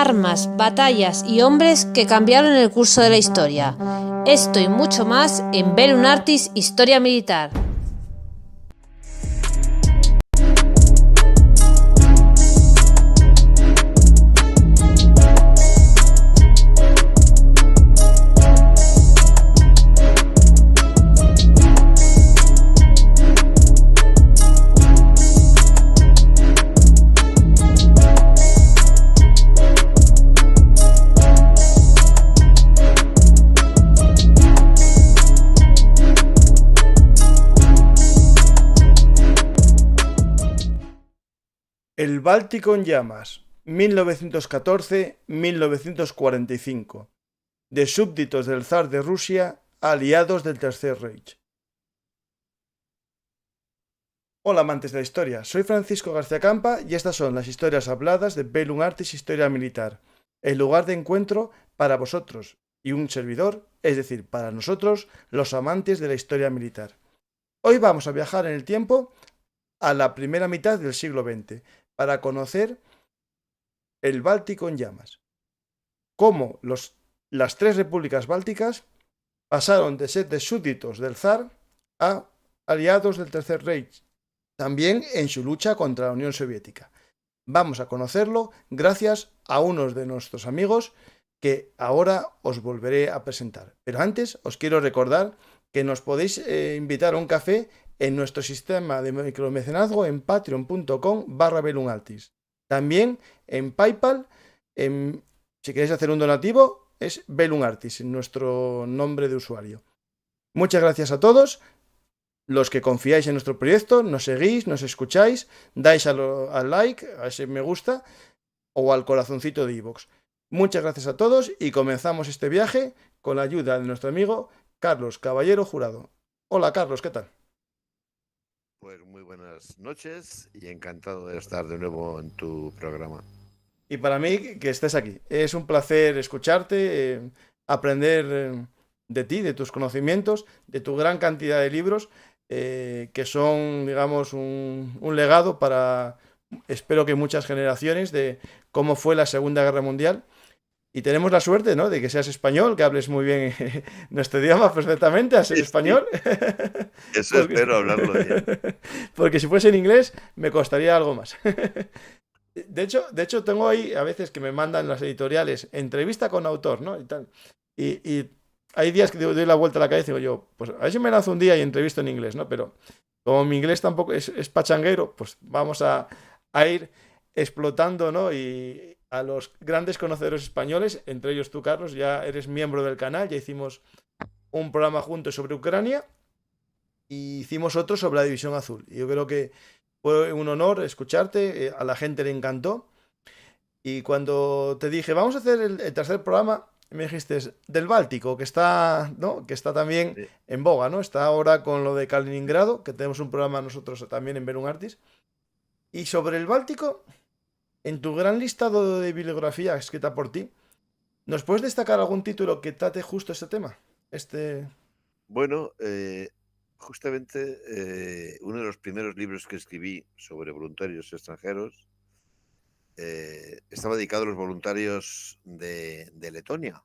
armas, batallas y hombres que cambiaron el curso de la historia. Esto y mucho más en Bellum Artis Historia Militar. El Báltico en llamas, 1914-1945. De súbditos del zar de Rusia a aliados del Tercer Reich. Hola amantes de la historia, soy Francisco García Campa y estas son las historias habladas de Bellum Artis Historia Militar, el lugar de encuentro para vosotros y un servidor, es decir, para nosotros, los amantes de la historia militar. Hoy vamos a viajar en el tiempo a la primera mitad del siglo XX, para conocer el Báltico en llamas. Cómo las tres repúblicas bálticas pasaron de ser de súbditos del zar a aliados del Tercer Reich, también en su lucha contra la Unión Soviética. Vamos a conocerlo gracias a unos de nuestros amigos que ahora os volveré a presentar. Pero antes os quiero recordar que nos podéis invitar a un café en nuestro sistema de micromecenazgo en patreon.com/BellumArtis. También en PayPal, si queréis hacer un donativo, es Bellum Artis, en nuestro nombre de usuario. Muchas gracias a todos los que confiáis en nuestro proyecto, nos seguís, nos escucháis, dais al like, a ese me gusta o al corazoncito de iVoox. Muchas gracias a todos y comenzamos este viaje con la ayuda de nuestro amigo Carlos Caballero Jurado. Hola Carlos, ¿qué tal? Pues muy buenas noches y encantado de estar de nuevo en tu programa. Y para mí que estés aquí. Es un placer escucharte, aprender de ti, de tus conocimientos, de tu gran cantidad de libros, que son, digamos, un legado para, espero que muchas generaciones, de cómo fue la Segunda Guerra Mundial. Y tenemos la suerte, ¿no?, de que seas español, que hables muy bien nuestro idioma perfectamente, al ser español. Eso espero hablarlo bien. Porque si fuese en inglés me costaría algo más. De hecho, tengo ahí a veces que me mandan las editoriales entrevista con autor, ¿no? Y tal. Y hay días que doy la vuelta a la cabeza y digo yo, pues a ver si me lanzo un día y entrevisto en inglés, ¿no? Pero como mi inglés tampoco es pachanguero, pues vamos a ir explotando, ¿no? Y a los grandes conocedores españoles, entre ellos tú, Carlos, ya eres miembro del canal, ya hicimos un programa juntos sobre Ucrania y hicimos otro sobre la División Azul. Y yo creo que fue un honor escucharte, a la gente le encantó. Y cuando te dije, vamos a hacer el tercer programa, me dijiste del Báltico, que está, ¿no?, que está también en boga, ¿no? Está ahora con lo de Kaliningrado, que tenemos un programa nosotros también en Bellum Artis. Y sobre el Báltico, en tu gran listado de bibliografía escrita por ti, ¿nos puedes destacar algún título que trate justo este tema? Bueno, justamente uno de los primeros libros que escribí sobre voluntarios extranjeros estaba dedicado a los voluntarios de Letonia,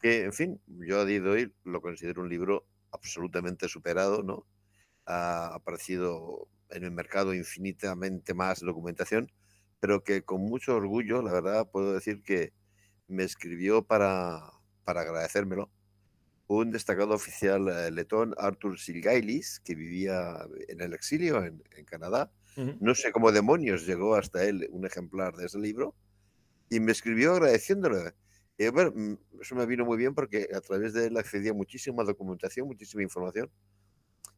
que, en fin, yo a día de hoy lo considero un libro absolutamente superado, ¿no? Ha aparecido en el mercado infinitamente más documentación, pero que con mucho orgullo, la verdad, puedo decir que me escribió para agradecérmelo un destacado oficial letón, Artur Silgailis, que vivía en el exilio en Canadá. No sé cómo demonios llegó hasta él un ejemplar de ese libro y me escribió agradeciéndole. Bueno, eso me vino muy bien porque a través de él accedí a muchísima documentación, muchísima información.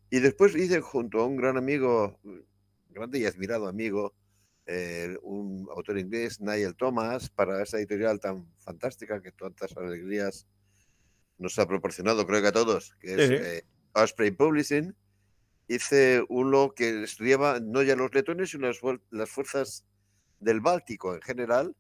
Y después hice junto a un gran amigo, grande y admirado amigo, un autor inglés, Nigel Thomas, para esa editorial tan fantástica que tantas alegrías nos ha proporcionado, creo que a todos, que es Osprey Publishing. Hice uno que estudiaba no ya los letones, sino las fuerzas del Báltico en general.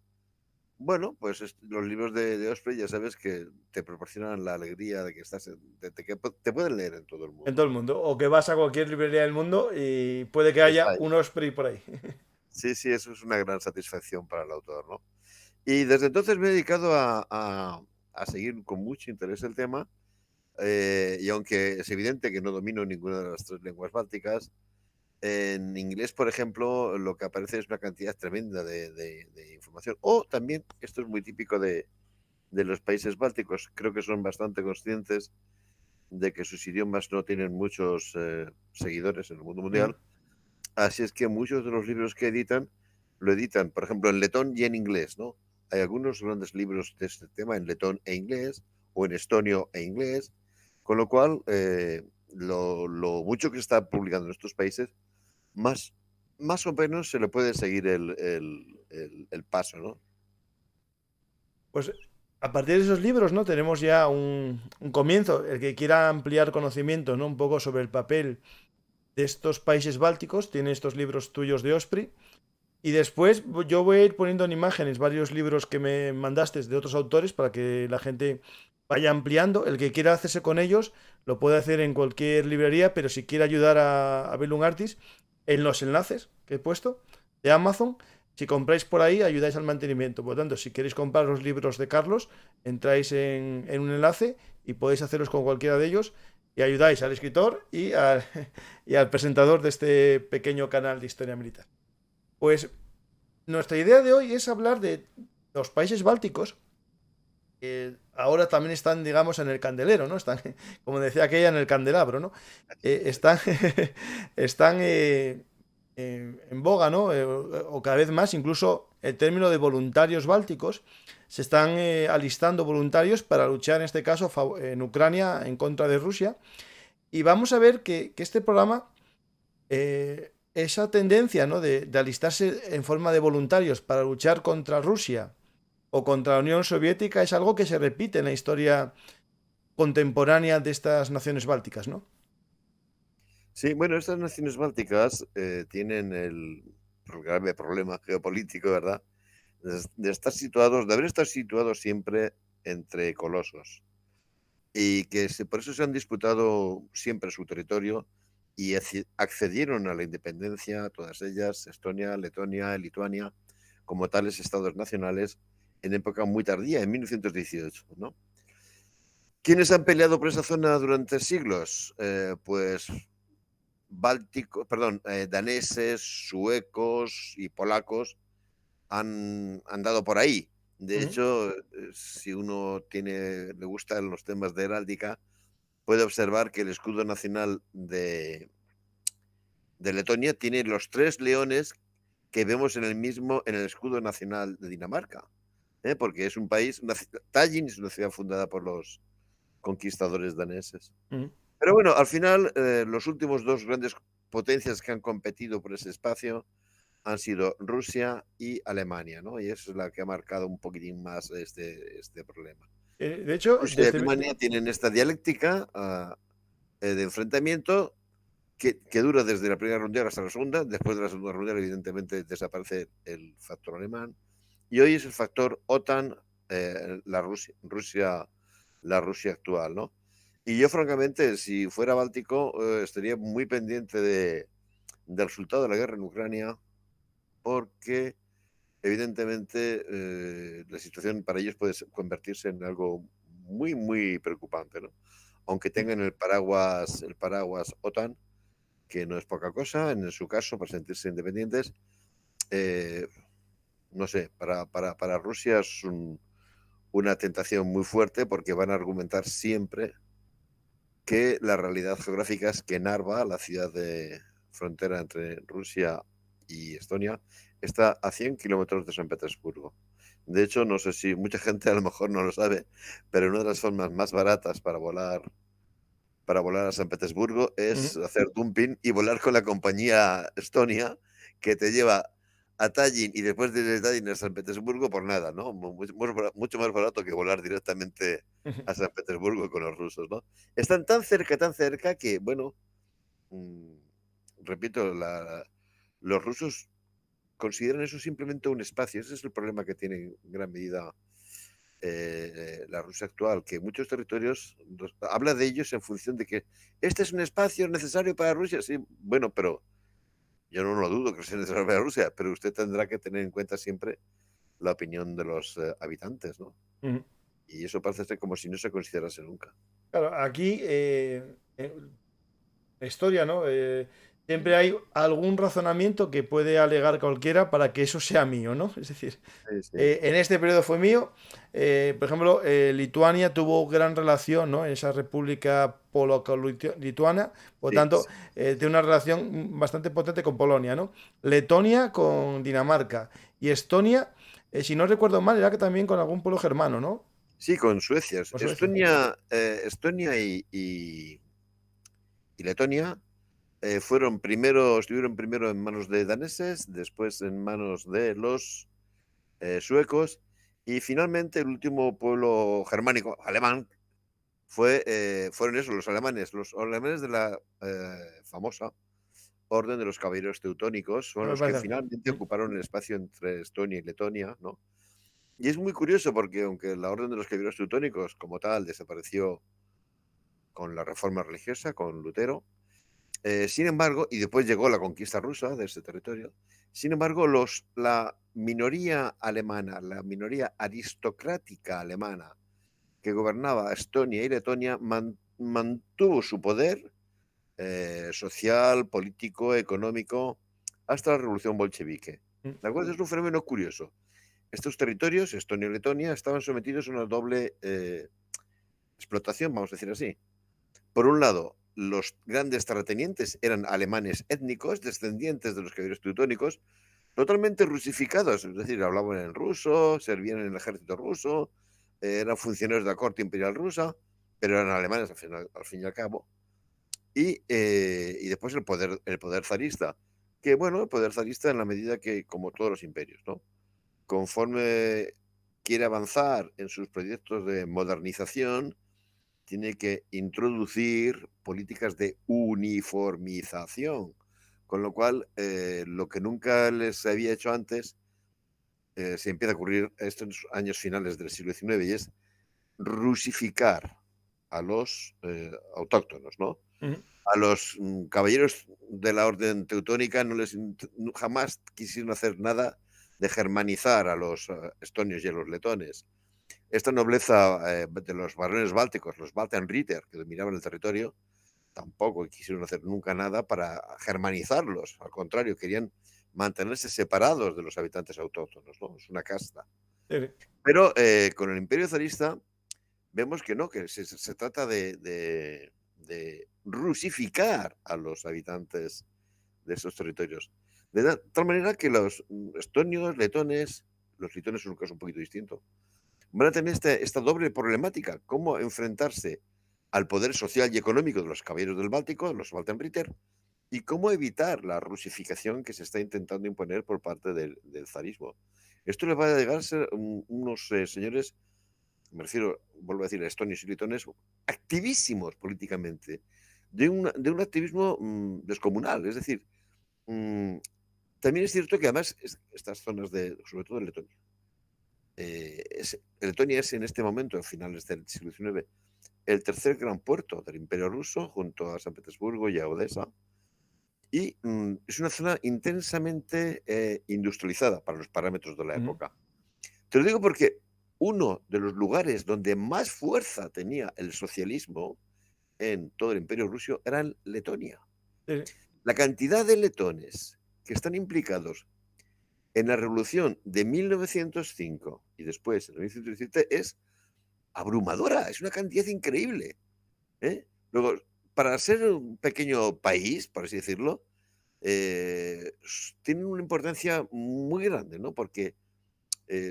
Bueno, pues los libros de Osprey ya sabes que te proporcionan la alegría de que que te pueden leer en todo el mundo. En todo el mundo. O que vas a cualquier librería del mundo y puede que haya un Osprey por ahí. Sí, eso es una gran satisfacción para el autor, ¿no? Y desde entonces me he dedicado a seguir con mucho interés el tema. Y aunque es evidente que no domino ninguna de las 3 lenguas bálticas, en inglés, por ejemplo, lo que aparece es una cantidad tremenda de información. O también, esto es muy típico de los países bálticos, creo que son bastante conscientes de que sus idiomas no tienen muchos seguidores en el mundo mundial. Así es que muchos de los libros que editan, lo editan, por ejemplo, en letón y en inglés, ¿no? Hay algunos grandes libros de este tema en letón e inglés, o en estonio e inglés, con lo cual, lo mucho que se está publicando en estos países, más o menos se le puede seguir el paso, ¿no? Pues a partir de esos libros, ¿no? Tenemos ya un comienzo. El que quiera ampliar conocimiento, ¿no? Un poco sobre el papel de estos países bálticos, tiene estos libros tuyos de Osprey. Y después yo voy a ir poniendo en imágenes varios libros que me mandaste de otros autores para que la gente vaya ampliando. El que quiera hacerse con ellos lo puede hacer en cualquier librería, pero si quiere ayudar a Bellum Artis, en los enlaces que he puesto de Amazon, si compráis por ahí, ayudáis al mantenimiento. Por lo tanto, si queréis comprar los libros de Carlos, entráis en un enlace y podéis hacerlos con cualquiera de ellos y ayudáis al escritor y al presentador de este pequeño canal de historia militar. Pues nuestra idea de hoy es hablar de los países bálticos, que ahora también están, digamos, en el candelero, ¿no? Están, como decía aquella, en el candelabro, ¿no? Están están en boga, ¿no? O cada vez más, incluso el término de voluntarios bálticos, se están alistando voluntarios para luchar, en este caso, en Ucrania en contra de Rusia. Y vamos a ver que este programa esa tendencia, ¿no? de alistarse en forma de voluntarios para luchar contra Rusia o contra la Unión Soviética es algo que se repite en la historia contemporánea de estas naciones bálticas, ¿no? Sí, bueno, estas naciones bálticas tienen el grave problema geopolítico, ¿verdad? De haber estado situados siempre entre colosos y que por eso se han disputado siempre su territorio y accedieron a la independencia, todas ellas, Estonia, Letonia, Lituania, como tales estados nacionales, en época muy tardía, en 1918, ¿no? ¿Quiénes han peleado por esa zona durante siglos? Pues daneses, suecos y polacos han dado por ahí. De hecho, si uno le gustan los temas de heráldica, puede observar que el escudo nacional de Letonia tiene los 3 leones que vemos en el escudo nacional de Dinamarca, porque es un país, Tallinn es una ciudad fundada por los conquistadores daneses. Pero bueno, al final, los últimos 2 grandes potencias que han competido por ese espacio han sido Rusia y Alemania, ¿no? Y eso es la que ha marcado un poquitín más este problema. De hecho, Rusia y Alemania tienen esta dialéctica de enfrentamiento que dura desde la Primera Guerra Mundial hasta la Segunda. Después de la Segunda Guerra Mundial, evidentemente, desaparece el factor alemán. Y hoy es el factor OTAN, la Rusia actual, ¿no? Y yo, francamente, si fuera báltico, estaría muy pendiente del resultado de la guerra en Ucrania, porque evidentemente la situación para ellos puede convertirse en algo muy, muy preocupante, ¿no? Aunque tengan el paraguas OTAN, que no es poca cosa, en su caso, para sentirse independientes, no sé, para Rusia es una tentación muy fuerte, porque van a argumentar siempre que la realidad geográfica es que Narva, la ciudad de frontera entre Rusia y Estonia, está a 100 kilómetros de San Petersburgo. De hecho, no sé si mucha gente a lo mejor no lo sabe, pero una de las formas más baratas para volar a San Petersburgo es hacer dumping y volar con la compañía Estonia, que te lleva a Tallinn y después de Tallinn a San Petersburgo por nada, ¿no? Mucho más barato que volar directamente a San Petersburgo con los rusos, ¿no? Están tan cerca que, bueno, repito, los rusos consideran eso simplemente un espacio. Ese es el problema que tiene en gran medida la Rusia actual, que muchos territorios habla de ellos en función de que este es un espacio necesario para Rusia. Sí, bueno, pero yo no lo dudo que sea necesario para Rusia, pero usted tendrá que tener en cuenta siempre la opinión de los habitantes, ¿no? Ujú. Y eso parece ser como si no se considerase nunca. Claro, aquí la historia, ¿no? Siempre Mm. hay algún razonamiento que puede alegar cualquiera para que eso sea mío, ¿no? Es decir, Sí, sí, en este periodo fue mío. Por ejemplo, Lituania tuvo gran relación, ¿no? En esa república polo-lituana, por sí, tanto, tiene una relación bastante potente con Polonia, ¿no? Letonia con Dinamarca y Estonia, si no recuerdo mal, era que también con algún pueblo germano, ¿no? sí, con Suecia. Con Suecia. Estonia y Letonia estuvieron primero en manos de daneses, después en manos de los suecos, y finalmente el último pueblo germánico, alemán, fueron esos, los alemanes de la famosa Orden de los Caballeros Teutónicos, son Me los que parece a mí. finalmente ocuparon el espacio entre Estonia y Letonia, ¿no? Y es muy curioso porque aunque la Orden de los Caballeros Teutónicos como tal desapareció con la reforma religiosa, con Lutero, sin embargo, y después llegó la conquista rusa de ese territorio, sin embargo, la minoría alemana, la minoría aristocrática alemana que gobernaba Estonia y Letonia mantuvo su poder social, político, económico, hasta la revolución bolchevique. Mm. ¿De acuerdo? Es un fenómeno curioso. Estos territorios, Estonia y Letonia, estaban sometidos a una doble explotación, vamos a decir así. Por un lado, los grandes terratenientes eran alemanes étnicos, descendientes de los caballeros teutónicos, totalmente rusificados, es decir, hablaban en ruso, servían en el ejército ruso, eran funcionarios de la corte imperial rusa, pero eran alemanes al fin y al cabo. Y después el poder zarista, que bueno, el poder zarista en la medida que, como todos los imperios, ¿no? Conforme quiere avanzar en sus proyectos de modernización, tiene que introducir políticas de uniformización, con lo cual lo que nunca les había hecho antes se empieza a ocurrir estos años finales del siglo XIX y es rusificar a los autóctonos, ¿no? Ujú. A los caballeros de la orden teutónica jamás quisieron hacer nada de germanizar a los estonios y a los letones. Esta nobleza de los varones bálticos, los Baltenritter, que dominaban el territorio, tampoco quisieron hacer nunca nada para germanizarlos. Al contrario, querían mantenerse separados de los habitantes autóctonos, ¿no? Es una casta. Sí, sí. Pero con el imperio zarista vemos que no, que se trata de rusificar a los habitantes de esos territorios. De tal manera que los estonios, letones, los litones son un caso un poquito distinto, van a tener esta doble problemática, cómo enfrentarse al poder social y económico de los caballeros del Báltico, de los Waltenritter, y cómo evitar la rusificación que se está intentando imponer por parte del zarismo. Esto les va a llegar a ser unos señores, me refiero, vuelvo a decir, a estonios y litones, activísimos políticamente, de un activismo descomunal. Es decir, mm, también es cierto que además estas zonas, sobre todo en Letonia, Letonia es en este momento, a finales del siglo XIX, el tercer gran puerto del Imperio Ruso, junto a San Petersburgo y a Odessa, y es una zona intensamente industrializada para los parámetros de la Ujú. época. Te lo digo porque uno de los lugares donde más fuerza tenía el socialismo en todo el Imperio Ruso era en Letonia. Sí, sí. La cantidad de letones que están implicados en la revolución de 1905 y después en 1917 es abrumadora, es una cantidad increíble. ¿Eh? Luego, para ser un pequeño país, por así decirlo, tienen una importancia muy grande, ¿no? Porque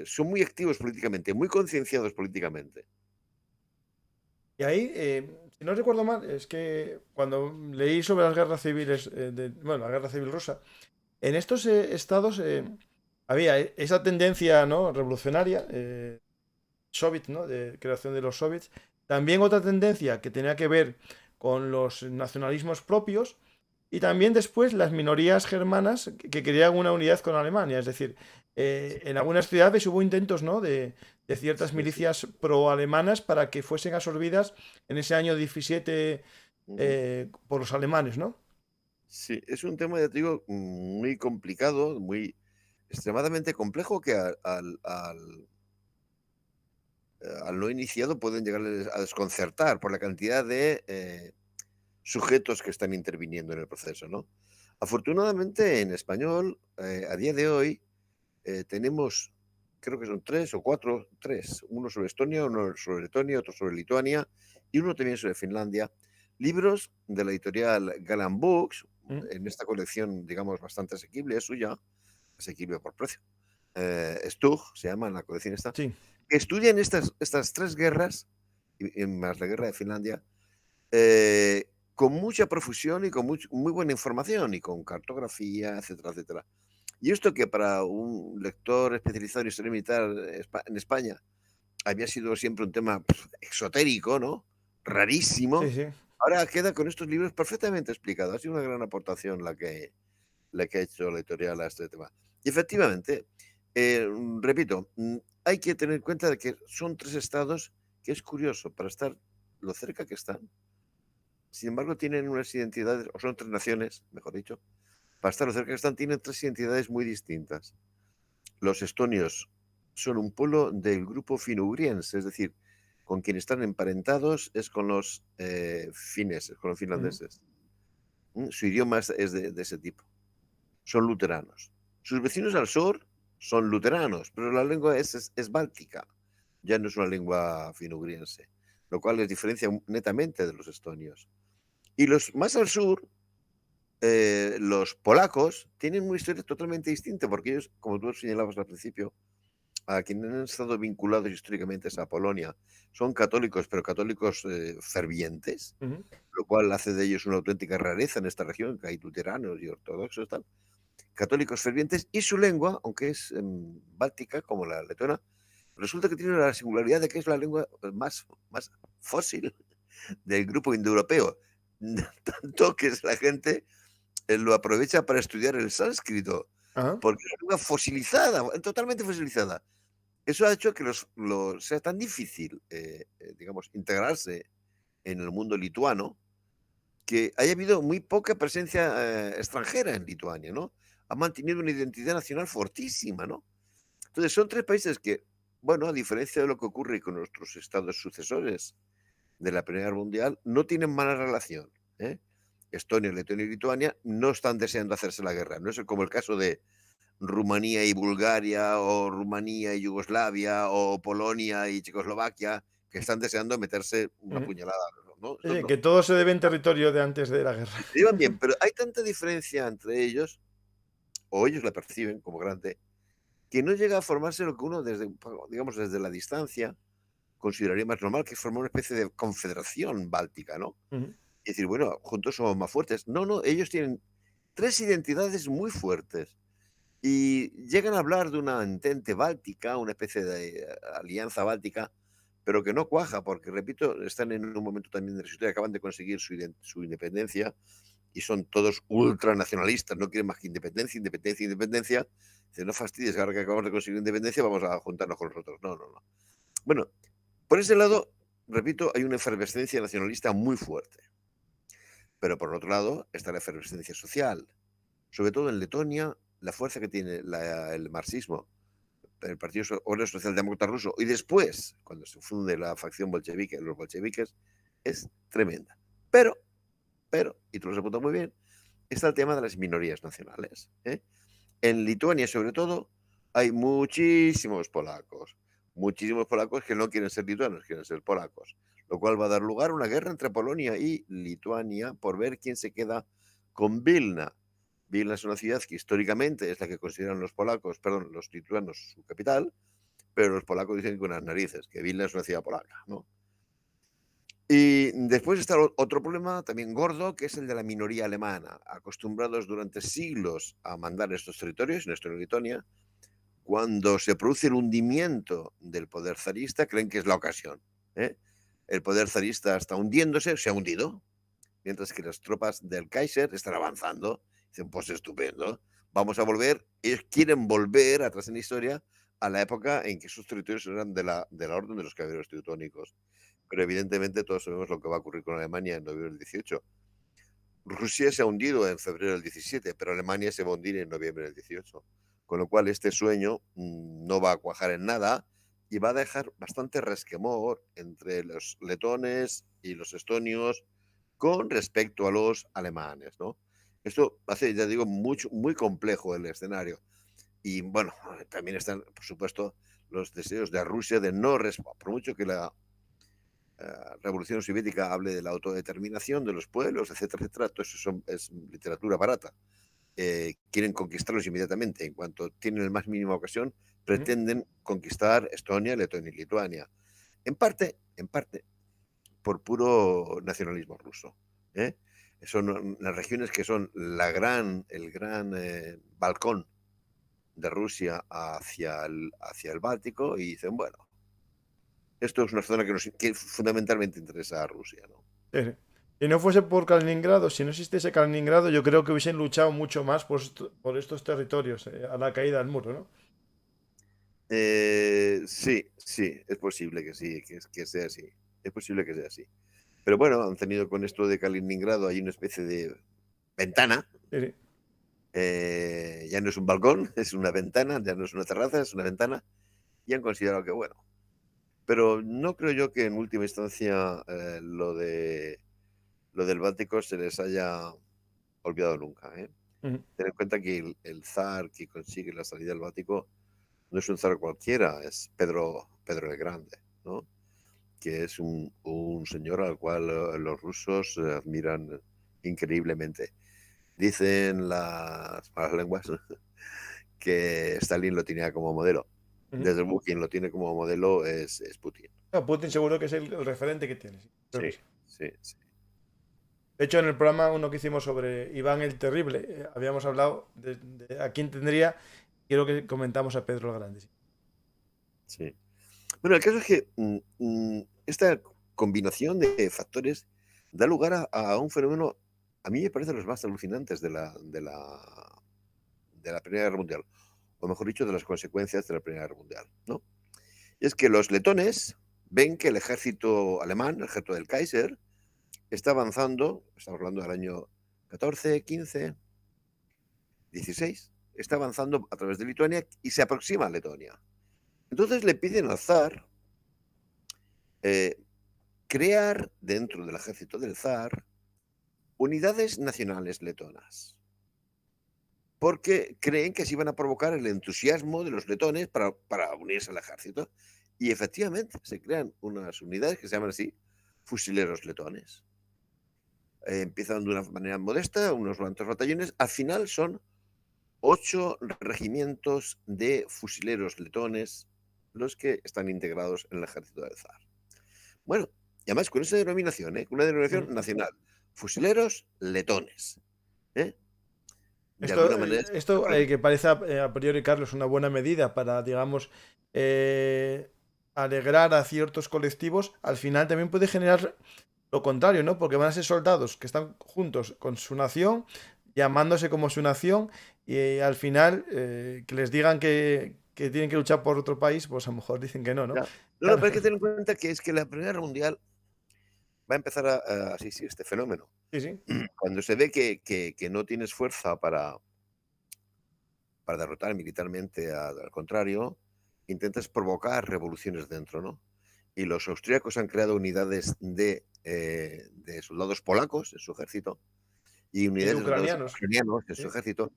son muy activos políticamente, muy concienciados políticamente. Y ahí, si no recuerdo mal, es que cuando leí sobre las guerras civiles, bueno, la guerra civil rusa, en estos estados había esa tendencia, ¿no? Revolucionaria, soviet, ¿no? De creación de los soviets. También otra tendencia que tenía que ver con los nacionalismos propios y también después las minorías germanas que querían una unidad con Alemania. Es decir, en algunas ciudades hubo intentos, ¿no? De ciertas Sí, sí. milicias pro-alemanas para que fuesen absorbidas en ese año 17 Ujú. por los alemanes, ¿no? Sí, es un tema, ya te digo, muy complicado, extremadamente complejo que al no iniciado pueden llegar a desconcertar por la cantidad de sujetos que están interviniendo en el proceso, ¿no? Afortunadamente, en español, a día de hoy, tenemos, creo que son 3 o 4, 3, uno sobre Estonia, uno sobre Letonia, otro sobre Lituania y uno también sobre Finlandia, libros de la editorial Galan Books, en esta colección, digamos, bastante asequible, es suya, asequible por precio. Stug se llama la colección esta, Sí. que estudian estas 3 guerras, y más la guerra de Finlandia, con mucha profusión y con muy buena información y con cartografía, etcétera, etcétera. Y esto que para un lector especializado en historia militar en España había sido siempre un tema exotérico, ¿no? Rarísimo. Sí, sí. Ahora queda con estos libros perfectamente explicado. Ha sido una gran aportación la que ha hecho la editorial a este tema. Y efectivamente, repito, hay que tener en cuenta de que son 3 estados que es curioso para estar lo cerca que están. Sin embargo, tienen unas identidades, o son 3 naciones, mejor dicho, para estar lo cerca que están, tienen 3 identidades muy distintas. Los estonios son un pueblo del grupo fino-ugriense, es decir, con quien están emparentados es con los fineses, con los finlandeses. Su idioma es de ese tipo. Son luteranos. Sus vecinos al sur son luteranos, pero la lengua es báltica, ya no es una lengua fino-ugriense, lo cual les diferencia netamente de los estonios. Y los más al sur, los polacos, tienen una historia totalmente distinta, porque ellos, como tú señalabas al principio, a quienes han estado vinculados históricamente a Polonia, son católicos, pero católicos fervientes, lo cual hace de ellos una auténtica rareza en esta región, que hay luteranos y ortodoxos, tal. Católicos fervientes, y su lengua, aunque es báltica, como la letona, resulta que tiene la singularidad de que es la lengua más fósil del grupo indoeuropeo. Tanto que la gente lo aprovecha para estudiar el sánscrito, porque es una lengua fosilizada, totalmente fosilizada. Eso ha hecho que sea tan difícil, digamos, integrarse en el mundo lituano, que haya habido muy poca presencia extranjera en Lituania, ¿no? Ha mantenido una identidad nacional fortísima, ¿no? Entonces, son 3 países que, bueno, a diferencia de lo que ocurre con nuestros estados sucesores de la Primera Guerra Mundial, no tienen mala relación. Estonia, Letonia y Lituania no están deseando hacerse la guerra. No es como el caso de Rumanía y Bulgaria, o Rumanía y Yugoslavia, o Polonia y Checoslovaquia, que están deseando meterse una puñalada, ¿no? Sí, que todo se debe en territorio de antes de la guerra. Se llevan bien, pero hay tanta diferencia entre ellos, o ellos la perciben como grande, que no llega a formarse lo que uno desde la distancia consideraría más normal, que es formar una especie de confederación báltica, ¿no? Y decir, bueno, juntos somos más fuertes. No, ellos tienen 3 identidades muy fuertes y llegan a hablar de una entente báltica, una especie de alianza báltica, pero que no cuaja, porque, repito, están en un momento también de la historia, acaban de conseguir su independencia y son todos ultranacionalistas, no quieren más que independencia, independencia, independencia. Dicen, no fastidies, ahora que acabamos de conseguir independencia vamos a juntarnos con nosotros. No. Bueno, por ese lado, repito, hay una efervescencia nacionalista muy fuerte. Pero por otro lado está la efervescencia social. Sobre todo en Letonia, la fuerza que tiene el marxismo, el Partido Obrero Socialdemócrata Ruso, y después, cuando se funde la facción bolchevique, los bolcheviques, es tremenda. Pero, y tú lo has apuntado muy bien, está el tema de las minorías nacionales. En Lituania, sobre todo, hay muchísimos polacos que no quieren ser lituanos, quieren ser polacos, lo cual va a dar lugar a una guerra entre Polonia y Lituania por ver quién se queda con Vilna. Vilna es una ciudad que históricamente es la que consideran los lituanos su capital, pero los polacos dicen que unas narices, que Vilna es una ciudad polaca, ¿no? Y después está otro problema también gordo, que es el de la minoría alemana, acostumbrados durante siglos a mandar estos territorios, en Letonia. Cuando se produce el hundimiento del poder zarista, creen que es la ocasión. El poder zarista está hundiéndose, se ha hundido, mientras que las tropas del Kaiser están avanzando. Dicen, pues estupendo, vamos a volver. Ellos quieren volver atrás en la historia a la época en que esos territorios eran de la orden de los caballeros teutónicos. Pero evidentemente todos sabemos lo que va a ocurrir con Alemania en noviembre del 18. Rusia se ha hundido en febrero del 17, pero Alemania se va a hundir en noviembre del 18. con lo cual este sueño no va a cuajar en nada y va a dejar bastante resquemor entre los letones y los estonios con respecto a los alemanes, ¿no? Esto hace, ya digo, muy complejo el escenario. Y bueno, también están, por supuesto, los deseos de Rusia de no responder, por mucho que la Revolución Soviética hable de la autodeterminación de los pueblos, etcétera, etcétera, todo eso es literatura barata. Quieren conquistarlos inmediatamente. En cuanto tienen la más mínima ocasión, pretenden conquistar Estonia, Letonia y Lituania. En parte, por puro nacionalismo ruso. Son las regiones que son el gran balcón de Rusia hacia el Báltico y dicen, bueno, esto es una zona que fundamentalmente interesa a Rusia, ¿no? Sí. Si no fuese por Kaliningrado, si no existiese Kaliningrado, yo creo que hubiesen luchado mucho más por estos territorios a la caída del muro, ¿no? Sí, es posible que sí, que sea así. Es posible que sea así. Pero bueno, han tenido con esto de Kaliningrado hay una especie de ventana. Sí. Ya no es un balcón, es una ventana, ya no es una terraza, es una ventana. Y han considerado que bueno. Pero no creo yo que en última instancia lo del Báltico se les haya olvidado nunca. Ten en cuenta que el zar que consigue la salida del Báltico no es un zar cualquiera, es Pedro el Grande, ¿no? Que es un señor al cual los rusos admiran increíblemente. Dicen las malas lenguas que Stalin lo tenía como modelo. Desde luego, quien lo tiene como modelo es Putin. Putin seguro que es el referente que tiene. Sí. De hecho, en el programa uno que hicimos sobre Iván el Terrible, habíamos hablado de a quién tendría. Quiero que comentamos a Pedro el Grande. Sí. Bueno, el caso es que esta combinación de factores da lugar a un fenómeno, a mí me parece los más alucinantes de la Primera Guerra Mundial, o mejor dicho, de las consecuencias de la Primera Guerra Mundial, ¿no? Y es que los letones ven que el ejército alemán, el ejército del Kaiser, está avanzando, estamos hablando del año 14, 15, 16, está avanzando a través de Lituania y se aproxima a Letonia. Entonces le piden al zar crear dentro del ejército del zar unidades nacionales letonas, porque creen que así van a provocar el entusiasmo de los letones para unirse al ejército. Y efectivamente se crean unas unidades que se llaman así, fusileros letones. Empiezan de una manera modesta, unos cuantos batallones, al final son 8 regimientos de fusileros letones los que están integrados en el ejército del zar. Bueno, y además con esa denominación, una denominación nacional, fusileros letones. De alguna manera. Esto que parece a priori, Carlos, una buena medida para, digamos, alegrar a ciertos colectivos, al final también puede generar lo contrario, ¿no? Porque van a ser soldados que están juntos con su nación, llamándose como su nación, y al final que les digan que tienen que luchar por otro país, pues a lo mejor dicen que no, ¿no? Claro. No, pero hay que tener en cuenta que es que la Primera Guerra Mundial va a empezar a asistir este fenómeno. Sí. Cuando se ve que no tienes fuerza para derrotar militarmente al contrario, intentas provocar revoluciones dentro, ¿no? Y los austríacos han creado unidades de soldados polacos en su ejército y unidades de soldados ucranianos en su ejército.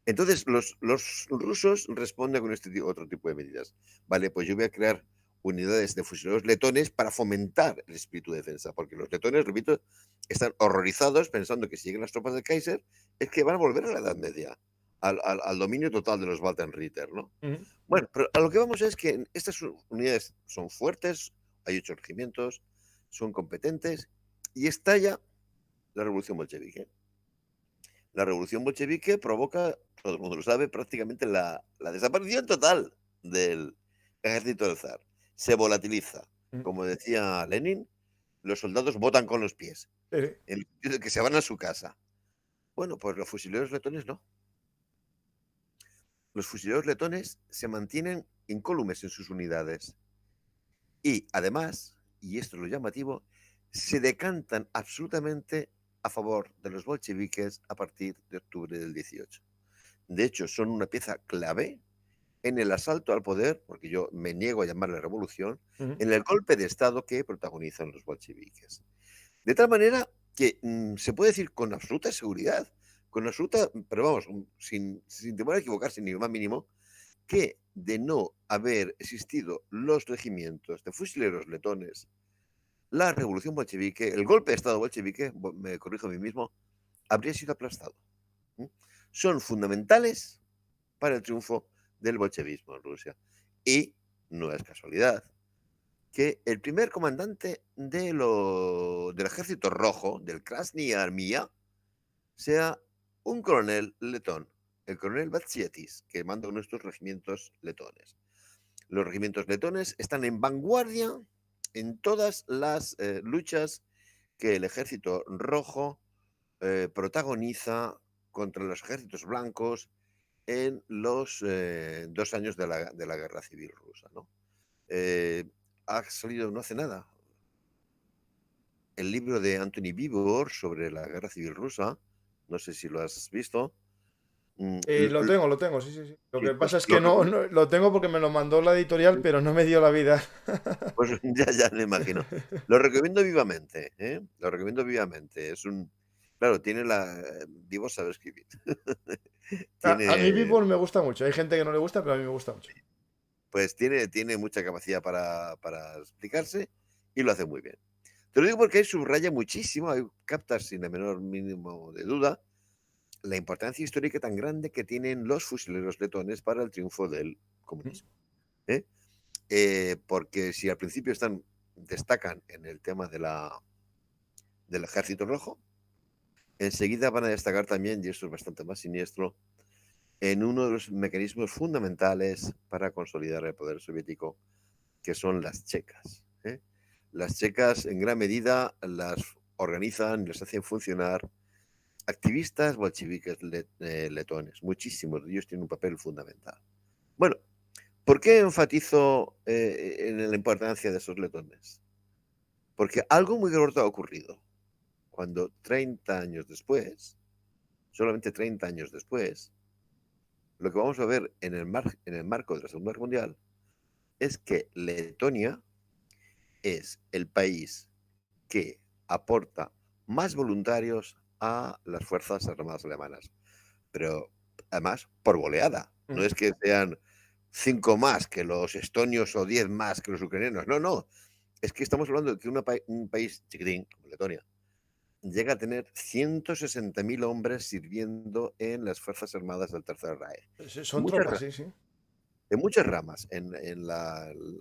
Entonces los rusos responden con otro tipo de medidas. Vale, pues yo voy a crear unidades de fusileros letones para fomentar el espíritu de defensa, porque los letones, repito, están horrorizados pensando que si llegan las tropas del Kaiser es que van a volver a la Edad Media, al dominio total de los Waltenritter, ¿no? Bueno, pero a lo que vamos es que estas unidades son fuertes, hay 8 regimientos, son competentes y estalla la revolución bolchevique. La revolución bolchevique provoca, todo el mundo lo sabe, prácticamente la desaparición total del ejército del zar. Se volatiliza. Como decía Lenin, los soldados votan con los pies. En el sentido de que se van a su casa. Bueno, pues los fusileros letones no. Los fusileros letones se mantienen incólumes en sus unidades. Y además, y esto es lo llamativo, se decantan absolutamente a favor de los bolcheviques a partir de octubre del 18. de hecho, son una pieza clave en el asalto al poder, porque yo me niego a llamarle revolución, en el golpe de Estado que protagonizan los bolcheviques. De tal manera que se puede decir con absoluta seguridad, pero vamos, sin temor a equivocarse ni lo más mínimo, que de no haber existido los regimientos de fusileros letones, la revolución bolchevique, el golpe de Estado bolchevique, me corrijo a mí mismo, habría sido aplastado. Son fundamentales para el triunfo del bolchevismo en Rusia. Y no es casualidad que el primer comandante del Ejército Rojo, del Krasnaya Armia, sea un coronel letón, el coronel Batsietis, que manda nuestros regimientos letones. Los regimientos letones están en vanguardia en todas las luchas que el Ejército Rojo protagoniza contra los ejércitos blancos en los 2 años de la Guerra Civil Rusa, ¿no? Ha salido no hace nada el libro de Anthony Beevor sobre la Guerra Civil Rusa, no sé si lo has visto. Lo tengo, sí, sí, sí. Lo que pasa es que no, lo tengo porque me lo mandó la editorial, pero no me dio la vida. Pues ya me imagino. Lo recomiendo vivamente, ¿eh? Lo recomiendo vivamente. Claro, tiene Vivo sabe escribir. A mí Beevor me gusta mucho. Hay gente que no le gusta, pero a mí me gusta mucho. Pues tiene mucha capacidad para explicarse y lo hace muy bien. Te lo digo porque ahí subraya muchísimo, ahí captas sin el menor mínimo de duda la importancia histórica tan grande que tienen los fusileros letones para el triunfo del comunismo. Porque si al principio destacan en el tema del Ejército Rojo, enseguida van a destacar también, y esto es bastante más siniestro, en uno de los mecanismos fundamentales para consolidar el poder soviético, que son las checas. Las checas en gran medida las organizan, les hacen funcionar activistas bolcheviques letones. Muchísimos de ellos tienen un papel fundamental. Bueno, ¿por qué enfatizo en la importancia de esos letones? Porque algo muy gordo ha ocurrido. Cuando 30 años después, solamente 30 años después, lo que vamos a ver en el marco de la Segunda Guerra Mundial es que Letonia es el país que aporta más voluntarios a las Fuerzas Armadas alemanas. Pero además por goleada. No es que sean 5 más que los estonios o 10 más que los ucranianos. No, no. Es que estamos hablando de que un país chiquitín, como Letonia, llega a tener 160.000 hombres sirviendo en las Fuerzas Armadas del Tercer Reich. Son tropas, sí, sí. En muchas ramas, en el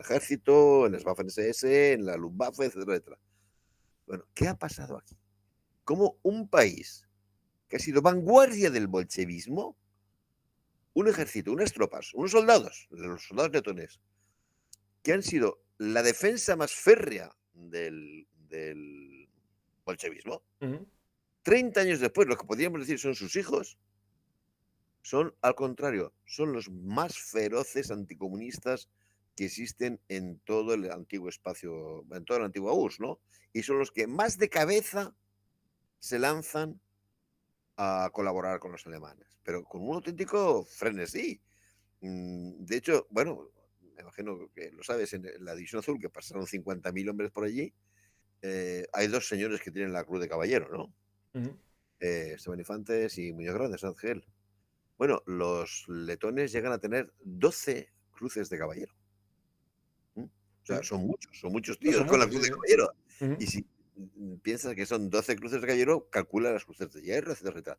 ejército, en las Waffen-SS, en la Luftwaffe, etcétera. Bueno, ¿qué ha pasado aquí? Como un país que ha sido vanguardia del bolchevismo, un ejército, unas tropas, unos soldados, los soldados letones, que han sido la defensa más férrea del bolchevismo, 30 años después, lo que podríamos decir son sus hijos, son, al contrario, son los más feroces anticomunistas que existen en todo el antiguo espacio, en toda la antigua URSS, ¿no? Y son los que más de cabeza se lanzan a colaborar con los alemanes, pero con un auténtico frenesí. De hecho, bueno, me imagino que lo sabes, en la División Azul, que pasaron 50.000 hombres por allí, hay 2 señores que tienen la Cruz de Caballero, ¿no? Esteban Infantes y Muñoz Grandes, Ángel. Bueno, los letones llegan a tener 12 cruces de caballero. O sea, son muchos tíos con la cruz de caballero. Y si piensas que son 12 cruces de caballero, calcula las cruces de hierro, etcétera.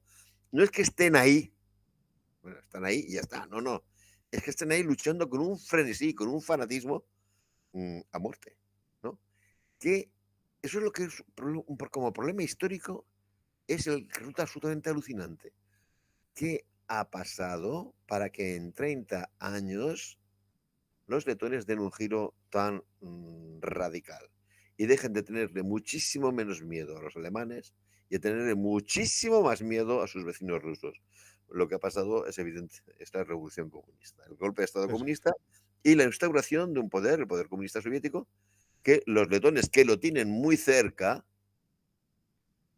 No es que estén ahí, bueno, están ahí y ya está, no. Es que estén ahí luchando con un frenesí, con un fanatismo a muerte, ¿no? Que eso es lo que es, como problema histórico, es el que resulta absolutamente alucinante. ¿Qué ha pasado para que en 30 años los letones den un giro tan radical y dejen de tenerle muchísimo menos miedo a los alemanes y a tenerle muchísimo más miedo a sus vecinos rusos? Lo que ha pasado es evidente, es la revolución comunista, el golpe de Estado comunista y la instauración de un poder, el poder comunista soviético, que los letones, que lo tienen muy cerca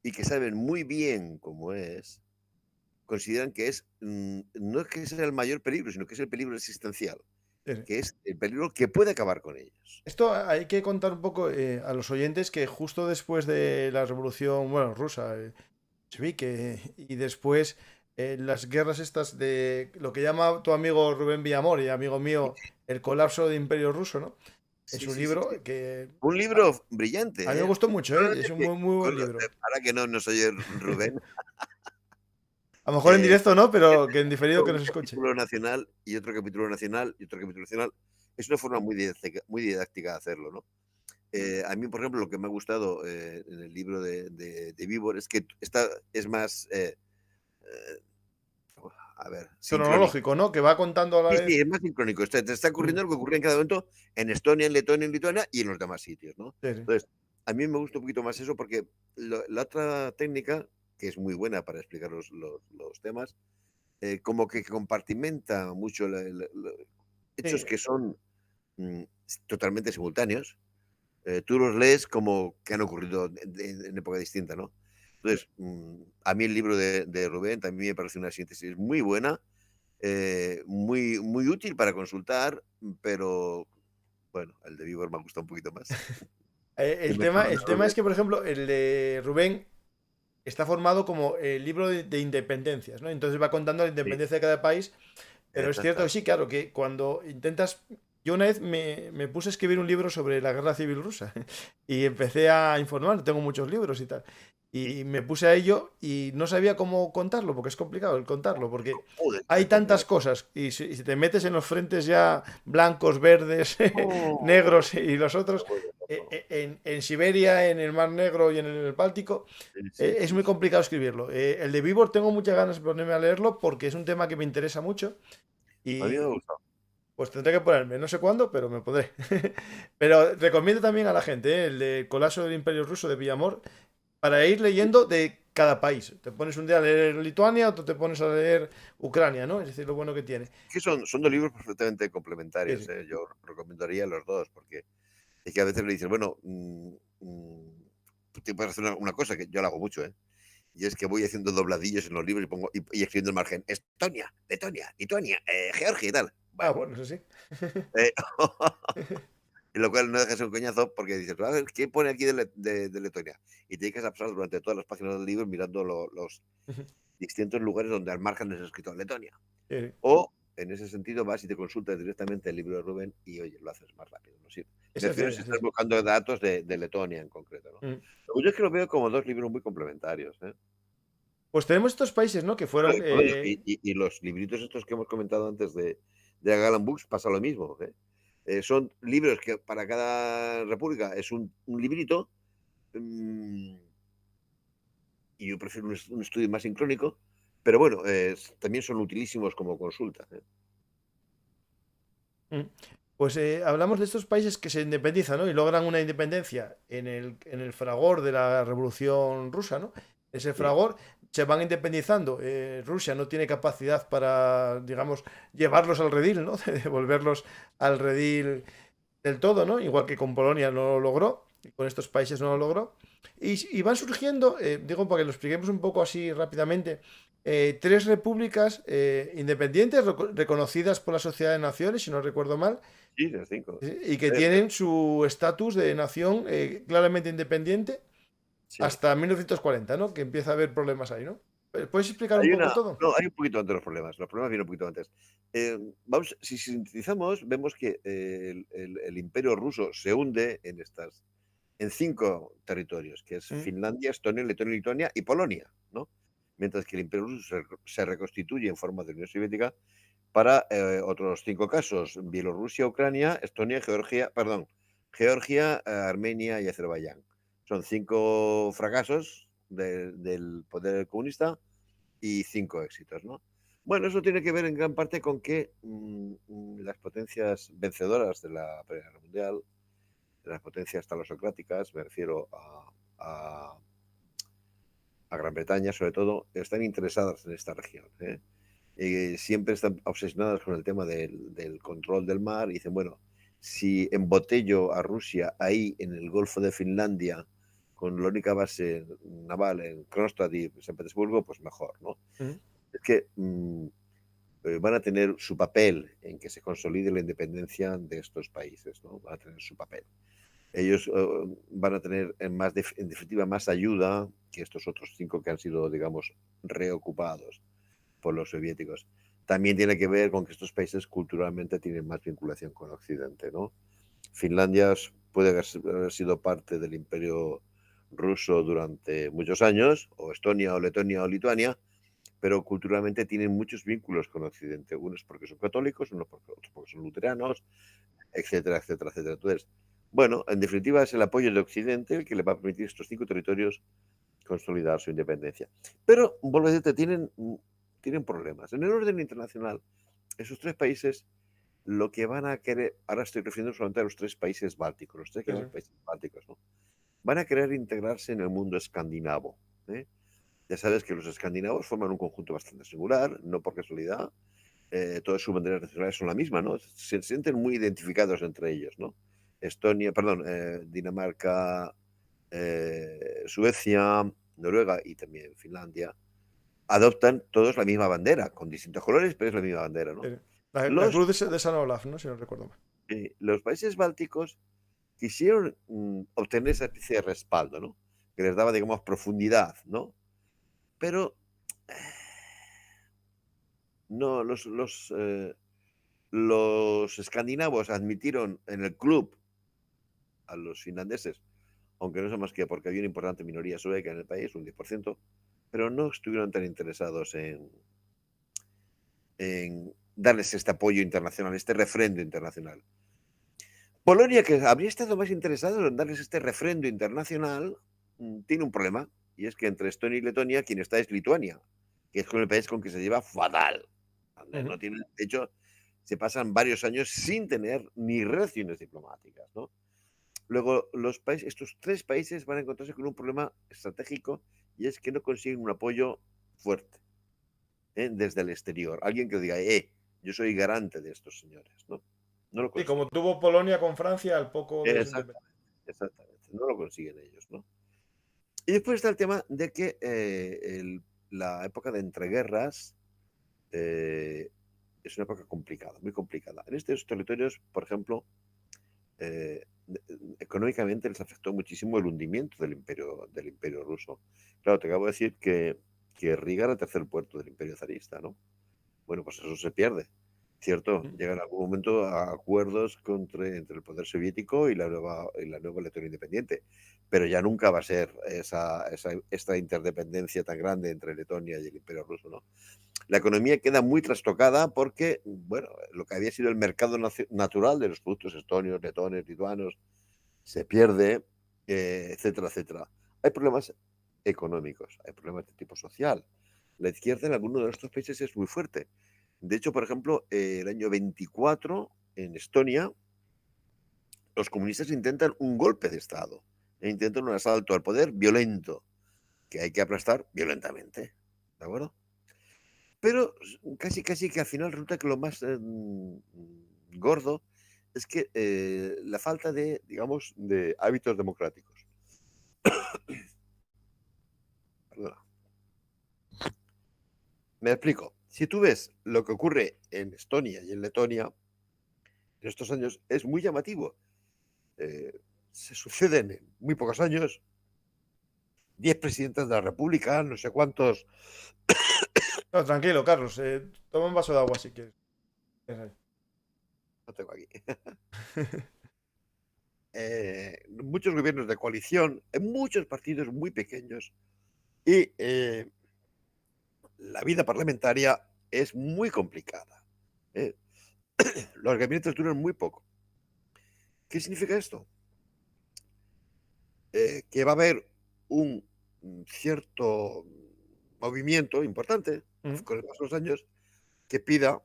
y que saben muy bien cómo es, consideran que no es que sea el mayor peligro, sino que es el peligro existencial, que es el peligro que puede acabar con ellos. Esto hay que contar un poco a los oyentes que justo después de la revolución, bueno, rusa, y después las guerras estas de lo que llama tu amigo Rubén Villamor y amigo mío, el colapso del Imperio Ruso, ¿no? Es Sí, un sí, sí, sí. libro que Un libro brillante, a mí me ¿eh? gustó mucho, ¿eh? Es un muy, muy buen libro. Ahora que no nos oye Rubén, A lo mejor en directo no, tiene pero que en diferido que un nos escuche. capítulo nacional y otro capítulo nacional y otro capítulo nacional. Es una forma muy didáctica de hacerlo, ¿no? A mí, por ejemplo, lo que me ha gustado en el libro de Víbor es que es más, a ver, sincrónico. Cronológico, ¿no? Que va contando a la Sí, vez. sí, es más sincrónico. O sea, te está ocurriendo lo que ocurre en cada momento en Estonia, en Letonia, en Lituania y en los demás sitios, ¿no? Sí, sí. Entonces, a mí me gusta un poquito más eso porque la otra técnica, que es muy buena para explicar los temas, como que compartimenta mucho hechos Sí, que son mm, totalmente simultáneos. Tú los lees como que han ocurrido en época distinta, ¿no? Entonces, a mí el libro de Rubén también me parece una síntesis muy buena, muy útil para consultar, pero bueno, el de Víbor me ha gustado un poquito más. Y El me está tema, hablando el tema Rubén. es que, por ejemplo, el de Rubén está formado como el libro de independencias, ¿no? Entonces va contando la Sí, independencia de cada país, pero es cierto que exactamente. sí, claro, que cuando intentas... Yo una vez me puse a escribir un libro sobre la guerra civil rusa y empecé a informar, tengo muchos libros y tal. Y me puse a ello y no sabía cómo contarlo, porque es complicado el contarlo, porque Joder, hay qué tantas complicado. cosas y si te metes en los frentes ya blancos, verdes, Oh, negros y los me otros, vuelvo loco. en Siberia, en el Mar Negro y en el Báltico, Sí, sí, es sí, muy sí. complicado escribirlo. El de Víbor tengo muchas ganas de ponerme a leerlo porque es un tema que me interesa mucho A mí me ha y gustado. pues tendré que ponerme, no sé cuándo, pero me podré. Pero recomiendo también a la gente el de Colapso del Imperio Ruso de Villamor para ir leyendo de cada país. Te pones un día a leer Lituania, otro te pones a leer Ucrania, ¿no? Es decir, lo bueno que tiene. Que son dos libros perfectamente Sí, complementarios, sí. ¿eh? Yo recomendaría los dos, porque es que a veces le dices, bueno, tú te puedes hacer una cosa que yo la hago mucho, ¿eh? Y es que voy haciendo dobladillos en los libros y pongo y escribiendo el margen Estonia, Letonia, Lituania, Georgia y tal. Ah, Bueno, bueno, eso sí. eh, en lo cual no dejas un coñazo porque dices, a ver, ¿qué pone aquí de Letonia? Y te dedicas a pasar durante todas las páginas del libro mirando los distintos lugares donde al margen es escrito Letonia. Sí, sí. O, en ese sentido, vas y te consultas directamente el libro de Rubén y, oye, lo haces más rápido. ¿No? Sí. Esa es Excepción si idea, sí, estás sí. buscando datos de Letonia en concreto. ¿no? Yo es que lo veo como dos libros muy complementarios. ¿eh? Pues tenemos estos países, ¿no? Que fueron... Bueno, y los libritos estos que hemos comentado antes de Galan Books pasa lo mismo. ¿eh? Son libros que para cada república es un librito mm, y yo prefiero un estudio más sincrónico, pero bueno, también son utilísimos como consulta. ¿eh? mm, pues hablamos de estos países que se independizan, ¿no? Y logran una independencia en el fragor de la Revolución Rusa, ¿no? Ese Sí, fragor se van independizando. Rusia no tiene capacidad para, digamos, llevarlos al redil, ¿no? De devolverlos al redil del todo, ¿no? Igual que con Polonia no lo logró, y con estos países no lo logró. Y van surgiendo, digo, para que lo expliquemos un poco así rápidamente, tres repúblicas independientes reconocidas por la Sociedad de Naciones, si no recuerdo mal, sí, de cinco. y que tienen su estatus de nación claramente independiente Sí. hasta 1940, ¿no? Que empieza a haber problemas ahí, ¿no? ¿Puedes explicar un poco todo? No, hay un poquito antes los problemas. Los problemas vienen un poquito antes. Si sintetizamos, vemos que el imperio ruso se hunde en cinco territorios, que es Mm, Finlandia, Estonia, Letonia, Lituania y Polonia, ¿no? Mientras que el imperio ruso se reconstituye en forma de Unión Soviética para otros cinco casos: Bielorrusia, Ucrania, Estonia, Georgia, Armenia y Azerbaiyán. Son cinco fracasos del poder comunista y cinco éxitos, ¿no? Bueno, eso tiene que ver en gran parte con que las potencias vencedoras de la Primera Guerra Mundial, de las potencias talosocráticas, me refiero a Gran Bretaña sobre todo, están interesadas en esta región. ¿eh? Siempre están obsesionadas con el tema del control del mar y dicen, bueno, si embotello a Rusia ahí en el Golfo de Finlandia con la única base naval en Kronstadt y San Petersburgo, pues mejor, ¿no? mm. es que van a tener su papel en que se consolide la independencia de estos países, ¿no? Van a tener su papel. Ellos van a tener en definitiva más ayuda que estos otros 5 que han sido, digamos, reocupados por los soviéticos. También tiene que ver con que estos países culturalmente tienen más vinculación con Occidente, ¿no? Finlandia puede haber sido parte del imperio ruso durante muchos años, o Estonia, o Letonia, o Lituania, pero culturalmente tienen muchos vínculos con Occidente, unos porque son católicos, otros porque son luteranos, etcétera, etcétera, etcétera. Entonces, bueno, en definitiva es el apoyo de Occidente el que le va a permitir a estos 5 territorios consolidar su independencia. Pero, vuelvo a decirte, tienen problemas. En el orden internacional, esos 3 países lo que van a querer, ahora estoy refiriendo solamente a los 3 países bálticos, los 3 países bálticos, ¿no? Van a querer integrarse en el mundo escandinavo. Ya sabes que los escandinavos forman un conjunto bastante singular, no por casualidad. Todas sus banderas nacionales son la misma, ¿no? Se sienten muy identificados entre ellos, ¿no? Dinamarca, Suecia, Noruega y también Finlandia adoptan todos la misma bandera, con distintos colores, pero es la misma bandera, ¿no? La cruz de San Olaf, ¿no? Si no recuerdo mal. Los países bálticos quisieron obtener esa especie de respaldo, ¿no? Que les daba, digamos, profundidad, ¿no? Pero no, los escandinavos admitieron en el club a los finlandeses, aunque no sé más que porque había una importante minoría sueca en el país, un 10%, pero no estuvieron tan interesados en darles este apoyo internacional, este refrendo internacional. Polonia, que habría estado más interesado en darles este refrendo internacional, tiene un problema, y es que entre Estonia y Letonia quien está es Lituania, que es con el país con que se lleva fatal. No tiene, de hecho, se pasan varios años sin tener ni relaciones diplomáticas, ¿no? Luego, estos 3 países van a encontrarse con un problema estratégico, y es que no consiguen un apoyo fuerte desde el exterior. Alguien que diga, yo soy garante de estos señores, ¿no? No lo Sí, consiguen. como tuvo Polonia con Francia al poco de su independencia. Exactamente, no lo consiguen ellos, ¿no? Y después está el tema de que la época de entreguerras es una época complicada, muy complicada. En estos territorios, por ejemplo, económicamente les afectó muchísimo el hundimiento del imperio ruso. Claro, te acabo de decir que Riga era el tercer puerto del imperio zarista, ¿no? Bueno, pues eso se pierde, ¿cierto? Llegan en algún momento a acuerdos entre el poder soviético y la nueva Letonia independiente, pero ya nunca va a ser esta interdependencia tan grande entre Letonia y el imperio ruso, ¿no? La economía queda muy trastocada porque, bueno, lo que había sido el mercado natural de los productos estonios, letones, lituanos, se pierde, etcétera, etcétera. Hay problemas económicos, hay problemas de tipo social. La izquierda en algunos de nuestros países es muy fuerte. De hecho, por ejemplo, el año 24, en Estonia, los comunistas intentan un golpe de Estado, intentan un asalto al poder violento, que hay que aplastar violentamente, ¿de acuerdo? Pero casi que al final resulta que lo más gordo es que la falta de, digamos, de hábitos democráticos. Perdona. Me explico. Si tú ves lo que ocurre en Estonia y en Letonia en estos años, es muy llamativo. Se suceden en muy pocos años 10 presidentes de la República, no sé cuántos. No, tranquilo, Carlos. Toma un vaso de agua si quieres. No tengo aquí. Muchos gobiernos de coalición, en muchos partidos muy pequeños, y la vida parlamentaria es muy complicada. Los gabinetes duran muy poco. ¿Qué significa esto? Que va a haber un cierto movimiento importante con el paso de los años que pida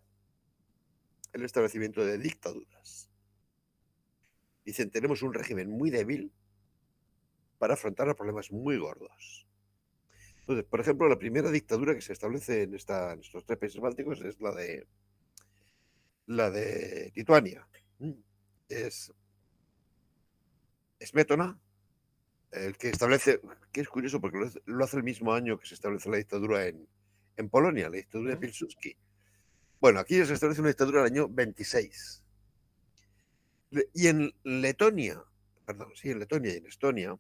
el establecimiento de dictaduras. Dicen, tenemos un régimen muy débil para afrontar problemas muy gordos. Entonces, por ejemplo, la primera dictadura que se establece en estos 3 países bálticos es la de Lituania. Es Smetona, el que establece, que es curioso porque lo hace el mismo año que se establece la dictadura en en Polonia, la dictadura de Pilsudski. Bueno, aquí se establece una dictadura del año 26. Y en Letonia, perdón, sí, en Letonia y en Estonia,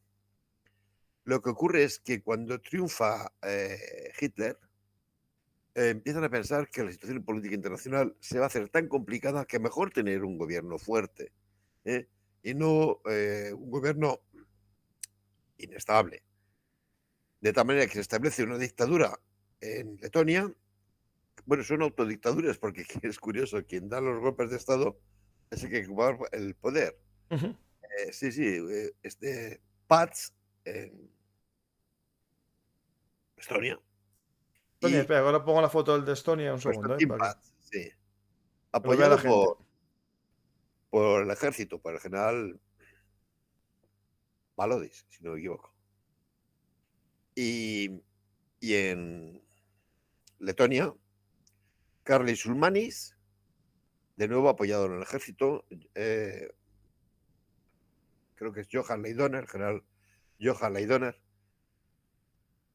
lo que ocurre es que cuando triunfa Hitler, empiezan a pensar que la situación política internacional se va a hacer tan complicada que mejor tener un gobierno fuerte y no un gobierno inestable. De tal manera que se establece una dictadura en Letonia. Bueno, son autodictaduras porque es curioso, quien da los golpes de Estado es el que ocupa el poder. Sí, Pats en Estonia. Estonia, espera, ahora pongo la foto del de Estonia un segundo. Pats, sí. Que lo vea la Apoyado gente. por el ejército, por el general Valodis, si no me equivoco. Y en Letonia, Karlis Ulmanis, de nuevo apoyado en el ejército, creo que es Johan Laidoner, general Johan Laidoner.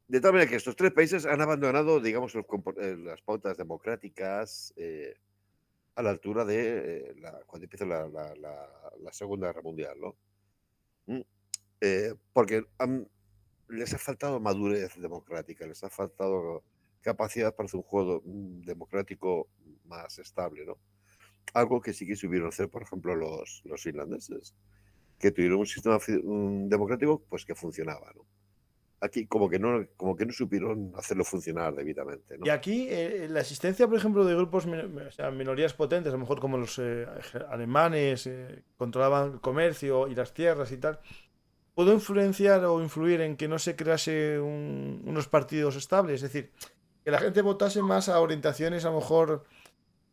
De tal manera que estos tres países han abandonado, digamos, las pautas democráticas a la altura de cuando empieza la Segunda Guerra Mundial, ¿no? Porque les ha faltado madurez democrática, les ha faltado capacidad para hacer un juego democrático más estable, ¿no? Algo que sí que supieron hacer, por ejemplo, los finlandeses, que tuvieron un sistema democrático pues que funcionaba, ¿no? Aquí como que no supieron hacerlo funcionar debidamente, ¿no? Y aquí la existencia, por ejemplo, de grupos, o sea, minorías potentes, a lo mejor como los alemanes, controlaban el comercio y las tierras y tal, ¿pudo influenciar o influir en que no se crease unos partidos estables? Es decir, que la gente votase más a orientaciones a lo mejor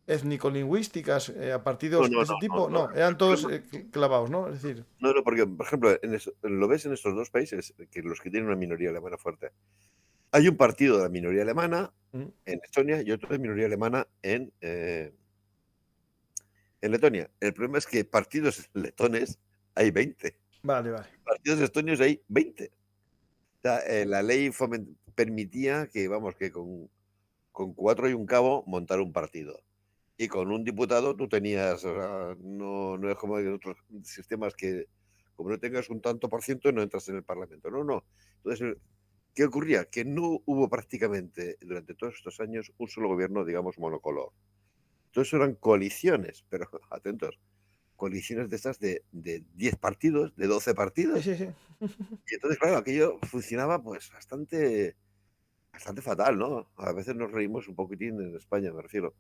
étnico-lingüísticas, a partidos de ese tipo. No, eran todos clavados, ¿no? Es decir, No, porque, por ejemplo, lo ves en estos dos países, que los que tienen una minoría alemana fuerte. Hay un partido de la minoría alemana en Estonia y otro de minoría alemana en Letonia. El problema es que partidos letones hay 20. vale. Partidos estonios hay 20. O sea, la ley permitía que, vamos, que con 4 y un cabo montar un partido. Y con un diputado tú tenías, o sea, no es como en otros sistemas que como no tengas un tanto por ciento no entras en el Parlamento. No. Entonces, ¿qué ocurría? Que no hubo prácticamente durante todos estos años un solo gobierno, digamos, monocolor. Entonces eran coaliciones, pero atentos, coaliciones de estas de 10 partidos, de 12 partidos. Sí. Y entonces, claro, aquello funcionaba pues bastante fatal, ¿no? A veces nos reímos un poquitín en España, me refiero,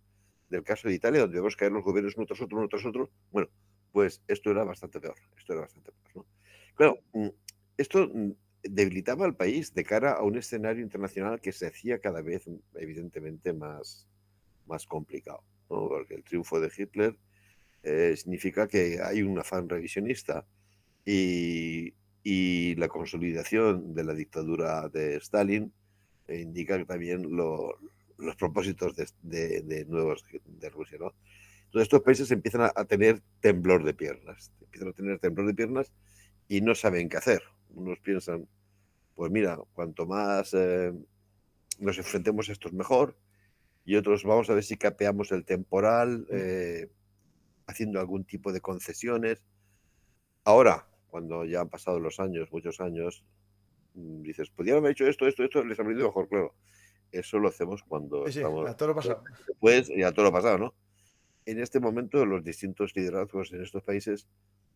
del caso de Italia, donde vemos caer los gobiernos uno tras otro. Bueno, pues esto era bastante peor, ¿no? Claro, esto debilitaba al país de cara a un escenario internacional que se hacía cada vez, evidentemente, más complicado, ¿no? Porque el triunfo de Hitler significa que hay un afán revisionista y la consolidación de la dictadura de Stalin indica también los propósitos de nuevos de Rusia, ¿no? Entonces estos países empiezan a tener temblor de piernas, y no saben qué hacer. Unos piensan, pues mira, cuanto más nos enfrentemos a estos mejor, y otros vamos a ver si capeamos el temporal, haciendo algún tipo de concesiones. Ahora, cuando ya han pasado los años, muchos años, dices, podrían haber hecho esto, les ha venido mejor, claro. Eso lo hacemos cuando estamos... a todo lo pasado. Después, y a todo lo pasado, ¿no? En este momento, los distintos liderazgos en estos países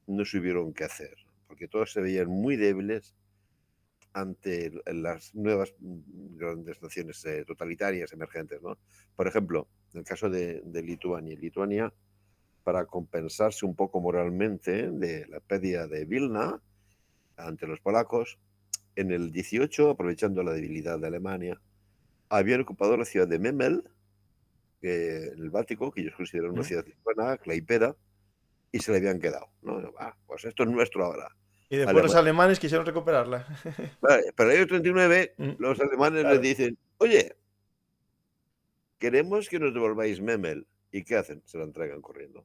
no supieron qué hacer, porque todos se veían muy débiles ante las nuevas grandes naciones totalitarias emergentes, ¿no? Por ejemplo, en el caso de Lituania. Lituania, para compensarse un poco moralmente de la pérdida de Vilna ante los polacos, en el 18, aprovechando la debilidad de Alemania, habían ocupado la ciudad de Memel, en el Báltico, que ellos consideran una ciudad lituana, Klaipėda, y se le habían quedado, ¿no? Pues esto es nuestro ahora. Y después los alemanes quisieron recuperarla. Vale, pero en el año 39 los alemanes les dicen, oye, queremos que nos devolváis Memel. ¿Y qué hacen? Se la entregan corriendo.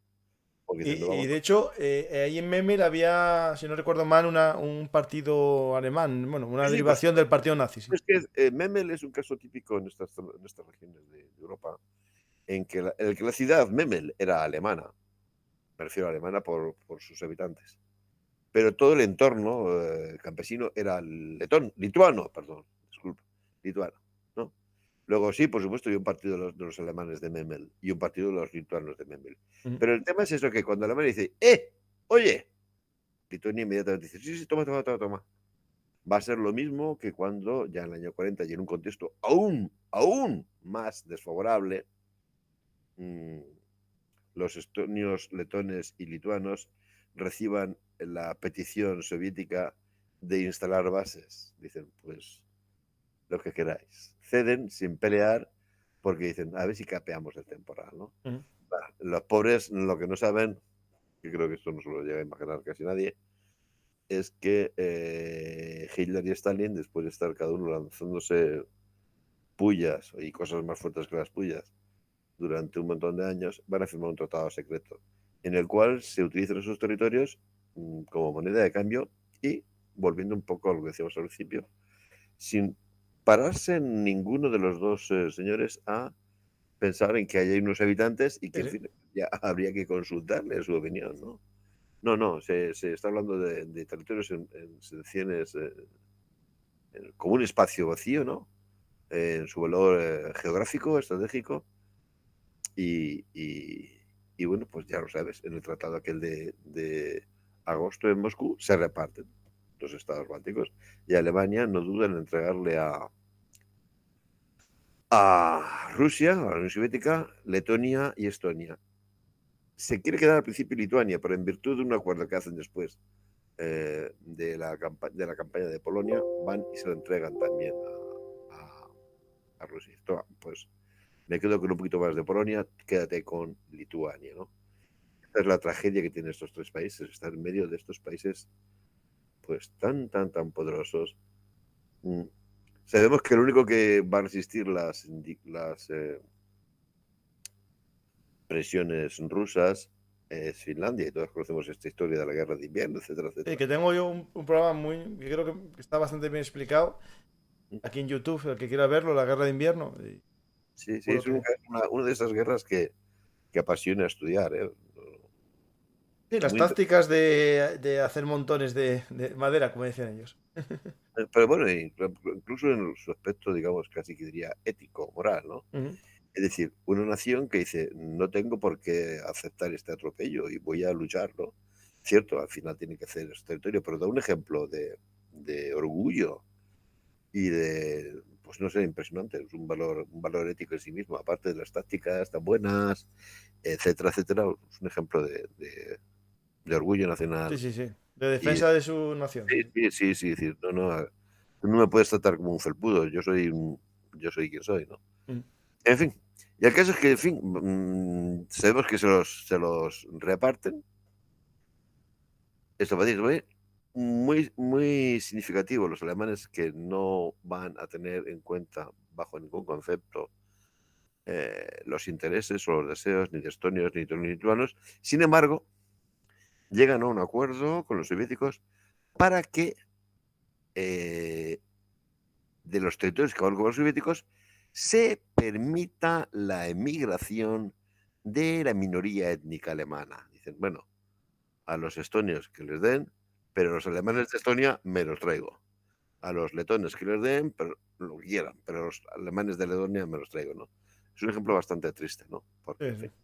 porque dicen, no Y vamos. de hecho, ahí en Memel había, si no recuerdo mal, un partido alemán, bueno, una Sí, pues derivación del partido nazi, sí. es que Memel es un caso típico en estas regiones de Europa, en que la ciudad Memel era alemana, me refiero a alemana por sus habitantes, pero todo el entorno campesino era lituano, perdón, disculpa, lituano, ¿no? Luego sí, por supuesto, hay un partido de los alemanes de Memel y un partido de los lituanos de Memel. Ujú. Pero el tema es eso, que cuando Alemania dice, oye, Lituania inmediatamente dice, sí, sí, toma, toma, toma, toma. Va a ser lo mismo que cuando ya en el año 40 y en un contexto aún más desfavorable, mmm, los estonios, letones y lituanos reciban la petición soviética de instalar bases. Dicen, pues lo que queráis. Ceden sin pelear porque dicen, a ver si capeamos el temporal, ¿no? Ujú. Los pobres lo que no saben, que creo que esto no se lo llega a imaginar casi nadie, es que Hitler y Stalin, después de estar cada uno lanzándose pullas y cosas más fuertes que las pullas durante un montón de años, van a firmar un tratado secreto en el cual se utilizan esos territorios como moneda de cambio y, volviendo un poco a lo que decíamos al principio, sin pararse ninguno de los dos señores a pensar en que hay unos habitantes y que, Sí, en sí. fin, ya habría que consultarle su opinión, ¿no? No, se está hablando de territorios en secciones, como un espacio vacío, ¿no? En su valor geográfico, estratégico, y, y, y, bueno, pues ya lo sabes, en el tratado aquel de agosto en Moscú se reparten los estados bálticos y Alemania no duda en entregarle a Rusia, a la Unión Soviética, Letonia y Estonia. Se quiere quedar al principio Lituania, pero en virtud de un acuerdo que hacen después de la campaña de Polonia, van y se lo entregan también a Rusia. Esto, pues me quedo con un poquito más de Polonia, quédate con Lituania, ¿no? Esta es la tragedia que tienen estos tres países, estar en medio de estos países pues tan poderosos. Sabemos que el único que va a resistir las presiones rusas es Finlandia, y todos conocemos esta historia de la guerra de invierno, etcétera, Sí, etcétera. que tengo yo un programa que creo que está bastante bien explicado aquí en YouTube, el que quiera verlo, La Guerra de Invierno. Y Sí, seguro es que... una de esas guerras que apasiona estudiar, ¿eh? Sí, las Muy tácticas de hacer montones de madera, como decían ellos. pero bueno, incluso en su aspecto, digamos, casi que diría ético, moral, ¿no? Ujú. Es decir, una nación que dice, no tengo por qué aceptar este atropello y voy a lucharlo. Cierto, al final tiene que hacer este territorio, pero da un ejemplo de orgullo y de, pues no sé, impresionante. Es un valor ético en sí mismo, aparte de las tácticas tan buenas, etcétera, etcétera. Es un ejemplo de orgullo Sí, nacional. sí, sí. De Y defensa de su nación, sí, sí. sí, sí, sí, decir, tú no me puedes tratar como un felpudo, yo soy quien soy, ¿no? Ujú. En fin, y el caso es que, en fin, sabemos que se los reparten. Esto va a decir, muy significativo los alemanes que no van a tener en cuenta bajo ningún concepto los intereses o los deseos ni de estonios ni de lituanos. Sin embargo, llegan a un acuerdo con los soviéticos para que de los territorios que van con los soviéticos se permita la emigración de la minoría étnica alemana. Dicen, bueno, a los estonios que les den, pero los alemanes de Estonia me los traigo. A los letones que les den, pero lo que quieran, pero los alemanes de Letonia me los traigo, ¿no? Es un ejemplo bastante triste, ¿no? Porque, Sí, en fin. sí.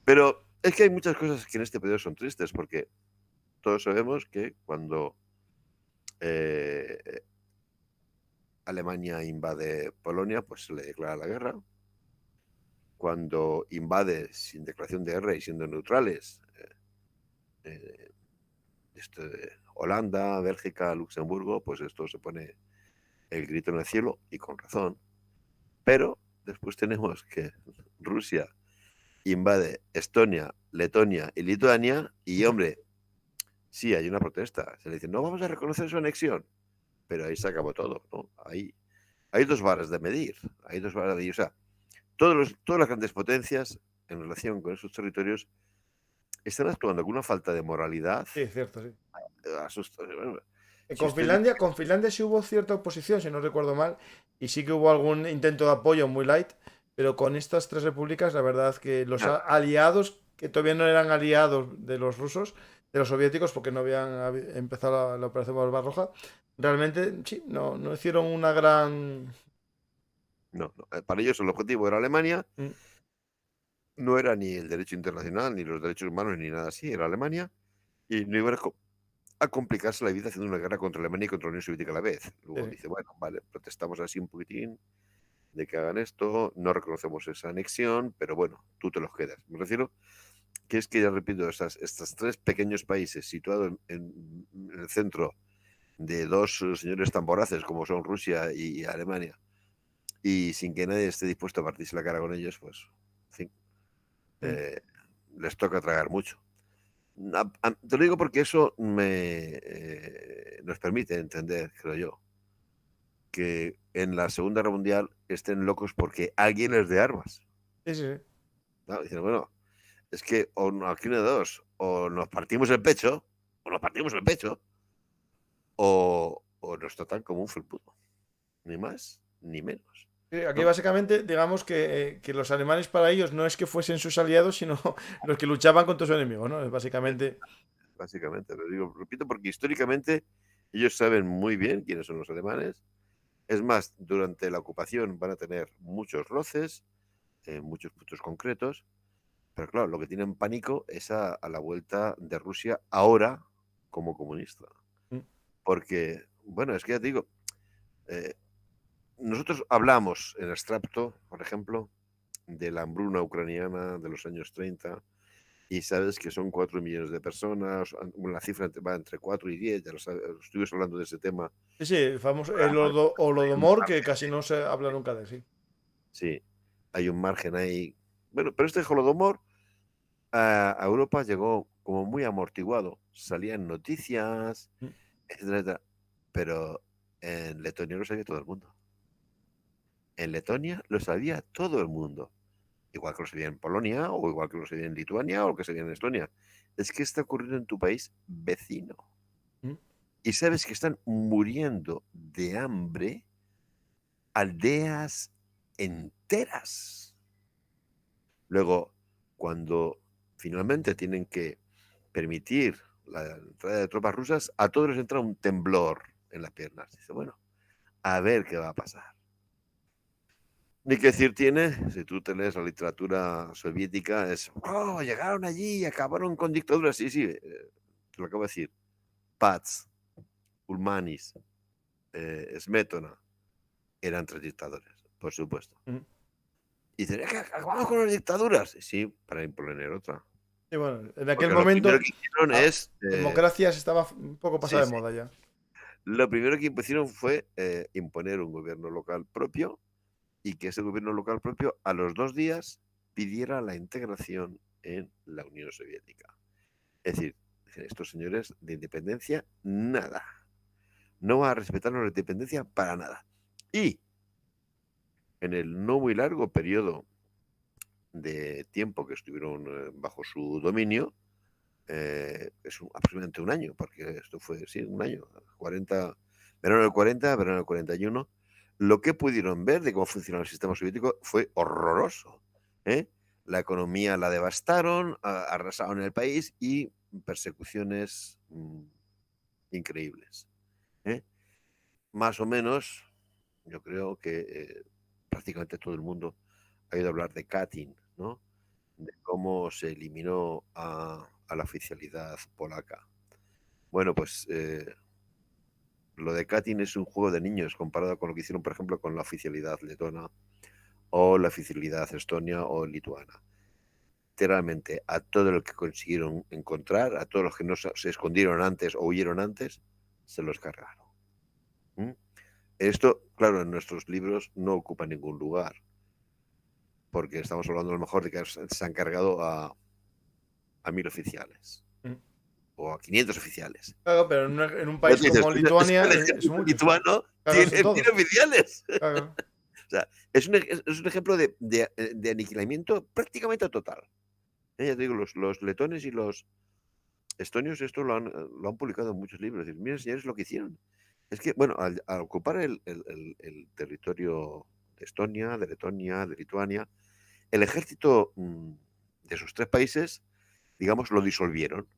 Pero es que hay muchas cosas que en este periodo son tristes, porque todos sabemos que cuando eh, Alemania invade Polonia, pues se le declara la guerra. Cuando invade sin declaración de guerra y siendo neutrales, eh, Holanda, Bélgica, Luxemburgo, pues esto se pone el grito en el cielo y con razón. Pero después tenemos que Rusia invade Estonia, Letonia y Lituania y, hombre, sí, hay una protesta. Se le dice, no vamos a reconocer su anexión, pero ahí se acabó todo, ¿no? Hay dos varas de medir, hay dos varas de medir. O sea, todas las grandes potencias en relación con esos territorios están actuando con una falta de moralidad. Sí, cierto, sí. Con Finlandia sí hubo cierta oposición, si no recuerdo mal, y sí que hubo algún intento de apoyo muy light, pero con estas 3 repúblicas, la verdad que los aliados, que todavía no eran aliados de los rusos, de los soviéticos, porque no habían empezado la operación Barbarroja, realmente sí, no hicieron una gran... No, para ellos el objetivo era Alemania, no era ni el derecho internacional, ni los derechos humanos, ni nada así, era Alemania, y no iban a complicarse la vida haciendo una guerra contra Alemania y contra la Unión Soviética a la vez. Luego dice, bueno, vale, protestamos así un poquitín de que hagan esto, no reconocemos esa anexión, pero bueno, tú te los quedas. Me refiero que es que, ya repito, estos 3 pequeños países situados en el centro de 2 señores tan voraces como son Rusia y Alemania, y sin que nadie esté dispuesto a partirse la cara con ellos, pues, en fin, les toca tragar mucho. Te lo digo porque eso nos permite entender, creo yo, que en la Segunda Guerra Mundial estén locos porque alguien les dé armas. Sí. ¿No? Dicen, bueno, es que aquí no hay dos, o nos partimos el pecho, o nos tratan como un felpudo. Ni más, ni menos. Sí, aquí básicamente, digamos que los alemanes para ellos no es que fuesen sus aliados, sino los que luchaban contra su enemigo, ¿no? Básicamente, lo digo, repito, porque históricamente ellos saben muy bien quiénes son los alemanes. Es más, durante la ocupación van a tener muchos roces, muchos puntos concretos, pero claro, lo que tienen pánico es a la vuelta de Rusia ahora como comunista. Porque, bueno, es que ya te digo, nosotros hablamos en abstracto, por ejemplo, de la hambruna ucraniana de los años 30, y sabes que son 4 millones de personas, la cifra va entre 4 y 10, ya lo sabes, estuvimos hablando de ese tema. Sí, el famoso Holodomor, que casi no se habla nunca de sí. Sí, hay un margen ahí. Bueno, pero este Holodomor a Europa llegó como muy amortiguado. Salían noticias, etcétera, pero en Letonia lo sabía todo el mundo. En Letonia lo sabía todo el mundo. Igual que lo sabía en Polonia, o igual que lo sabía en Lituania, o lo que sabía en Estonia. Es que está ocurriendo en tu país vecino. Y sabes que están muriendo de hambre aldeas enteras. Luego, cuando finalmente tienen que permitir la entrada de tropas rusas, a todos les entra un temblor en las piernas. Dice, bueno, a ver qué va a pasar. Ni que decir tiene, si tú te lees la literatura soviética, es, llegaron allí y acabaron con dictaduras. Sí, te lo acabo de decir. Paz, Ulmanis, Smetona, eran 3 dictadores, por supuesto. Y dicen, es que acabamos con las dictaduras. Sí, para imponer otra. Y bueno, en aquel momento lo que hicieron democracia estaba un poco pasada de moda ya. Lo primero que hicieron fue imponer un gobierno local propio, y que ese gobierno local propio a los 2 días pidiera la integración en la Unión Soviética. Es decir, estos señores de independencia, nada. No va a respetar la independencia para nada. Y en el no muy largo periodo de tiempo que estuvieron bajo su dominio, es aproximadamente un año, porque esto fue, un año, verano del 40, verano del 41, lo que pudieron ver de cómo funcionaba el sistema soviético fue horroroso. La economía la devastaron, arrasaron el país y persecuciones increíbles. Más o menos, yo creo que prácticamente todo el mundo ha oído hablar de Katyn, ¿no? De cómo se eliminó a la oficialidad polaca. Bueno, pues lo de Katyn es un juego de niños comparado con lo que hicieron, por ejemplo, con la oficialidad letona o la oficialidad estonia o lituana. Literalmente, a todo lo que consiguieron encontrar, a todos los que no se escondieron antes o huyeron antes, se los cargaron. Esto, claro, en nuestros libros no ocupa ningún lugar, porque estamos hablando a lo mejor de que se han cargado a 1000 oficiales. O a 500 oficiales. Claro, pero en un país como Lituania es mucho. Lituano tiene oficiales. Claro. O sea, es un ejemplo de aniquilamiento prácticamente total. Ya te digo, los letones y los estonios esto lo han publicado en muchos libros. Dicen, miren, señores, lo que hicieron. Es que, bueno, al ocupar el territorio de Estonia, de Letonia, de Lituania, el ejército de esos tres países, digamos, lo disolvieron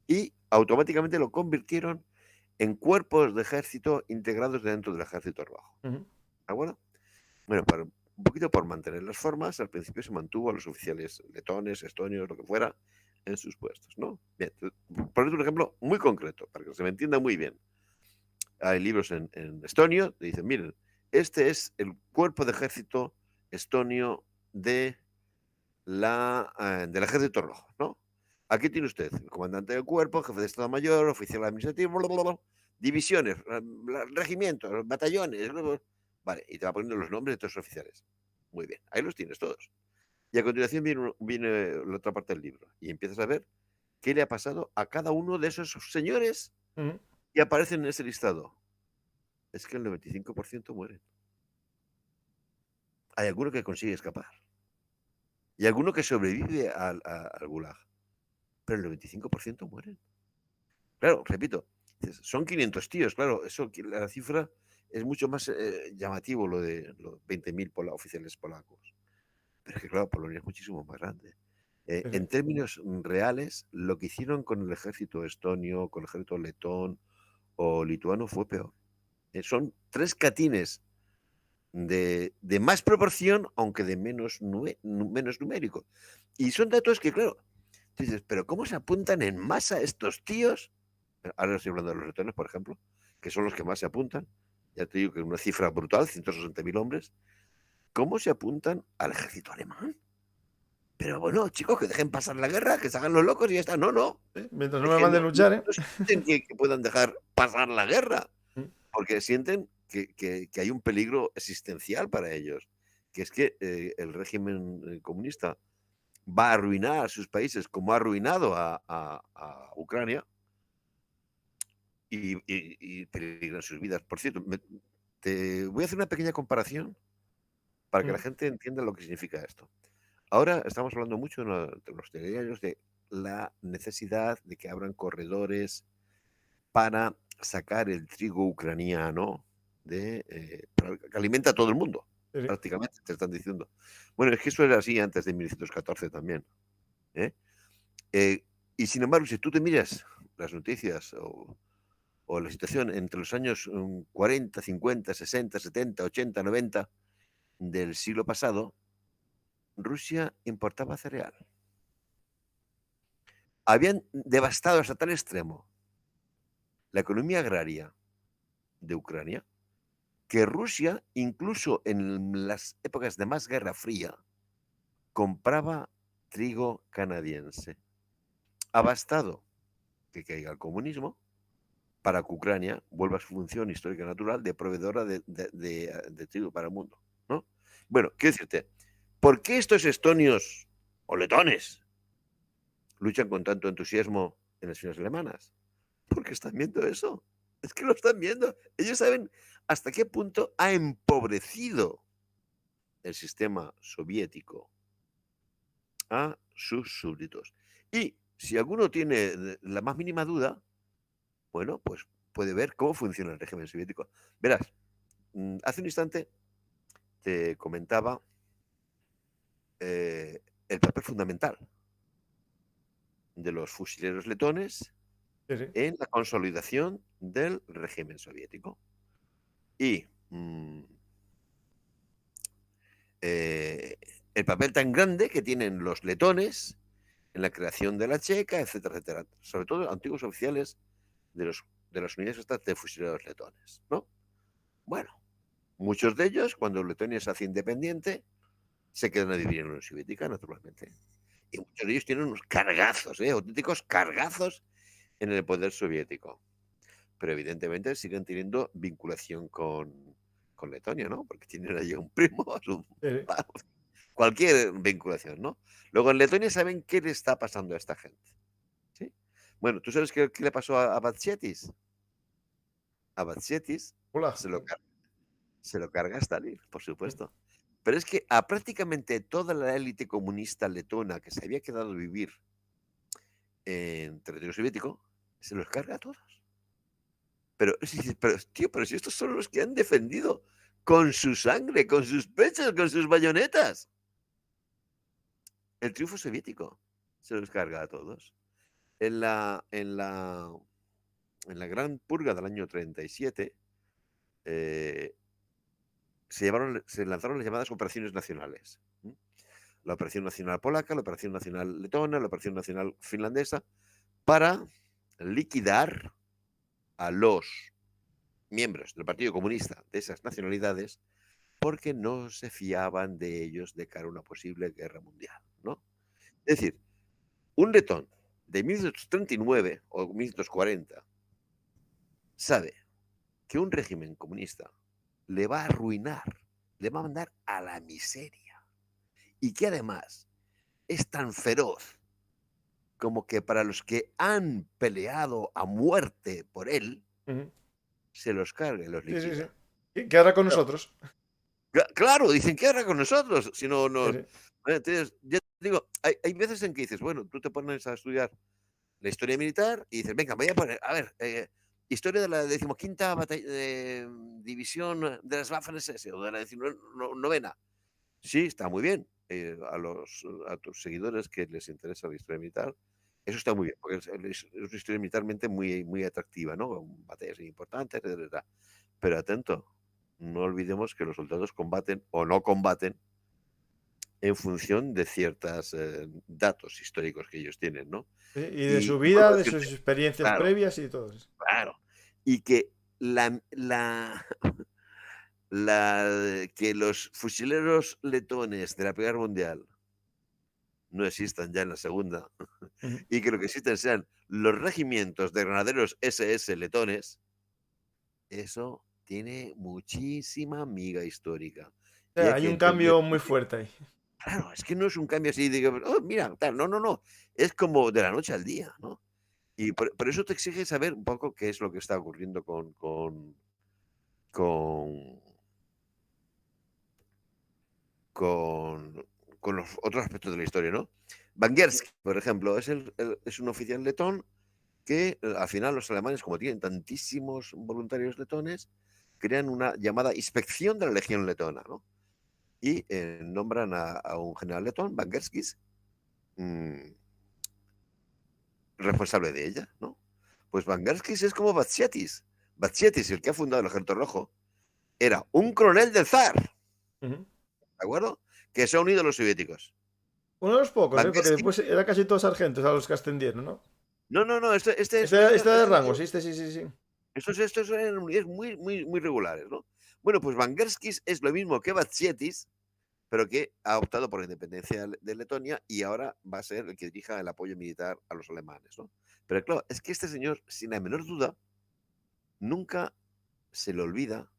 y automáticamente lo convirtieron en cuerpos de ejército integrados dentro del ejército rojo. ¿De acuerdo? Bueno, un poquito por mantener las formas, al principio se mantuvo a los oficiales letones, estonios, lo que fuera, en sus puestos, ¿no? Bien, por un ejemplo muy concreto, para que se me entienda muy bien. Hay libros en estonio que dicen, miren, este es el cuerpo de ejército estonio del ejército rojo, ¿no? Aquí tiene usted el comandante del cuerpo, jefe de Estado Mayor, oficial administrativo, divisiones, regimientos, batallones, vale, y te va poniendo los nombres de todos los oficiales. Muy bien, ahí los tienes todos. Y a continuación viene la otra parte del libro y empiezas a ver qué le ha pasado a cada uno de esos señores que aparecen en ese listado. Es que el 95% mueren. Hay alguno que consigue escapar. Y alguno que sobrevive al gulag. Pero el 95% mueren. Claro, repito, son 500 tíos, claro, eso, la cifra es mucho más llamativo, lo de los 20.000 oficiales polacos. Pero es que, claro, Polonia es muchísimo más grande. En términos reales, lo que hicieron con el ejército estonio, con el ejército letón o lituano fue peor. Son 3 catines de más proporción, aunque de menos numérico. Y son datos que, claro, tú dices, pero ¿cómo se apuntan en masa estos tíos? Ahora estoy hablando de los letones, por ejemplo, que son los que más se apuntan. Ya te digo que es una cifra brutal, 160.000 hombres. ¿Cómo se apuntan al ejército alemán? Pero bueno, chicos, que dejen pasar la guerra, que se hagan los locos y ya está. No. Mientras no me manden luchar, ¿eh? No sienten que puedan dejar pasar la guerra, porque sienten que hay un peligro existencial para ellos, que es que el régimen comunista va a arruinar a sus países como ha arruinado a Ucrania y peligran sus vidas. Por cierto, te voy a hacer una pequeña comparación para que la gente entienda lo que significa esto. Ahora estamos hablando mucho en los telediarios de la necesidad de que abran corredores para sacar el trigo ucraniano que alimenta a todo el mundo, prácticamente, te están diciendo. Bueno, es que eso era así antes de 1914 también. Y sin embargo, si tú te miras las noticias o la situación entre los años 40, 50, 60, 70, 80, 90 del siglo pasado, Rusia importaba cereal. Habían devastado hasta tal extremo la economía agraria de Ucrania que Rusia, incluso en las épocas de más guerra fría, compraba trigo canadiense. Ha bastado que caiga el comunismo para que Ucrania vuelva a su función histórica natural de proveedora de trigo para el mundo, ¿no? Bueno, quiero decirte, ¿por qué estos estonios o letones luchan con tanto entusiasmo en las filas alemanas? Porque están viendo eso. Es que lo están viendo. Ellos saben hasta qué punto ha empobrecido el sistema soviético a sus súbditos. Y si alguno tiene la más mínima duda, bueno, pues puede ver cómo funciona el régimen soviético. Verás, hace un instante te comentaba el papel fundamental de los fusileros letones en la consolidación del régimen soviético. Y el papel tan grande que tienen los letones en la creación de la Checa, etcétera, etcétera. Sobre todo antiguos oficiales de las unidades estas de fusileros letones, ¿no? Bueno, muchos de ellos, cuando Letonia se hace independiente, se quedan a vivir en la Unión Soviética, naturalmente. Y muchos de ellos tienen unos cargazos, auténticos cargazos en el poder soviético. Pero evidentemente siguen teniendo vinculación con Letonia, ¿no? Porque tienen allí un primo, cualquier vinculación, ¿no? Luego en Letonia saben qué le está pasando a esta gente. ¿Sí? Bueno, ¿tú sabes qué le pasó a Batshetis? A Batshetis se lo carga Stalin, por supuesto. Pero es que a prácticamente toda la élite comunista letona que se había quedado a vivir en territorio soviético, se los carga a todos. Pero, tío, pero si estos son los que han defendido con su sangre, con sus pechos, con sus bayonetas el triunfo soviético, se los carga a todos. En la gran purga del año 37, se lanzaron las llamadas operaciones nacionales. La operación nacional polaca, la operación nacional letona, la operación nacional finlandesa, para liquidar a los miembros del Partido Comunista de esas nacionalidades porque no se fiaban de ellos de cara a una posible guerra mundial, ¿no? Es decir, un letón de 1839 o 1840 sabe que un régimen comunista le va a arruinar, le va a mandar a la miseria, y que además es tan feroz como que para los que han peleado a muerte por él, se los carga y los liquida. Sí. ¿Qué hará con nosotros? Claro, dicen, ¿qué hará con nosotros? Si no nos... Sí. Entonces, yo digo, hay veces en que dices, bueno, tú te pones a estudiar la historia militar y dices, venga, voy a poner, a ver, historia de la 15ª división de las Waffen-SS o de la 19ª. Sí, está muy bien. A tus seguidores que les interesa la historia militar, eso está muy bien, porque es una historia militarmente muy, muy atractiva, ¿no? Con batallas importantes, etc. Pero atento, no olvidemos que los soldados combaten o no combaten en función de ciertos datos históricos que ellos tienen, ¿no? Sí, y de su vida, de sus experiencias previas y todo eso. Claro. Y que que los fusileros letones de la Primera Guerra Mundial no existan ya en la Segunda, y que lo que existen sean los regimientos de granaderos SS letones, eso tiene muchísima miga histórica. Hay un cambio muy fuerte ahí. Claro, es que no es un cambio así de, oh, mira, tal, no. Es como de la noche al día, ¿no? Y por eso te exige saber un poco qué es lo que está ocurriendo con los otros aspectos de la historia, ¿no? Bangersky, por ejemplo, es un oficial letón que al final los alemanes, como tienen tantísimos voluntarios letones, crean una llamada inspección de la Legión Letona, ¿no? Y nombran a un general letón, Bangerskis, responsable de ella, ¿no? Pues Bangerskis es como Batsiatis. Batsiatis, el que ha fundado el Ejército Rojo, era un coronel del zar. ¿De acuerdo? Que se ha unido a los soviéticos. Uno de los pocos, porque después era casi todos sargentos a los que ascendieron, ¿no? No, este de rango, sí. Estos eran unidades muy regulares, ¿no? Bueno, pues Bangerskis es lo mismo que Batsiatis, pero que ha optado por la independencia de Letonia y ahora va a ser el que dirija el apoyo militar a los alemanes, ¿no? Pero claro, es que este señor, sin la menor duda, nunca se le olvida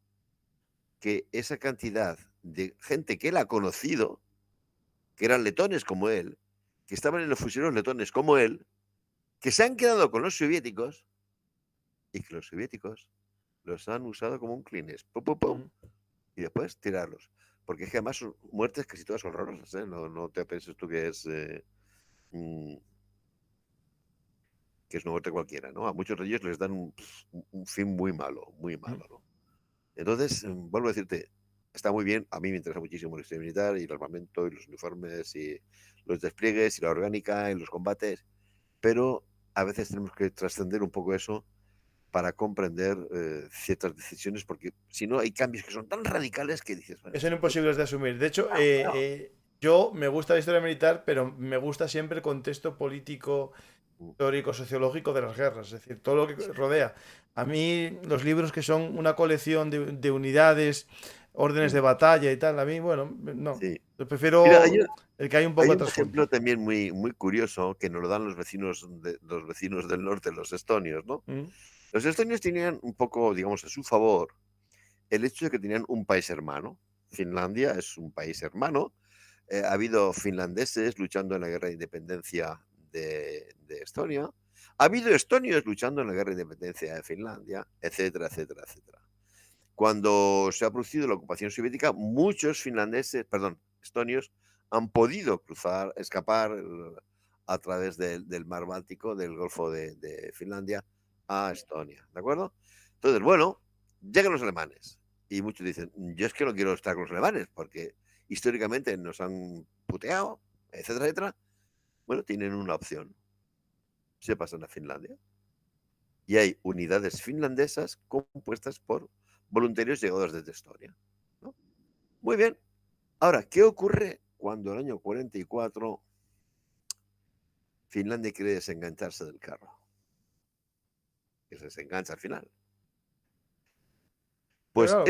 que esa cantidad de gente que él ha conocido, que eran letones como él, que estaban en los fusileros letones como él, que se han quedado con los soviéticos y que los soviéticos los han usado como un Kleenex, y después tirarlos. Porque es que además son muertes casi todas horrorosas, ¿eh? No te pienses tú que es una muerte cualquiera, ¿no? A muchos de ellos les dan un fin muy malo, ¿no? Entonces, vuelvo a decirte, está muy bien, a mí me interesa muchísimo la historia militar y el armamento y los uniformes y los despliegues y la orgánica y los combates, pero a veces tenemos que trascender un poco eso para comprender ciertas decisiones, porque si no hay cambios que son tan radicales que dices... Bueno, son imposibles de asumir. De hecho, yo me gusta la historia militar, pero me gusta siempre el contexto político, histórico, sociológico de las guerras, es decir, todo lo que rodea. A mí los libros que son una colección de unidades, órdenes de batalla y tal, a mí, bueno, no. Sí. Yo prefiero el que hay un poco de trasfondo. Hay un ejemplo también muy curioso que nos lo dan los vecinos del norte, los estonios, ¿no? Los estonios tenían un poco, digamos, a su favor el hecho de que tenían un país hermano. Finlandia es un país hermano. Ha habido finlandeses luchando en la guerra de independencia de Estonia. Ha habido estonios luchando en la guerra de independencia de Finlandia, etcétera, etcétera, etcétera. cuando se ha producido la ocupación soviética, muchos estonios, han podido escapar a través del mar Báltico, del Golfo de Finlandia, a Estonia, ¿de acuerdo? Entonces, bueno, llegan los alemanes y muchos dicen, yo es que no quiero estar con los alemanes porque históricamente nos han puteado, etcétera, etcétera. Bueno, tienen una opción. Se pasan a Finlandia y hay unidades finlandesas compuestas por voluntarios llegados desde Estonia, ¿no? Muy bien. Ahora, ¿qué ocurre cuando el año 44 Finlandia quiere desengancharse del carro? Que se desengancha al final. Pero Pues claro,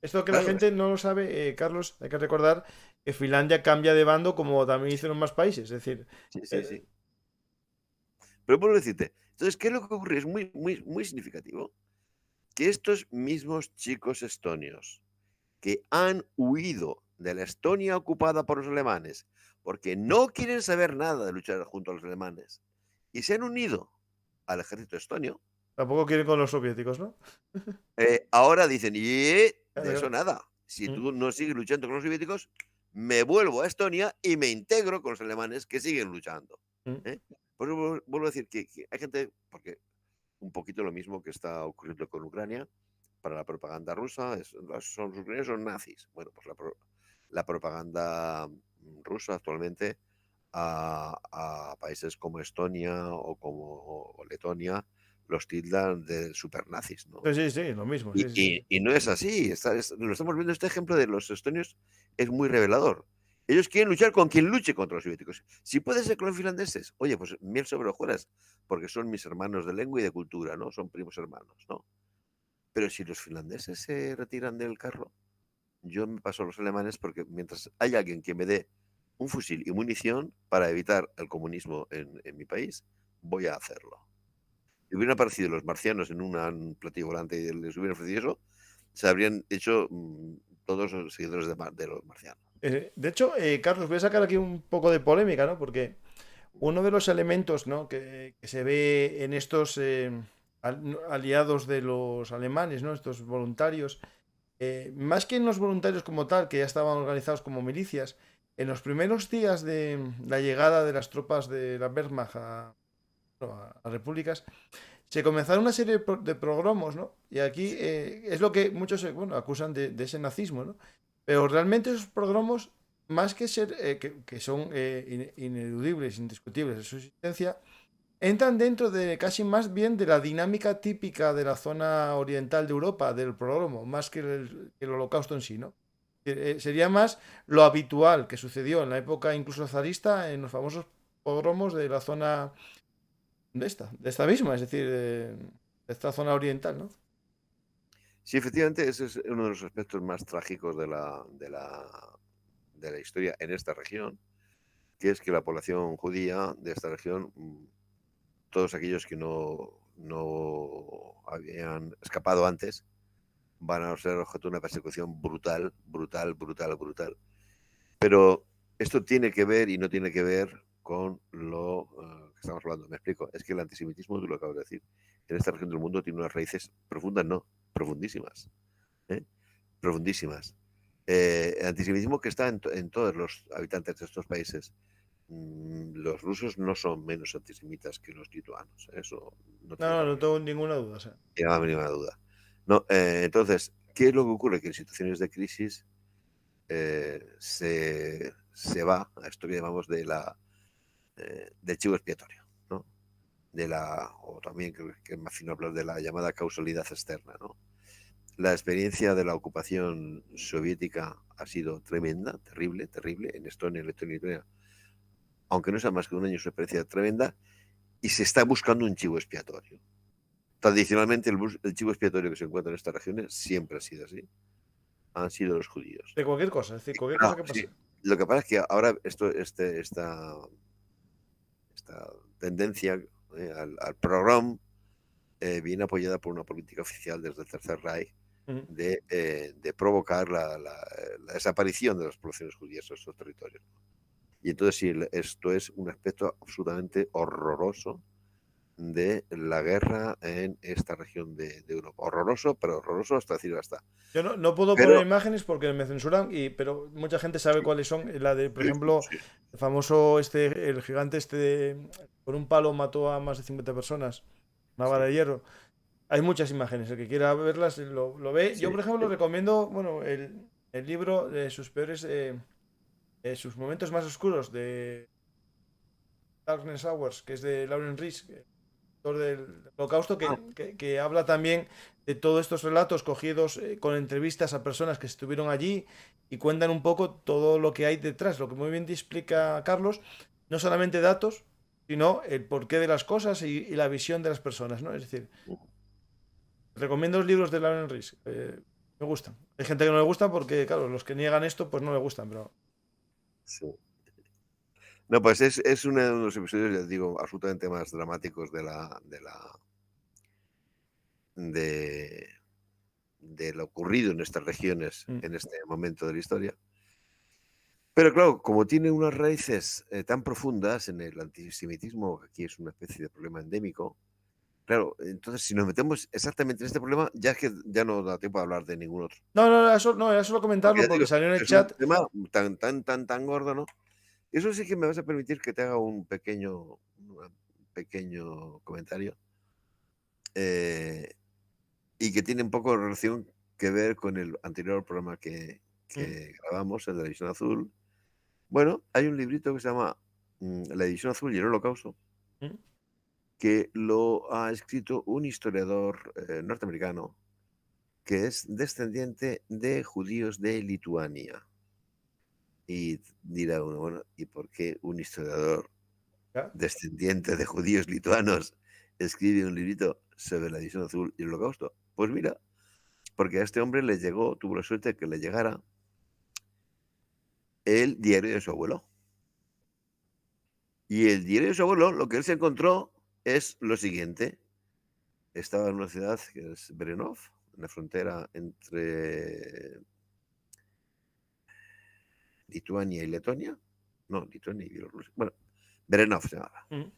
esto que la gente no lo sabe, Carlos, hay que recordar que Finlandia cambia de bando como también hicieron más países. Es decir, sí. Pero vuelvo a decirte, entonces, ¿qué es lo que ocurre? Es muy, muy, muy significativo que estos mismos chicos estonios que han huido de la Estonia ocupada por los alemanes porque no quieren saber nada de luchar junto a los alemanes y se han unido al ejército estonio, tampoco quieren con los soviéticos, ¿no? ahora dicen, y de Claro, eso claro. nada, si tú no sigues luchando con los soviéticos, me vuelvo a Estonia y me integro con los alemanes que siguen luchando. ¿eh? Por eso vuelvo a decir que hay gente, porque un poquito lo mismo que está ocurriendo con Ucrania, para la propaganda rusa, los ucranianos son nazis. Bueno, pues la propaganda rusa actualmente a países como Estonia o como Letonia los tildan de supernazis, ¿no? Sí, sí, lo mismo. Sí, sí. Y no es así. Lo estamos viendo, este ejemplo de los estonios es muy revelador. Ellos quieren luchar con quien luche contra los soviéticos. Si puede ser con los finlandeses, oye, pues miel sobre hojuelas, porque son mis hermanos de lengua y de cultura, ¿no? Son primos hermanos, ¿no? Pero si los finlandeses se retiran del carro, yo me paso a los alemanes porque mientras hay alguien que me dé un fusil y munición para evitar el comunismo en mi país, voy a hacerlo. Si hubieran aparecido los marcianos en un platillo volante y les hubieran ofrecido eso, se habrían hecho todos los seguidores de los marcianos. De hecho, Carlos, voy a sacar aquí un poco de polémica, ¿no? Porque uno de los elementos, ¿no?, que se ve en estos aliados de los alemanes, ¿no?, estos voluntarios, más que en los voluntarios como tal, que ya estaban organizados como milicias, en los primeros días de la llegada de las tropas de la Wehrmacht a repúblicas, se comenzaron una serie de progromos, ¿no? Y aquí es lo que muchos bueno, acusan de ese nazismo, ¿no? Pero realmente esos progromos, más que ser que son ineludibles, indiscutibles en su existencia, entran dentro de casi más bien de la dinámica típica de la zona oriental de Europa, del progromo, más que el holocausto en sí, ¿no? Sería más lo habitual que sucedió en la época incluso zarista en los famosos pogromos de la zona de esta misma, es decir, de esta zona oriental, ¿no? Sí, efectivamente, ese es uno de los aspectos más trágicos de la historia en esta región, que es que la población judía de esta región, todos aquellos que no habían escapado antes, van a ser objeto de una persecución brutal, brutal, brutal, brutal. Pero esto tiene que ver y no tiene que ver con lo que estamos hablando. Me explico. Es que el antisemitismo, tú lo acabas de decir, en esta región del mundo tiene unas raíces profundas, no, profundísimas. ¿eh? Profundísimas. El antisemitismo que está en todos los habitantes de estos países. Los rusos no son menos antisemitas que los lituanos. Eso no No, tengo no tengo ninguna duda. O sea. la mínima duda. No, entonces, ¿qué es lo que ocurre? Que en situaciones de crisis se va a esto que llamamos del chivo expiatorio, ¿no? O también que es más fino hablar de la llamada causalidad externa, ¿no? La experiencia de la ocupación soviética ha sido tremenda, terrible, terrible, en Estonia, en Letonia y Lituania, aunque no sea más que un año, es una experiencia tremenda, y se está buscando un chivo expiatorio. Tradicionalmente el chivo expiatorio que se encuentra en estas regiones siempre ha sido así. Han sido los judíos. De cualquier cosa, es decir, cualquier cosa que pase. Sí. Lo que pasa es que ahora esta tendencia al programa viene apoyada por una política oficial desde el Tercer Reich de provocar la desaparición de las poblaciones judías en estos territorios. Y entonces sí, esto es un aspecto absolutamente horroroso de la guerra en esta región de Europa. Horroroso, pero horroroso hasta decir basta. Yo no puedo Pero, poner imágenes porque me censuran, pero mucha gente sabe sí, cuáles son. La de, por sí, ejemplo, sí, el famoso el gigante con un palo mató a más de 50 personas, una vara sí, de hierro. Hay muchas imágenes, el que quiera verlas lo ve. Yo, sí, por ejemplo, recomiendo, bueno, el libro de sus peores, sus momentos más oscuros de Darkness Hours, que es de Lauren Rhys, autor del Holocausto, ah, que habla también de todos estos relatos cogidos con entrevistas a personas que estuvieron allí y cuentan un poco todo lo que hay detrás, lo que muy bien te explica Carlos, no solamente datos, sino el porqué de las cosas y la visión de las personas, ¿no? Es decir, recomiendo los libros de Lauren Rhys, me gustan. Hay gente que no le gusta porque, claro, los que niegan esto, pues no le gustan, pero... sí. No, pues es uno de los episodios, ya digo, absolutamente más dramáticos de, de lo ocurrido en estas regiones Mm, en este momento de la historia. Pero claro, como tiene unas raíces tan profundas en el antisemitismo, que aquí es una especie de problema endémico, claro, entonces si nos metemos exactamente en este problema, ya es que ya no da tiempo a hablar de ningún otro. no, era solo Porque comentarlo ya digo, porque salió en el es un chat. tema tan gordo, ¿no? Eso sí que me vas a permitir que te haga un pequeño comentario eh, y que tiene un poco de relación que ver con el anterior programa Mm, que grabamos, el de la División Azul. Bueno, hay un librito que se llama La División Azul y el Holocausto, mm. que lo ha escrito un historiador norteamericano que es descendiente de judíos de Lituania. Y dirá uno, bueno, ¿y por qué un historiador Ya. descendiente de judíos lituanos escribe un librito sobre la División Azul y el Holocausto? Pues mira, porque a este hombre le llegó, tuvo la suerte de que le llegara el diario de su abuelo. Y el diario de su abuelo, lo que él se encontró es lo siguiente. Estaba en una ciudad que es Berenov, en la frontera entre Lituania y Letonia. No, Lituania y Bielorrusia. Bueno, Berenov se llamaba. Mm.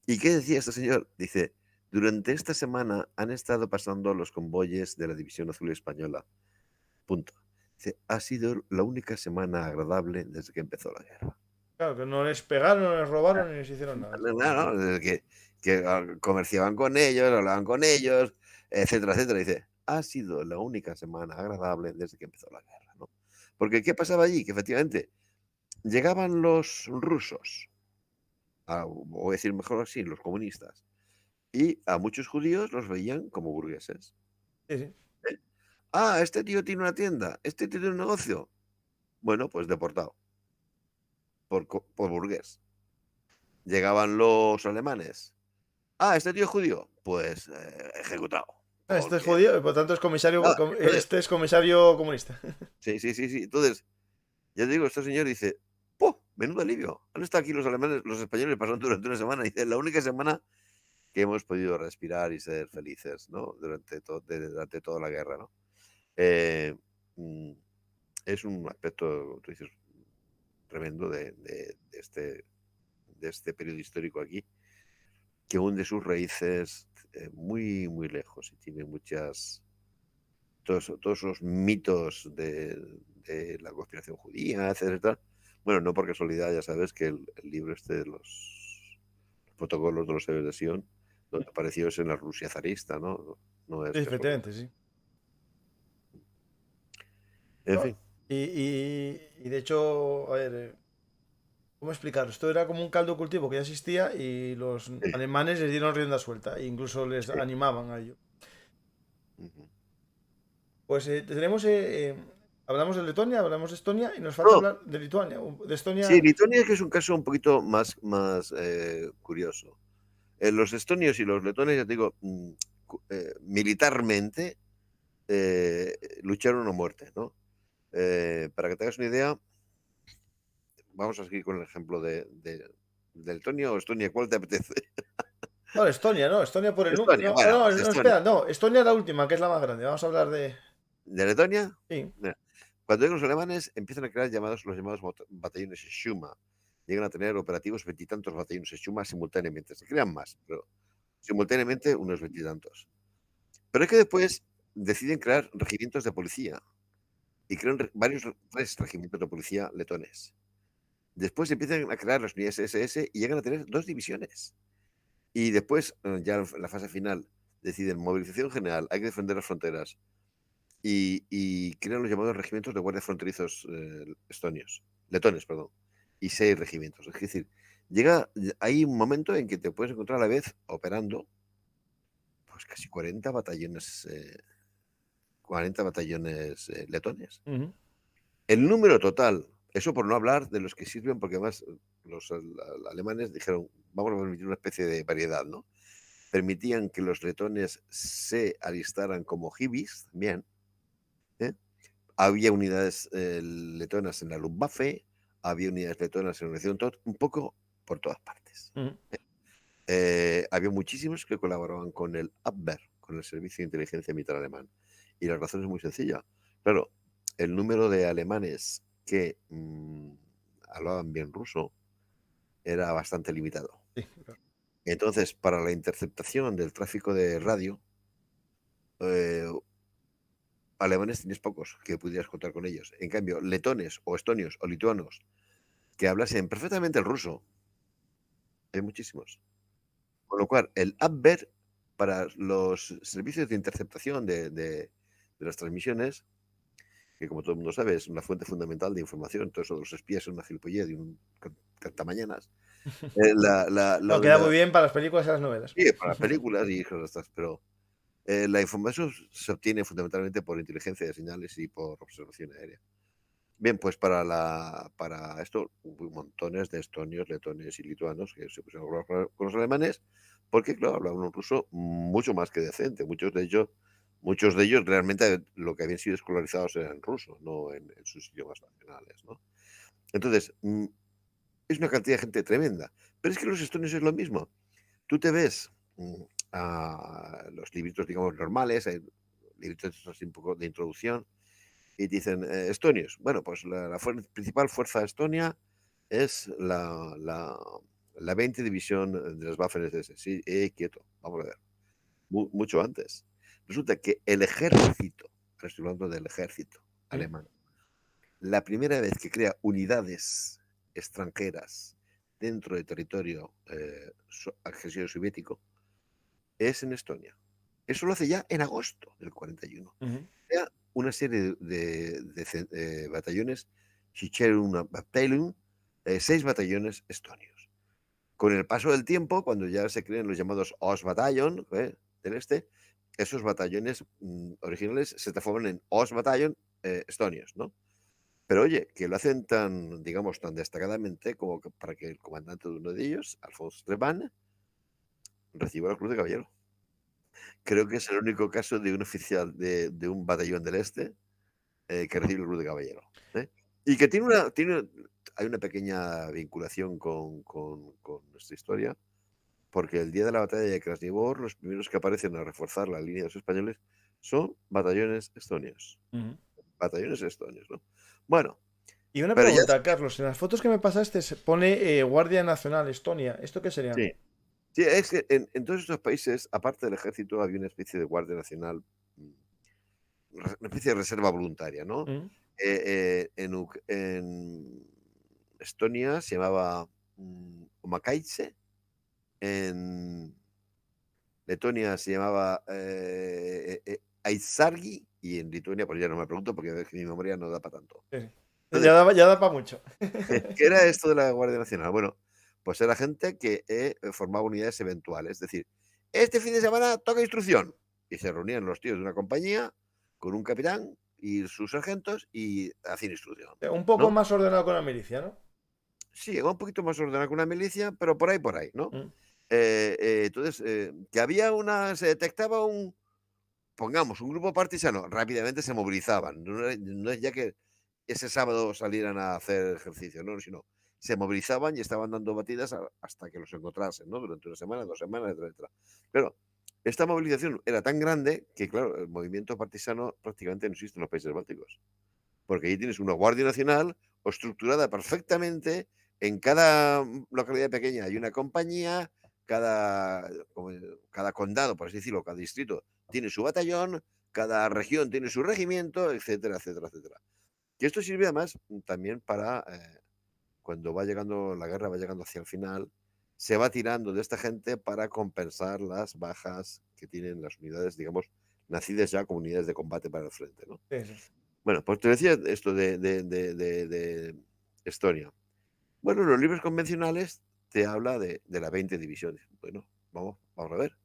¿Y qué decía este señor? Dice, durante esta semana han estado pasando los convoyes de la División Azul Española. Punto. Dice, ha sido la única semana agradable desde que empezó la guerra. Claro, que no les pegaron, no les robaron ni les hicieron nada. No, desde que comerciaban con ellos, hablaban con ellos, etcétera, etcétera. Dice, ha sido la única semana agradable desde que empezó la guerra, ¿no? Porque ¿qué pasaba allí? Que efectivamente llegaban los rusos, voy a decir mejor así, los comunistas, y a muchos judíos los veían como burgueses. Sí, sí. Ah, este tío tiene una tienda, este tío tiene un negocio. Bueno, pues deportado por burgués. Llegaban los alemanes. Ah, este tío es judío, pues ejecutado. Este es Porque, judío y por tanto es comisario, entonces, este es comisario comunista. sí, sí, sí, sí. Entonces, ya te digo, este señor dice, ¡oh! Menudo alivio. Han estado aquí los alemanes, los españoles pasando durante una semana. Dice, la única semana que hemos podido respirar y ser felices, ¿no? Durante toda la guerra, ¿no? Eh, mm, es un aspecto, tú dices, tremendo de este periodo histórico aquí, que hunde sus raíces muy, muy lejos y tiene todos esos mitos de la conspiración judía, etcétera. Bueno, no por casualidad, ya sabes que el libro este de los protocolos de los héroes de Sion, donde apareció es en la Rusia zarista, ¿no? No Sí, es casualidad. efectivamente, sí. En No, fin. y de hecho, a ver, ¿cómo explicarlo? Esto era como un caldo de cultivo que ya existía y los Sí, alemanes les dieron rienda suelta e incluso les sí. animaban a ello. Uh-huh. Pues hablamos de Letonia, hablamos de Estonia y nos falta No, hablar de Lituania. De sí, Estonia, Lituania que es un caso un poquito más curioso. Los estonios y los letones, ya te digo, militarmente lucharon a muerte, ¿no? Para que te hagas una idea, vamos a seguir con el ejemplo de Letonia o Estonia, ¿cuál te apetece? no, Estonia, no, Estonia por el número. Estonia, No, bueno, no, pues no, Estonia. espera, no, Estonia es la última, que es la más grande. Vamos a hablar de. ¿De Letonia? Sí, Mira, cuando llegan los alemanes, empiezan a crear los llamados batallones Shuma. Llegan a tener operativos veintitantos batallones Shuma simultáneamente. Se crean más, pero simultáneamente unos 20 y tantos. Pero es que después deciden crear regimientos de policía y crean tres regimientos de policía letones. Después empiezan a crear las unidades SS y llegan a tener 2 divisiones. Y después, ya en la fase final, deciden movilización general, hay que defender las fronteras. Y crean los llamados regimientos de guardias fronterizos letones, perdón. Y 6 regimientos. Es decir, hay un momento en que te puedes encontrar a la vez operando pues casi 40 batallones letones. El número total, eso por no hablar de los que sirven, porque además los alemanes dijeron, vamos a permitir una especie de variedad, ¿no? Permitían que los letones se alistaran como hibis también. Había unidades letonas en la Luftwaffe, había unidades letonas en la Organización Todt, un poco por todas partes. Había muchísimos que colaboraban con el Abwehr, con el Servicio de Inteligencia Militar Alemán. Y la razón es muy sencilla. Claro, el número de alemanes que hablaban bien ruso era bastante limitado. Sí, claro. Entonces, para la interceptación del tráfico de radio, alemanes tienes pocos que pudieras contar con ellos. En cambio, letones o estonios o lituanos que hablasen perfectamente el ruso, hay muchísimos. Con lo cual, el Abwehr para los servicios de interceptación de las transmisiones, que como todo el mundo sabe es una fuente fundamental de información, todo eso de los espías son una gilipollez y un cantamañanas. No, queda muy bien para las películas y las novelas. Sí, para las películas y cosas estas, pero la información se obtiene fundamentalmente por inteligencia de señales y por observación aérea. Bien, pues para esto hubo montones de estonios, letones y lituanos que se pusieron a hablar con los alemanes, porque claro, hablaban un ruso mucho más que decente. Muchos de ellos realmente lo que habían sido escolarizados era en ruso, no en sus idiomas nacionales, ¿no? Entonces, es una cantidad de gente tremenda. Pero es que los estonios es lo mismo. Tú te ves a los libritos, digamos, normales, hay libritos así un poco de introducción, y dicen, estonios. Bueno, pues la principal fuerza de Estonia es la 20 división de las Waffen-SS. Sí, quieto, vamos a ver. Mucho antes. Resulta que el ejército, ahora estoy hablando del ejército alemán, la primera vez que crea unidades extranjeras dentro del territorio accesible soviético es en Estonia. Eso lo hace ya en agosto del 41. Crea una serie de batallones, Battalion, 6 batallones estonios. Con el paso del tiempo, cuando ya se crean los llamados Ostbataillon del este, esos batallones originales se transforman en Ostbataillon estonios, ¿no? Pero oye, que lo hacen tan, digamos, tan destacadamente como para que el comandante de uno de ellos, Alphonse Treban, reciba la Cruz de Caballero. Creo que es el único caso de un oficial de un batallón del este que recibe la Cruz de Caballero. Y que hay una pequeña vinculación con nuestra historia, porque el día de la batalla de Krasnivor, los primeros que aparecen a reforzar la línea de los españoles son batallones estonios. Batallones estonios, ¿no? Bueno. Y una pregunta, Carlos, en las fotos que me pasaste se pone Guardia Nacional Estonia. ¿Esto qué sería? Sí. Sí, es que en todos estos países, aparte del ejército, había una especie de Guardia Nacional, una especie de reserva voluntaria, ¿no? En Estonia se llamaba Omakaitse, en Letonia se llamaba Aizargi, y en Lituania, pues ya no me pregunto porque mi memoria no da para tanto. Sí. Entonces, ya da para mucho. ¿Qué era esto de la Guardia Nacional? Bueno, pues era gente que formaba unidades eventuales. Es decir, este fin de semana toca instrucción. Y se reunían los tíos de una compañía con un capitán y sus sargentos y hacían instrucción. Un poco más ordenado con la milicia, ¿no? Sí, un poquito más ordenado con una milicia, pero por ahí, ¿no? Entonces, que había se detectaba un grupo partisano, rápidamente se movilizaban. No es ya que ese sábado salieran a hacer ejercicio, ¿no? Sino se movilizaban y estaban dando batidas hasta que los encontrasen, ¿no? Durante una semana, 2 semanas, etcétera. Pero esta movilización era tan grande que, claro, el movimiento partisano prácticamente no existe en los países bálticos. Porque ahí tienes una Guardia Nacional estructurada perfectamente. En cada localidad pequeña hay una compañía cada condado, por así decirlo, cada distrito tiene su batallón, cada región tiene su regimiento, etcétera, etcétera, etcétera. Y esto sirve además también para, cuando va llegando la guerra, va llegando hacia el final, se va tirando de esta gente para compensar las bajas que tienen las unidades, digamos, nacidas ya como unidades de combate para el frente, ¿no? Sí. Bueno, pues te decía esto de Estonia. Bueno, los libros convencionales te habla de las 20 divisiones. Bueno, vamos a ver.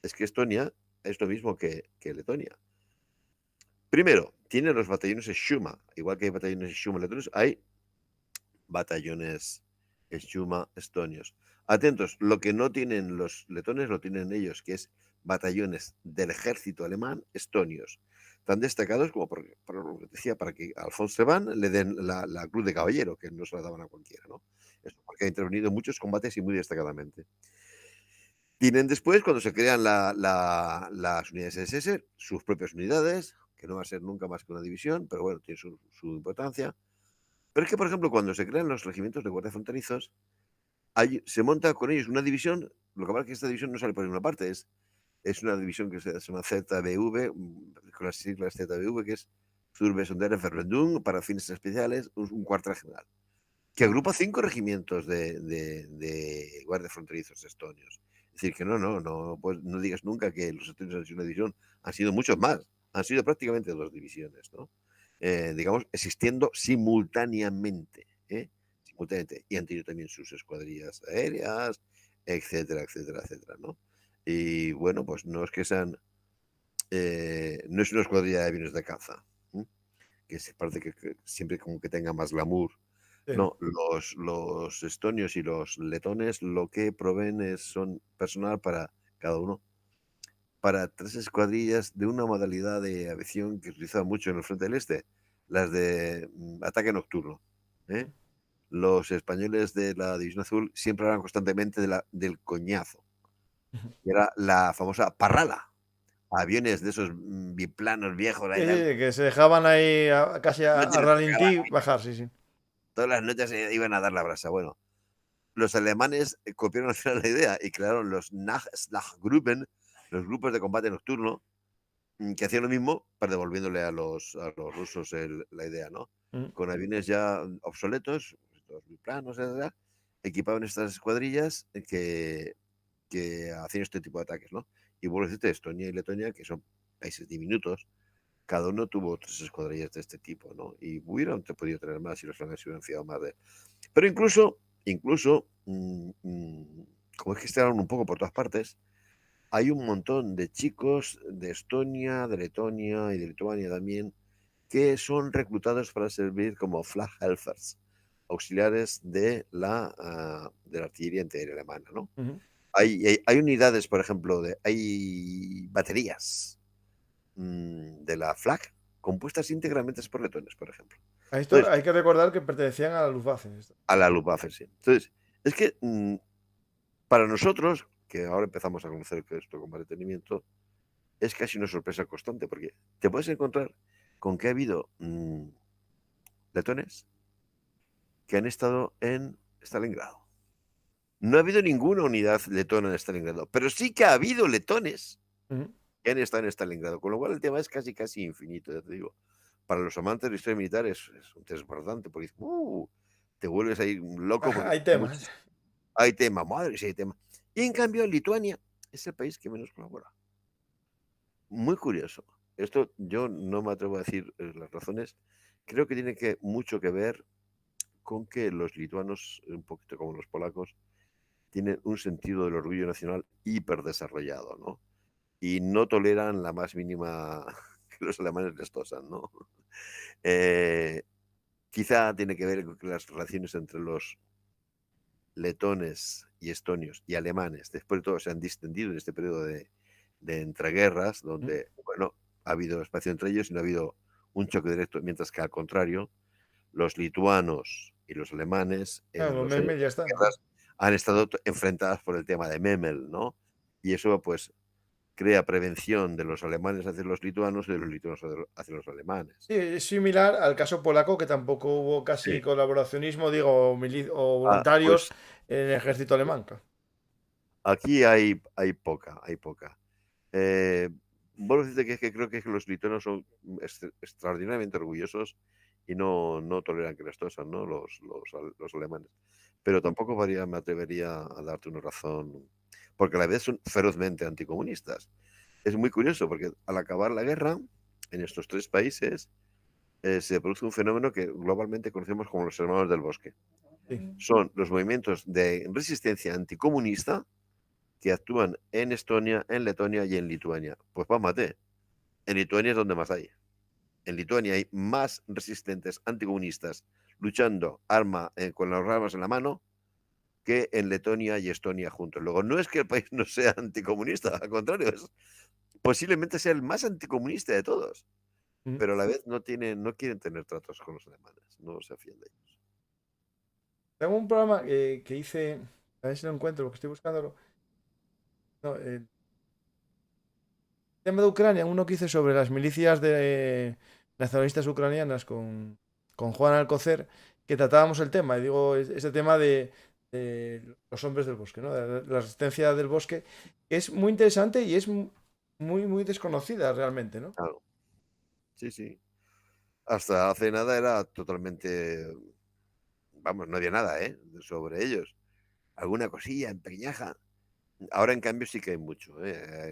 Es que Estonia es lo mismo que Letonia. Primero, tiene los batallones Shuma. Igual que hay batallones Shuma letones, hay batallones Shuma estonios. Atentos, lo que no tienen los letones lo tienen ellos, que es batallones del ejército alemán estonios, tan destacados como por lo que decía, para que a Alphonse Servan le den la cruz de caballero, que no se la daban a cualquiera, ¿no? Esto porque ha intervenido en muchos combates y muy destacadamente. Tienen después, cuando se crean las unidades SS, sus propias unidades, que no va a ser nunca más que una división, pero bueno, tiene su importancia. Pero es que, por ejemplo, cuando se crean los regimientos de guardia fronterizos, se monta con ellos una división. Lo que pasa es que esta división no sale por ninguna parte, es una división que se llama ZBV, con las siglas ZBV, que es Zur Besondere Verwendung, para fines especiales, un cuartel general, que agrupa 5 regimientos de guardia fronterizos estonios. Es decir, que no digas nunca que los estonios han sido una división, han sido muchos más, han sido prácticamente 2 divisiones, ¿no? Digamos, existiendo simultáneamente, y han tenido también sus escuadrillas aéreas, etcétera, etcétera, etcétera, ¿no? Y bueno, pues no es que sean, no es una escuadrilla de aviones de caza, que se parece que siempre como que tenga más glamour. Sí. No, los estonios y los letones lo que proveen son personal para cada uno, para 3 escuadrillas de una modalidad de aviación que utilizaba mucho en el frente del este, las de ataque nocturno. Los españoles de la División Azul siempre hablan constantemente del coñazo, que era la famosa parrala, aviones de esos biplanos viejos. Sí, que se dejaban ahí casi a ralentí bajar, sí. Todas las noches iban a dar la brasa. Bueno, los alemanes copiaron al final la idea y crearon los Nachtschlaggruppen, los grupos de combate nocturno, que hacían lo mismo, para devolviéndole a los rusos la idea, ¿no? Con aviones ya obsoletos, los biplanos, etc., equipaban estas escuadrillas que hacían este tipo de ataques, ¿no? Y vuelvo a decirte, Estonia y Letonia, que son países diminutos, cada uno tuvo 3 escuadrillas de este tipo, ¿no? Y hubieran podido tener más si los franceses hubieran fiado más de él. Pero incluso como es que estaban un poco por todas partes, hay un montón de chicos de Estonia, de Letonia y de Lituania también, que son reclutados para servir como Flakhelfers, auxiliares de la artillería antiaérea alemana, ¿no? Hay unidades, por ejemplo, hay baterías de la Flak compuestas íntegramente por letones, por ejemplo. Entonces, hay que recordar que pertenecían a la Luftwaffe. A la Luftwaffe, sí. Entonces, es que para nosotros, que ahora empezamos a conocer esto con más detenimiento, es casi una sorpresa constante, porque te puedes encontrar con que ha habido letones que han estado en Stalingrado. No ha habido ninguna unidad letona en Stalingrado, pero sí que ha habido letones que han estado en Stalingrado, con lo cual el tema es casi infinito, ya te digo. Para los amantes de la historia militar es un desbordante, porque te vuelves ahí loco. Hay temas. Hay tema, madre, sí hay tema. Y en cambio, Lituania es el país que menos colabora. Muy curioso. Esto yo no me atrevo a decir las razones. Creo que tiene mucho que ver con que los lituanos, un poquito como los polacos, tienen un sentido del orgullo nacional hiperdesarrollado, ¿no? Y no toleran la más mínima que los alemanes les tosan, ¿no? Quizá tiene que ver con que las relaciones entre los letones y estonios y alemanes, después de todo, se han distendido en este periodo de entreguerras, donde, bueno, ha habido espacio entre ellos y no ha habido un choque directo, mientras que al contrario, los lituanos y los alemanes han estado enfrentadas por el tema de Memel, ¿no? Y eso, pues, crea prevención de los alemanes hacia los lituanos y de los lituanos hacia los alemanes. Sí, es similar al caso polaco, que tampoco hubo casi colaboracionismo, digo, o voluntarios en el ejército alemán. Aquí hay poca, hay poca. Vuelvo a decirte que creo que los lituanos son extraordinariamente orgullosos y no toleran que les tosan, ¿no? Los alemanes. Pero tampoco me atrevería a darte una razón, porque a la vez son ferozmente anticomunistas. Es muy curioso porque al acabar la guerra, en estos tres países, se produce un fenómeno que globalmente conocemos como los hermanos del bosque. Sí. Son los movimientos de resistencia anticomunista que actúan en Estonia, en Letonia y en Lituania. Pues mate. En Lituania es donde más hay. En Lituania hay más resistentes anticomunistas luchando con las armas en la mano que en Letonia y Estonia juntos. Luego, no es que el país no sea anticomunista, al contrario, posiblemente sea el más anticomunista de todos, pero a la vez no quieren tener tratos con los alemanes, no se fían de ellos. Tengo un programa que hice, a ver si lo encuentro, porque estoy buscándolo. No, el tema de Ucrania, uno que hice sobre las milicias nacionalistas ucranianas con Juan Alcocer, que tratábamos el tema, y digo, ese tema de los hombres del bosque, ¿no? De la resistencia del bosque, que es muy interesante y es muy desconocida realmente, ¿no? Claro. Sí, sí. Hasta hace nada era totalmente, vamos, no había nada, sobre ellos. Alguna cosilla en pequeñaja. Ahora, en cambio, sí que hay mucho.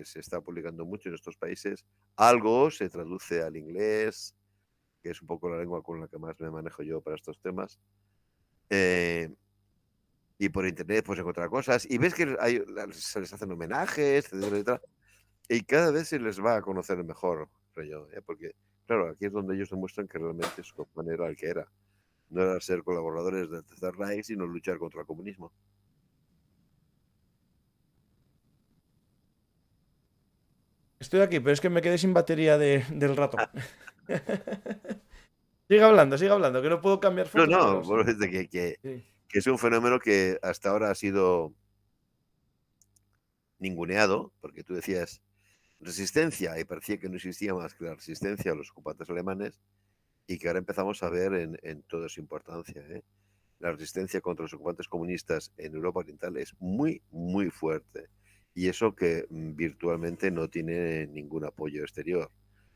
Se está publicando mucho en estos países. Algo se traduce al inglés, que es un poco la lengua con la que más me manejo yo para estos temas. Y por internet puedes encontrar cosas. Y ves que se les hacen homenajes, etcétera, etcétera. Y cada vez se les va a conocer mejor, creo yo. Porque, claro, aquí es donde ellos demuestran que realmente su manera el que era. No era ser colaboradores del Tercer Reich, sino luchar contra el comunismo. Estoy aquí, pero es que me quedé sin batería del ratón. sigue hablando, que no puedo cambiar No, fotos, no, pero sí. bueno, desde Sí. que es un fenómeno que hasta ahora ha sido ninguneado, porque tú decías resistencia y parecía que no existía más que la resistencia a los ocupantes alemanes y que ahora empezamos a ver en toda su importancia. La resistencia contra los ocupantes comunistas en Europa Oriental es muy fuerte y eso que virtualmente no tiene ningún apoyo exterior.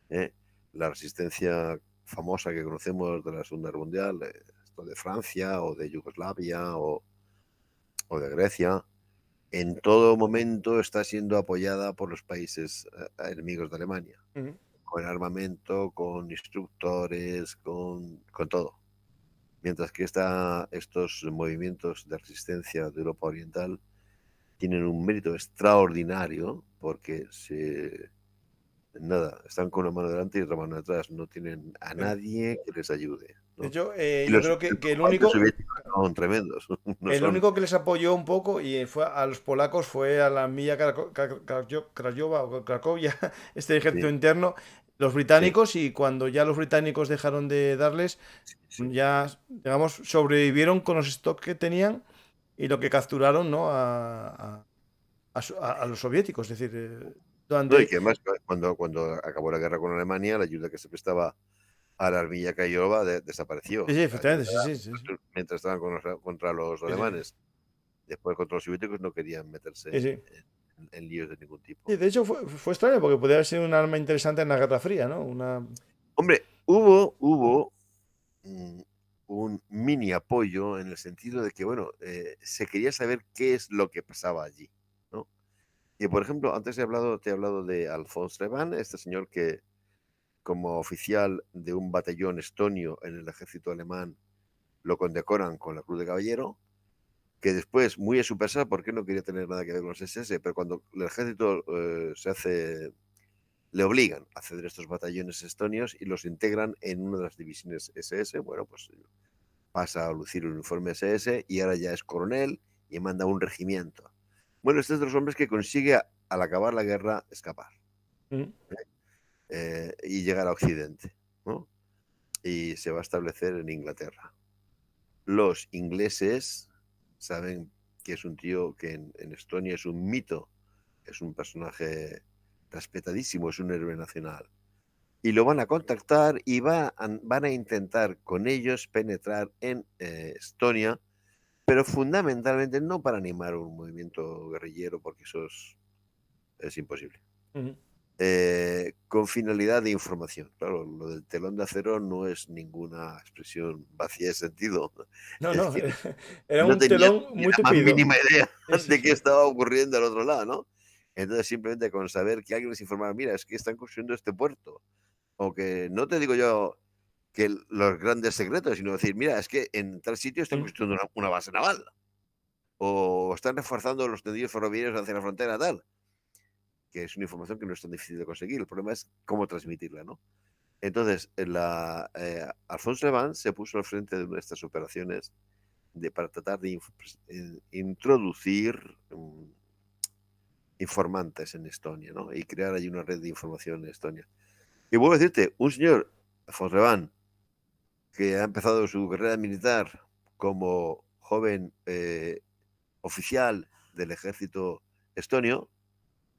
¿eh? La resistencia famosa que conocemos de la Segunda Guerra Mundial, esto de Francia o de Yugoslavia o de Grecia, en todo momento está siendo apoyada por los países enemigos de Alemania, Ujú. con armamento, con instructores, con todo. Mientras que estos movimientos de resistencia de Europa Oriental tienen un mérito extraordinario porque están con una mano delante y otra mano detrás, no tienen a Sí. nadie que les ayude. De ¿no? hecho, Y yo los creo que ocupantes soviéticos son tremendos, no el son... único que les apoyó un poco y fue a los polacos fue a la milla Cracovia o Cracovia, este ejército Sí, interno, los sí, británicos, y cuando ya los británicos dejaron de darles, sí, sí. ya, digamos, sobrevivieron con los stocks que tenían y lo que capturaron, ¿no? A los soviéticos, es decir, No, y durante... que además cuando acabó la guerra con Alemania, la ayuda que se prestaba a la armilla Craiova Sí, desapareció. sí, O sea, que efectivamente, sí, sí, sí, sí, mientras estaban contra los sí, sí, alemanes, después contra los soviéticos no querían meterse sí, sí. en líos de ningún tipo. Sí, de hecho fue extraño porque podría haber sido un arma interesante en la Guerra Fría, ¿no? Una... Hombre, hubo mm, un mini apoyo en el sentido de que, bueno, se quería saber qué es lo que pasaba allí, ¿no? Y por ejemplo, antes te he hablado de Alphonse Revan, este señor que como oficial de un batallón estonio en el ejército alemán lo condecoran con la Cruz de Caballero, que después, muy a su pesar, porque no quería tener nada que ver con los SS, pero cuando el ejército le obligan a ceder estos batallones estonios y los integran en una de las divisiones SS, bueno, pues pasa a lucir el uniforme SS y ahora ya es coronel y manda un regimiento. Bueno, este es de los hombres que consigue al acabar la guerra escapar Mm. y llegar a Occidente, ¿no? Y se va a establecer en Inglaterra. Los ingleses saben que es un tío que en Estonia es un mito, es un personaje respetadísimo, es un héroe nacional. Y lo van a contactar y van a intentar con ellos penetrar en Estonia pero fundamentalmente no para animar un movimiento guerrillero, porque eso es imposible. Con finalidad de información. Claro, lo del telón de acero no es ninguna expresión vacía de sentido. No, Es no, decir, era no un tenía telón ni muy la más tupido. mínima idea Sí, de sí. qué estaba ocurriendo al otro lado, ¿no? Entonces, simplemente con saber que alguien les informara, mira, es que están construyendo este puerto, o que no te digo yo que los grandes secretos, sino decir, mira, es que en tal sitio están construyendo una base naval, o están reforzando los tendidos ferroviarios hacia la frontera tal, que es una información que no es tan difícil de conseguir. El problema es cómo transmitirla, ¿no? Entonces, Alphonse Levan se puso al frente de una de estas operaciones para tratar de introducir informantes en Estonia, ¿no? Y crear ahí una red de información en Estonia. Y vuelvo a decirte, un señor, Alphonse Levan, que ha empezado su carrera militar como joven oficial del ejército estonio,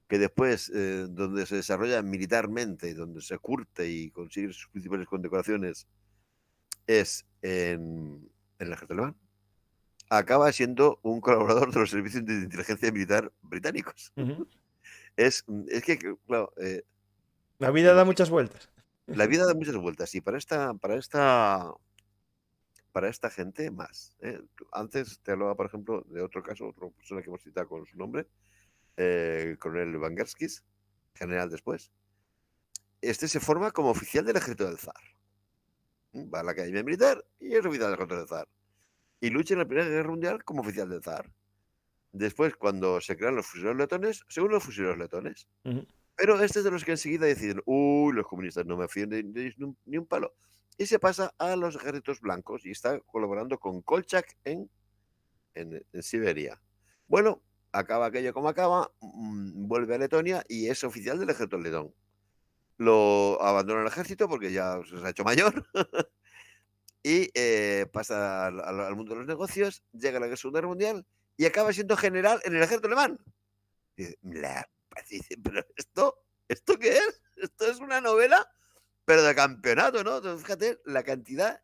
que después, donde se desarrolla militarmente, donde se curte y consigue sus principales condecoraciones, es en el ejército alemán, acaba siendo un colaborador de los servicios de inteligencia militar británicos. Es que, claro, La vida da muchas vueltas. la vida da muchas vueltas y para esta gente más. Antes te hablaba, por ejemplo, de otro caso, otra persona que hemos citado con su nombre, el coronel Vangerskis, general después. Este se forma como oficial del ejército del zar. Va a la academia militar y es oficial del ejército del zar. Y lucha en la Primera Guerra Mundial como oficial del zar. Después, cuando se crean los fusileros letones, se unen los fusileros letones. Pero este es de los que enseguida deciden, los comunistas no me fían de ellos ni un palo. Y se pasa a los ejércitos blancos y está colaborando con Kolchak en Siberia. Bueno, acaba aquello como acaba, vuelve a Letonia y es oficial del ejército letón. Lo abandona el ejército porque ya se ha hecho mayor y pasa al mundo de los negocios, llega a la Segunda Guerra Mundial y acaba siendo general en el ejército alemán. Y dice, pero ¿esto qué es? Esto es una novela, pero de campeonato, ¿no? Entonces, fíjate la cantidad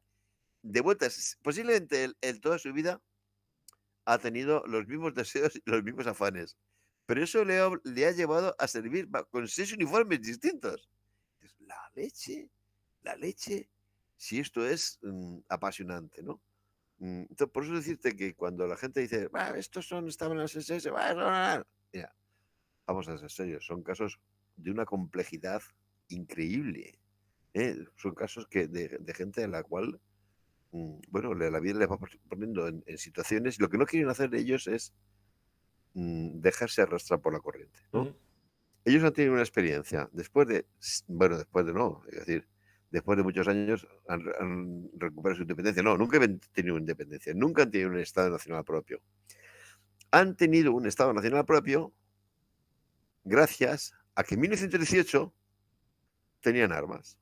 de vueltas. Posiblemente él toda su vida ha tenido los mismos deseos y los mismos afanes, pero eso le ha llevado a servir con 6 uniformes distintos. La leche, si esto es apasionante, ¿no? Entonces, por eso decirte que cuando la gente dice, estos estaban en las SS, mira, vamos a ser serios, son casos de una complejidad increíble. Son casos de gente a la cual, bueno, la vida les va poniendo en situaciones. Lo que no quieren hacer ellos es dejarse arrastrar por la corriente, ¿no? Ellos han tenido una experiencia. Después de muchos años han recuperado su independencia. No, nunca han tenido independencia, nunca han tenido un Estado nacional propio. Han tenido un Estado nacional propio gracias a que en 1918 tenían armas.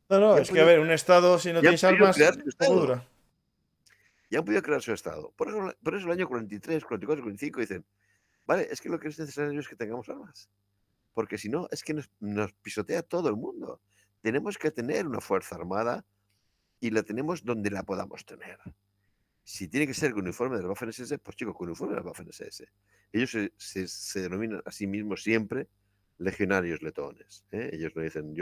No, es que a ver, un Estado si no tienes armas, poco dura. Y han podido crear su Estado. Por eso el año 43, 44, 45 dicen, vale, es que lo que es necesario es que tengamos armas. Porque si no, es que nos pisotea todo el mundo. Tenemos que tener una fuerza armada y la tenemos donde la podamos tener. Si tiene que ser con uniforme de la Waffen-SS, pues chicos, con uniforme de la Waffen-SS. Ellos se denominan a sí mismos siempre legionarios letones. Ellos no dicen,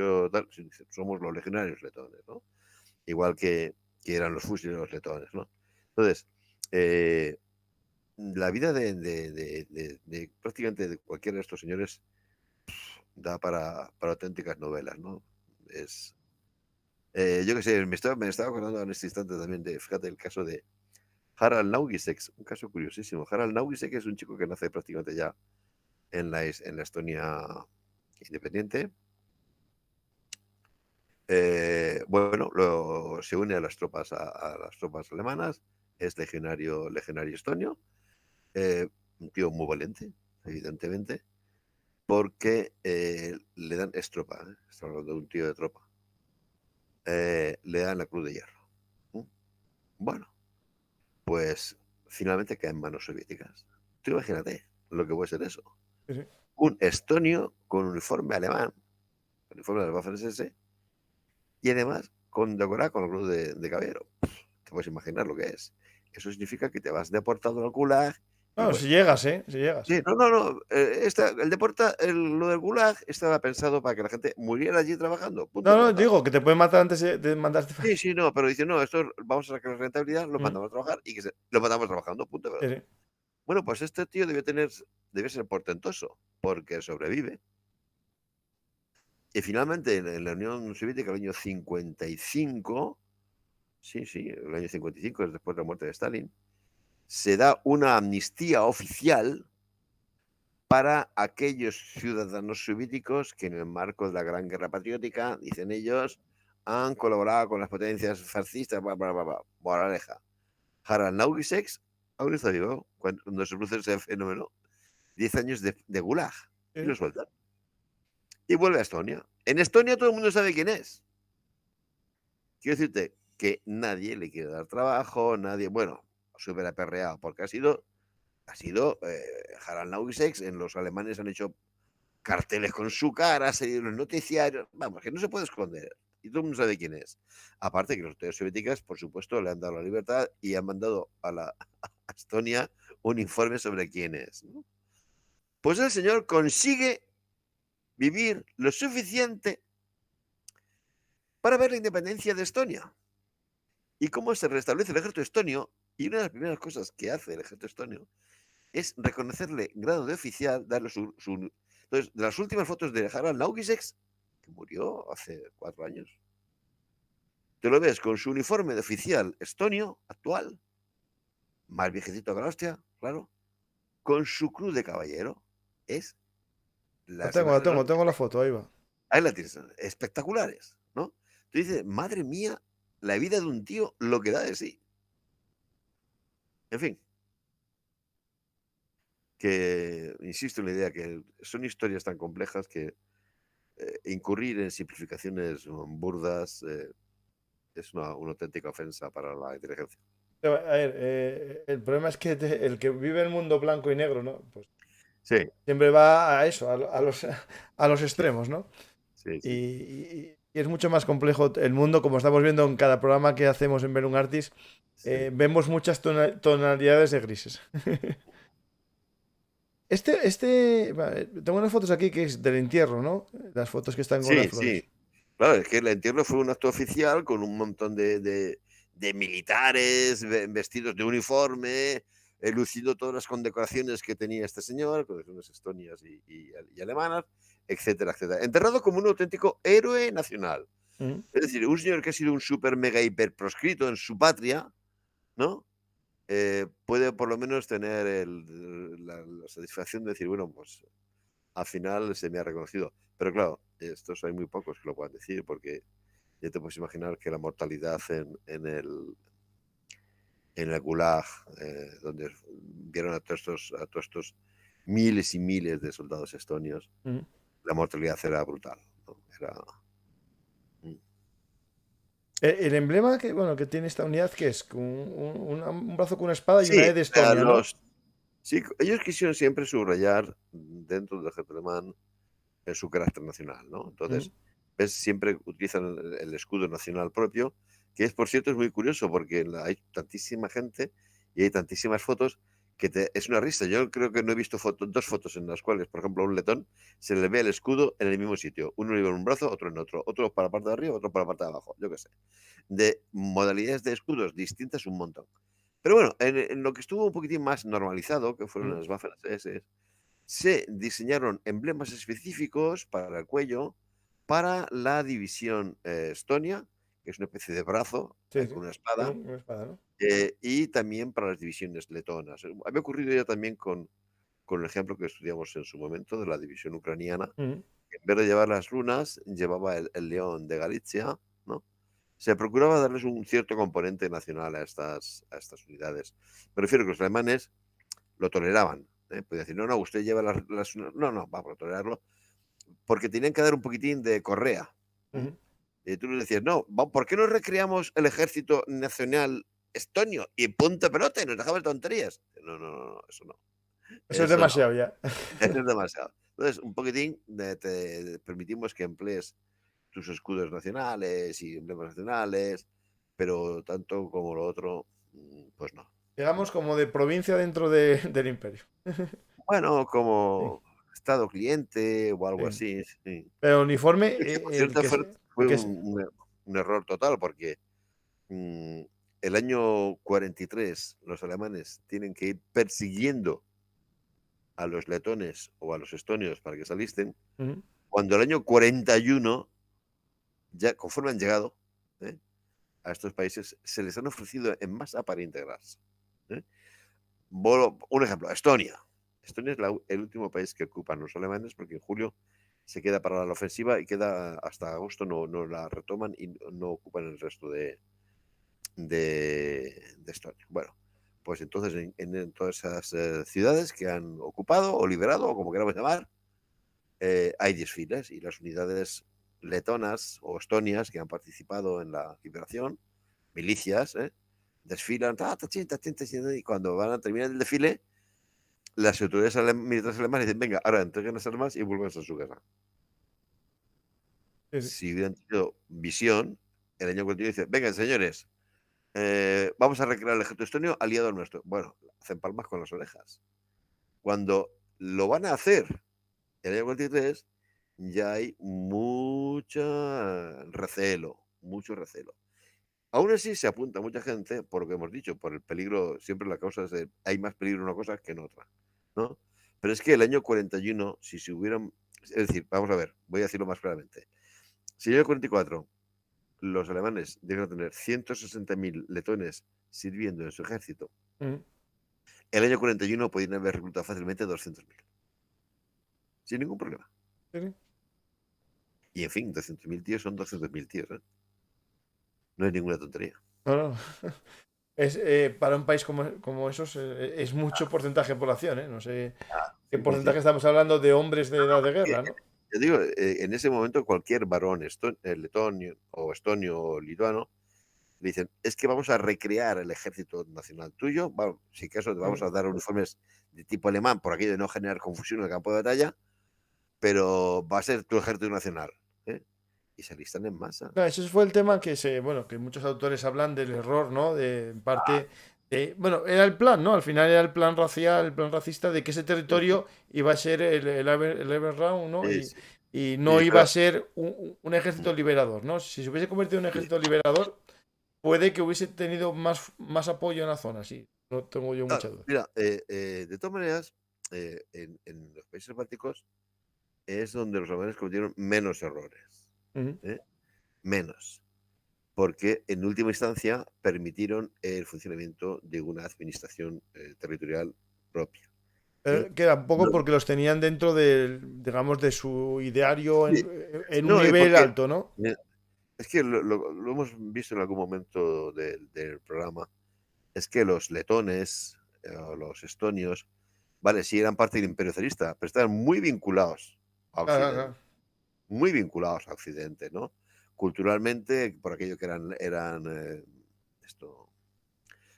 somos los legionarios letones, ¿no? Igual que eran los fusileros letones, ¿no? Entonces, la vida de prácticamente de cualquiera de estos señores da para auténticas novelas, ¿no? Yo qué sé, me estaba acordando en este instante también fíjate, el caso de Harald Naugisek, un caso curiosísimo. Harald Naugisek es un chico que nace prácticamente ya en la Estonia independiente. Bueno, se une a las tropas alemanas, es legionario estonio, un tío muy valiente, evidentemente, porque le dan tropa, estamos hablando de un tío de tropa, le dan la Cruz de Hierro. Bueno, pues finalmente cae en manos soviéticas. Tú imagínate lo que puede ser eso. Sí. Un estonio con uniforme alemán, uniforme de la Waffen-SS, y además condecorado con la Cruz de Caballero. Te puedes imaginar lo que es. eso significa que te vas deportado al Gulag. No, Bueno, si llegas, ¿eh? Si llegas. sí, no. Lo del Gulag estaba pensado para que la gente muriera allí trabajando. Punto No, pelota. digo que te pueden matar antes de mandarte. Sí, no, pero dice, no, esto vamos a sacar la rentabilidad, lo Mm, mandamos a trabajar y lo mandamos trabajando. Punto sí, pelota. sí. Bueno, pues este tío debe ser portentoso, porque sobrevive. Y finalmente, en la Unión Soviética, el año 55, sí, el año 55, es después de la muerte de Stalin, se da una amnistía oficial para aquellos ciudadanos soviéticos que en el marco de la Gran Guerra Patriótica, dicen ellos, han colaborado con las potencias fascistas, bla, bla, bla, bla. Moraleja. Harald Naugiseks aún está vivo cuando se produce ese fenómeno. 10 años de Gulag. Y lo Sí. sueltan. Y vuelve a Estonia. En Estonia todo el mundo sabe quién es. Quiero decirte que nadie le quiere dar trabajo, nadie, bueno, súper aperreado, porque ha sido Harald Naugiseks. En los alemanes han hecho carteles con su cara, ha salido en los noticiarios, vamos, que no se puede esconder. Y todo el mundo sabe quién es. Aparte que los autoridades soviéticas, por supuesto, le han dado la libertad y han mandado a Estonia un informe sobre quién es, ¿no? Pues el señor consigue vivir lo suficiente para ver la independencia de Estonia. ¿Y cómo se restablece el ejército estonio? Y una de las primeras cosas que hace el ejército estonio es reconocerle grado de oficial, darle Entonces, de las últimas fotos de Harald Naugiseks, que murió hace 4 años, te lo ves con su uniforme de oficial estonio actual, más viejecito que la hostia, claro, con su cruz de caballero. Es La las tengo, la imágenes, tengo, tengo la foto, ahí va. ahí la tienes, espectaculares, ¿no? Tú dices, madre mía, la vida de un tío, lo que da de sí. En fin, que insisto en la idea que son historias tan complejas que incurrir en simplificaciones burdas es una auténtica ofensa para la inteligencia. A ver, el problema es que el que vive el mundo blanco y negro, ¿no? Pues Sí, siempre va a eso, a los extremos, ¿no? sí. Y es mucho más complejo el mundo, como estamos viendo en cada programa que hacemos en Belum Artis, Sí. vemos muchas tonalidades de grises. Tengo unas fotos aquí que es del entierro, ¿no? Las fotos que están con las Sí. flores. Claro, es que el entierro fue un acto oficial con un montón de militares vestidos de uniforme, luciendo todas las condecoraciones que tenía este señor, condecoraciones estonias y alemanas, etcétera, etcétera. Enterrado como un auténtico héroe nacional. Mm. Es decir, un señor que ha sido un super mega hiper proscrito en su patria, ¿no? Puede por lo menos tener la satisfacción de decir, bueno, pues al final se me ha reconocido. Pero claro, estos hay muy pocos que lo puedan decir, porque ya te puedes imaginar que la mortalidad en el Gulag, donde vieron a todos estos miles y miles de soldados estonios, Mm. la mortalidad era brutal, ¿no? Era... El emblema que, bueno, que tiene esta unidad, que es un brazo con una espada y una Sí, E de Estonia, ¿no? sí, ellos quisieron siempre subrayar dentro del ejército alemán en su carácter nacional, ¿no? Mm. Entonces, ves, siempre utilizan el escudo nacional propio, que es, por cierto, es muy curioso porque hay tantísima gente y hay tantísimas fotos que es una risa. Yo creo que no he visto dos fotos en las cuales, por ejemplo, a un letón se le ve el escudo en el mismo sitio. Uno en un brazo, otro en otro. Otro para la parte de arriba, otro para la parte de abajo. Yo qué sé. De modalidades de escudos distintas, un montón. Pero bueno, en lo que estuvo un poquitín más normalizado, que fueron Mm. las Waffen SS, se diseñaron emblemas específicos para el cuello para la división Estonia, que es una especie de brazo Sí, sí. con una espada, Una espada, ¿no? y también para las divisiones letonas. Había ocurrido ya también con el ejemplo que estudiamos en su momento de la división ucraniana, Mm. que en vez de llevar las runas, llevaba el león de Galicia, ¿no? Se procuraba darles un cierto componente nacional a estas unidades. Me refiero que los alemanes lo toleraban. Podía decir, no, usted lleva no, vamos a tolerarlo, porque tenían que dar un poquitín de correa. Mm. Y tú le decías, no, ¿por qué no recreamos el ejército nacional estonio? Y punto pelota, y nos dejamos de tonterías. No, eso no. Eso es Eso no, demasiado ya. eso es demasiado. Entonces, un poquitín te permitimos que emplees tus escudos nacionales y emblemas nacionales, pero tanto como lo otro, pues no. Digamos como de provincia dentro del imperio. Bueno, Sí, como estado cliente o algo sí. así. Sí. Pero el uniforme, Que por el cierto que fue es. un error total, porque el año 43 los alemanes tienen que ir persiguiendo a los letones o a los estonios para que salisten, Ujú. cuando el año 41, ya conforme han llegado ¿eh? a estos países, se les han ofrecido en masa para integrarse. ¿eh? Un ejemplo, Estonia. Estonia es el último país que ocupan los alemanes porque en julio se queda para la ofensiva y queda hasta agosto, no la retoman y no ocupan el resto de Estonia. Bueno, pues entonces en todas esas ciudades que han ocupado o liberado, o como queramos llamar, hay desfiles y las unidades letonas o estonias que han participado en la liberación, milicias, desfilan, y cuando van a terminar el desfile, las autoridades militares alemanas dicen, venga, ahora entreguen las armas y vuelvan a su casa. Sí, sí. Si hubieran tenido visión, el año 41 dice, venga, señores, vamos a recrear el ejército estonio aliado al nuestro. Bueno, hacen palmas con las orejas. Cuando lo van a hacer en el año 43, ya hay mucho recelo. Aún así se apunta mucha gente, por lo que hemos dicho, por el peligro, siempre la causa es de, hay más peligro en una cosa que en otra, ¿no? Pero es que el año 41, si se hubieran, es decir, vamos a ver, voy a decirlo más claramente. Si en el año 44 los alemanes llegan a tener 160.000 letones sirviendo en su ejército, Ujú. el año 41 podrían haber reclutado fácilmente 200.000, sin ningún problema. Sí, sí. Y en fin, 200.000 tíos son 200.000 tíos, ¿eh? No es ninguna tontería. No, no. Es, para un país como esos, es mucho porcentaje de población, ¿eh? No sé qué porcentaje 100%. estamos hablando de hombres de edad de guerra, ¿no? Yo digo, en ese momento cualquier varón letonio o estonio o lituano le dicen, es que vamos a recrear el ejército nacional tuyo, bueno, si acaso te vamos Mm. a dar uniformes de tipo alemán por aquello de no generar confusión en el campo de batalla, pero va a ser tu ejército nacional. ¿eh? Y se alistan en masa. Claro, ese fue el tema bueno, que muchos autores hablan del error, ¿no? De, en parte, bueno, era el plan, ¿no? Al final era el plan racial, el plan racista de que ese Sí, sí, territorio iba a ser el Everround, ¿no? sí, sí. Y no Sí, iba a pero ser un ejército liberador, ¿no? Si se hubiese convertido en un sí. ejército liberador, puede que hubiese tenido más apoyo en la zona, sí. No tengo yo mucha duda. Mira, de todas maneras, en los países bálticos es donde los alemanes cometieron menos errores. Ujú. ¿eh? Menos. Porque en última instancia permitieron el funcionamiento de una administración territorial propia. ¿eh? Queda un poco No, porque los tenían dentro digamos, de su ideario sí, en un no, nivel porque alto, ¿no? es que lo hemos visto en algún momento del programa, es que los letones o los estonios, vale, sí eran parte del imperio zarista, pero estaban a Claro, Occidente, claro, muy vinculados a Occidente, ¿no? Culturalmente, por aquello que eran esto,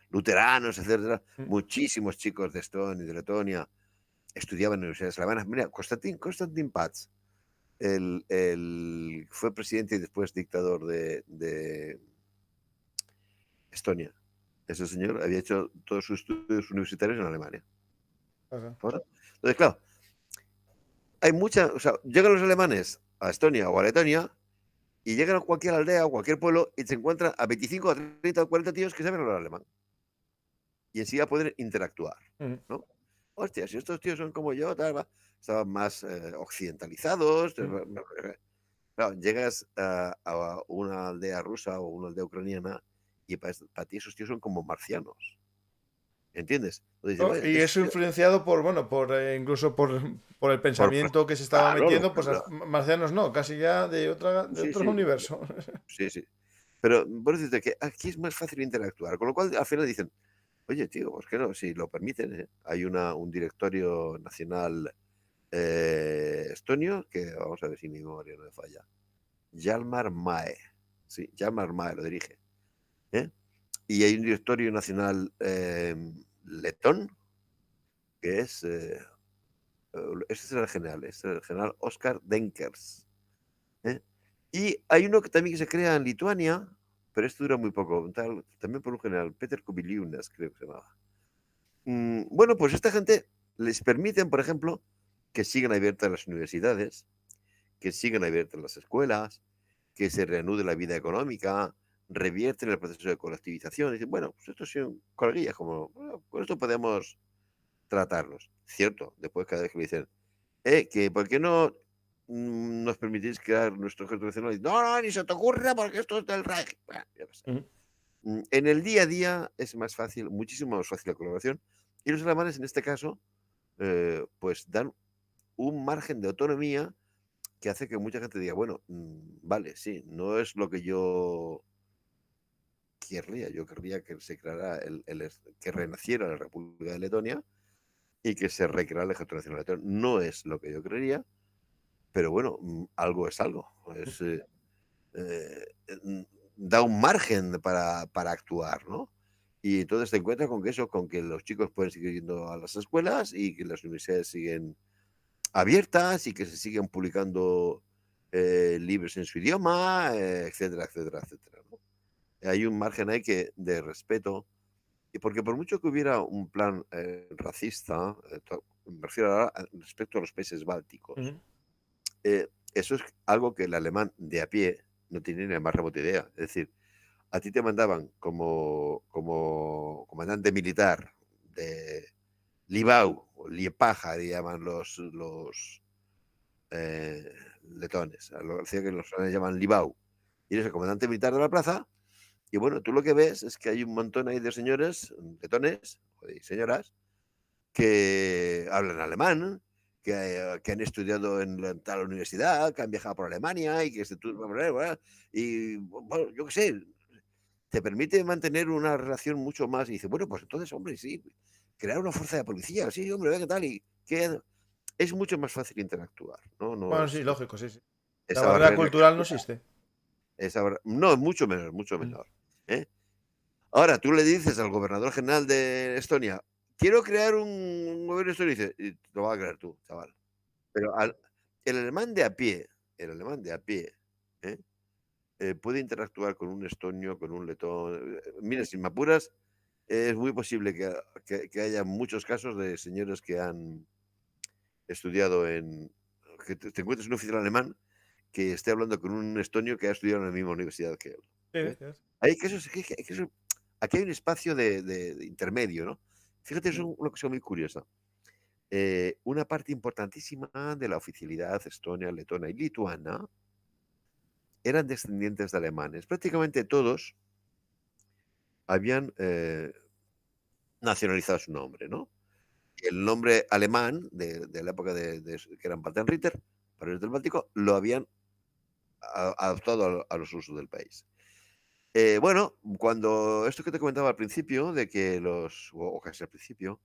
luteranos, etcétera, claro. muchísimos chicos de Estonia y de Letonia estudiaban en universidades alemanas. Mira, Konstantin Paz, fue presidente y después dictador de Estonia. Ese señor había hecho todos sus estudios universitarios en Alemania. Ajá. Entonces, claro, o sea, llegan los alemanes a Estonia o a Letonia y llegan a cualquier aldea o cualquier pueblo y se encuentran a 25, a 30 o 40 tíos que saben hablar alemán. Y enseguida pueden interactuar, Ujú. ¿no? Hostia, si estos tíos son como yo, tal, estaban más occidentalizados. Ujú. Claro, llegas a una aldea rusa o una aldea ucraniana y para ti esos tíos son como marcianos. ¿Entiendes? Entonces, Oh, dices, y eso influenciado bueno, incluso por el pensamiento que se estaba claro, metiendo, pues marcianos no, casi ya de sí, otro sí, universo. sí, sí. Pero por decirte que aquí es más fácil interactuar, con lo cual al final dicen, oye, tío, pues que no, si lo permiten, hay un directorio nacional estonio, que vamos a ver si mi memoria no me falla. Hjalmar Mae. Sí, Hjalmar Mae lo dirige. ¿eh? Y hay un directorio nacional letón, que este es el general, es el general Oscar Denkers. ¿eh? Y hay uno que también se crea en Lituania, pero esto dura muy poco, también por un general, Peter Kubiliunas, creo que se llamaba. Bueno, pues esta gente les permiten, por ejemplo, que sigan abiertas las universidades, que sigan abiertas las escuelas, que se reanude la vida económica, revierten el proceso de colectivización. Dicen, bueno, pues esto son coleguillas, como, bueno, con esto podemos tratarlos. Cierto, después cada vez que me dicen, que ¿por qué no nos permitís crear nuestro ejército nacional? No, no, ni se te ocurra porque esto es del Reich. Bueno, ya pasa. En el día a día es más fácil, muchísimo más fácil la colaboración. Y los alemanes, en este caso, pues dan un margen de autonomía que hace que mucha gente diga, bueno, vale, sí, no es lo que yo querría. Yo querría que se creara que renaciera la República de Letonia y que se recreara el Ejército Nacional Letón. No es lo que yo creería, pero bueno, algo es algo. Es, da un margen para actuar, ¿no? Y entonces te encuentras con que eso, con que los chicos pueden seguir yendo a las escuelas y que las universidades siguen abiertas y que se siguen publicando libros en su idioma, etcétera, etcétera, etcétera, ¿no? Hay un margen ahí de respeto, y porque por mucho que hubiera un plan racista, me refiero ahora respecto a los países bálticos, eso es algo que el alemán de a pie no tiene ni la más remota idea. Es decir, a ti te mandaban como comandante militar de Libau, o Liepaja, llaman los letones. Lo que los alemanes llaman Libau. Y eres el comandante militar de la plaza. Y bueno, tú lo que ves es que hay un montón ahí de señores letones o de señoras que hablan alemán, que han estudiado en tal universidad, que han viajado por Alemania y que y bueno, yo qué sé, te permite mantener una relación mucho más. Y dice, bueno, pues entonces, hombre, sí, crear una fuerza de policía, sí, hombre, ve qué tal, y que es mucho más fácil interactuar, ¿no? No Bueno, es sí, lógico, sí, sí. La esa barrera barrera cultural no creativa, existe. no, mucho menor, mucho menor. ¿eh? Ahora, tú le dices al gobernador general de Estonia, quiero crear un gobierno estonio, y dice, y lo vas a crear tú, chaval. Pero el alemán de a pie, el alemán de a pie, ¿eh? Puede interactuar con un estonio, con un letón. Mira, sin me apuras, es muy posible que haya muchos casos de señores que han estudiado que te encuentres un oficial alemán que esté hablando con un estonio que ha estudiado en la misma universidad que él. ¿eh? Sí, sí. Hay aquí hay un espacio de intermedio, ¿no? Fíjate, es una cosa muy curiosa. Una parte importantísima de la oficialidad estonia, letona y lituana eran descendientes de alemanes. Prácticamente todos habían nacionalizado su nombre, ¿no? Y el nombre alemán de la época que eran Ritter, países del Báltico, lo habían adaptado a los usos del país. Bueno, cuando esto que te comentaba al principio, de que o casi al principio,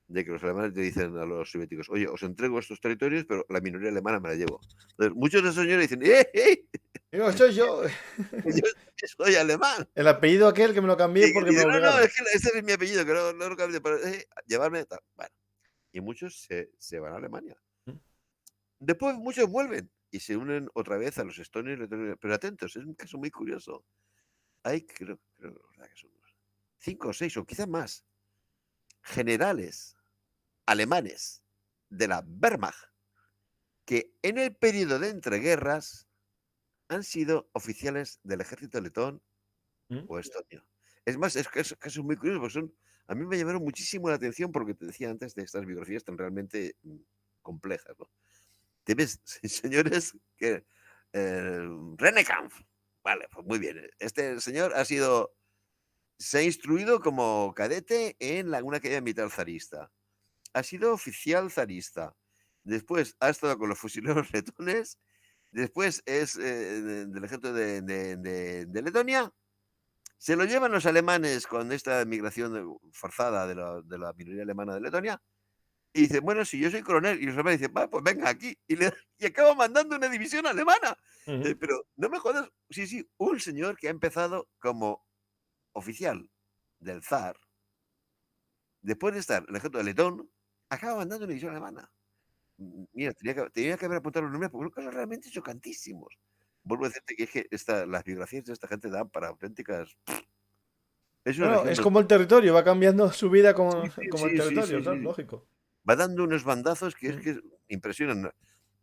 de que los alemanes le dicen a los soviéticos, oye, os entrego estos territorios, pero la minoría alemana me la llevo. Entonces, muchos de esos señores dicen, ¡eh! Digo, soy yo. Yo soy alemán. El apellido aquel que me lo cambié porque Y me dice, no, no, obligaron. es que ese es mi apellido, que no lo cambio, pero llevarme. Tal. Bueno, y muchos se van a Alemania. Después muchos vuelven y se unen otra vez a los estonios, pero atentos, es un caso muy curioso. Hay, creo que son 5 o 6 o quizás más generales alemanes de la Wehrmacht que en el periodo de entreguerras han sido oficiales del ejército letón o estonio. Es más, es casos muy curiosos, porque a mí me llamaron muchísimo la atención porque te decía antes de estas biografías tan realmente complejas, ¿no? Te ves señores que René Kampf, vale, pues muy bien. Este señor se ha instruido como cadete en una academia militar zarista. Ha sido oficial zarista. Después ha estado con los fusileros letones. Después es del ejército de Letonia. Se lo llevan los alemanes con esta migración forzada de la minoría alemana de Letonia. Y dice, bueno, si yo soy coronel. Y los alemanes dicen, pues venga aquí. Y acaba mandando una división alemana. Pero no me jodas. Sí, sí, un señor que ha empezado como oficial del zar, después de estar en el ejército de Letón, acaba mandando una división alemana. Mira, tenía que haber apuntado los nombres porque son casos realmente chocantísimos. Vuelvo a decirte que las biografías de esta gente dan para auténticas. Es una Bueno, región es del... como el territorio, va cambiando su vida Sí, como el sí, sí, territorio, sí, claro, sí. lógico. Va dando unos bandazos que es Mm. que impresionan.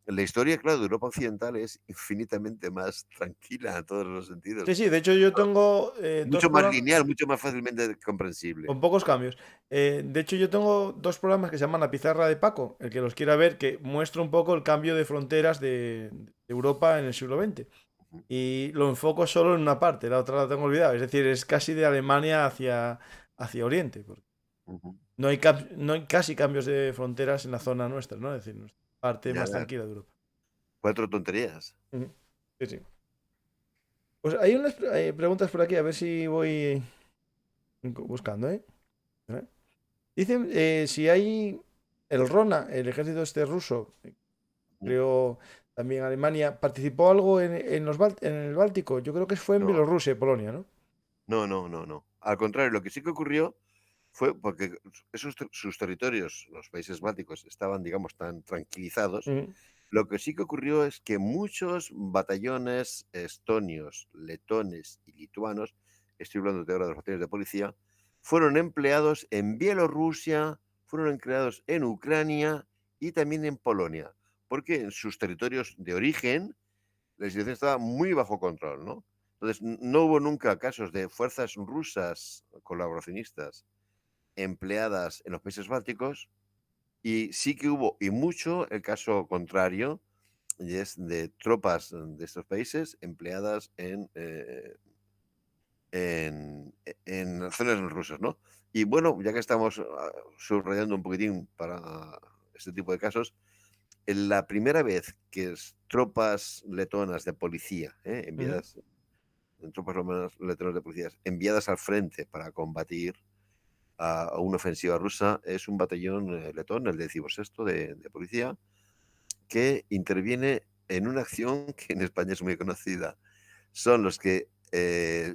La historia, claro, de Europa Occidental es infinitamente más tranquila en todos los sentidos. Sí, sí, de hecho yo tengo dos Mucho más programas lineal, mucho más fácilmente comprensible. con pocos cambios. De hecho yo tengo dos programas que se llaman La Pizarra de Paco, el que los quiera ver, que muestra un poco el cambio de fronteras de Europa en el siglo XX. Ujú, Y lo enfoco solo en una parte, la otra la tengo olvidada. Es decir, es casi de Alemania hacia Oriente. Porque ujú. no hay casi cambios de fronteras en la zona nuestra, ¿no? Es decir, nuestra parte Ya, más tranquila de Europa. 4 tonterías. Ujú. Sí, sí. Pues hay unas preguntas por aquí, a ver si voy buscando, ¿eh? A ver. Dicen si hay el RONA, el ejército este ruso, Mm, creo también Alemania, ¿participó algo en el Báltico? Yo creo que fue en no, Bielorrusia y Polonia, ¿no? no, no, no, no. Al contrario, lo que sí que ocurrió fue porque sus territorios, los países bálticos, estaban, digamos, tan tranquilizados. Ujú. Lo que sí que ocurrió es que muchos batallones estonios, letones y lituanos, estoy hablando de ahora de los batallones de policía, fueron empleados en Bielorrusia, fueron empleados en Ucrania y también en Polonia, porque en sus territorios de origen la situación estaba muy bajo control, ¿no? Entonces, no hubo nunca casos de fuerzas rusas colaboracionistas empleadas en los países bálticos, y sí que hubo, y mucho, el caso contrario, y es de tropas de estos países empleadas en zonas rusas, ¿no? Y bueno, ya que estamos subrayando un poquitín para este tipo de casos, en la primera vez que tropas letonas de policía, Ujú. enviadas, tropas letonas de policías enviadas al frente para combatir a una ofensiva rusa, es un batallón letón, el 16º de policía, que interviene en una acción que en España es muy conocida. Son los que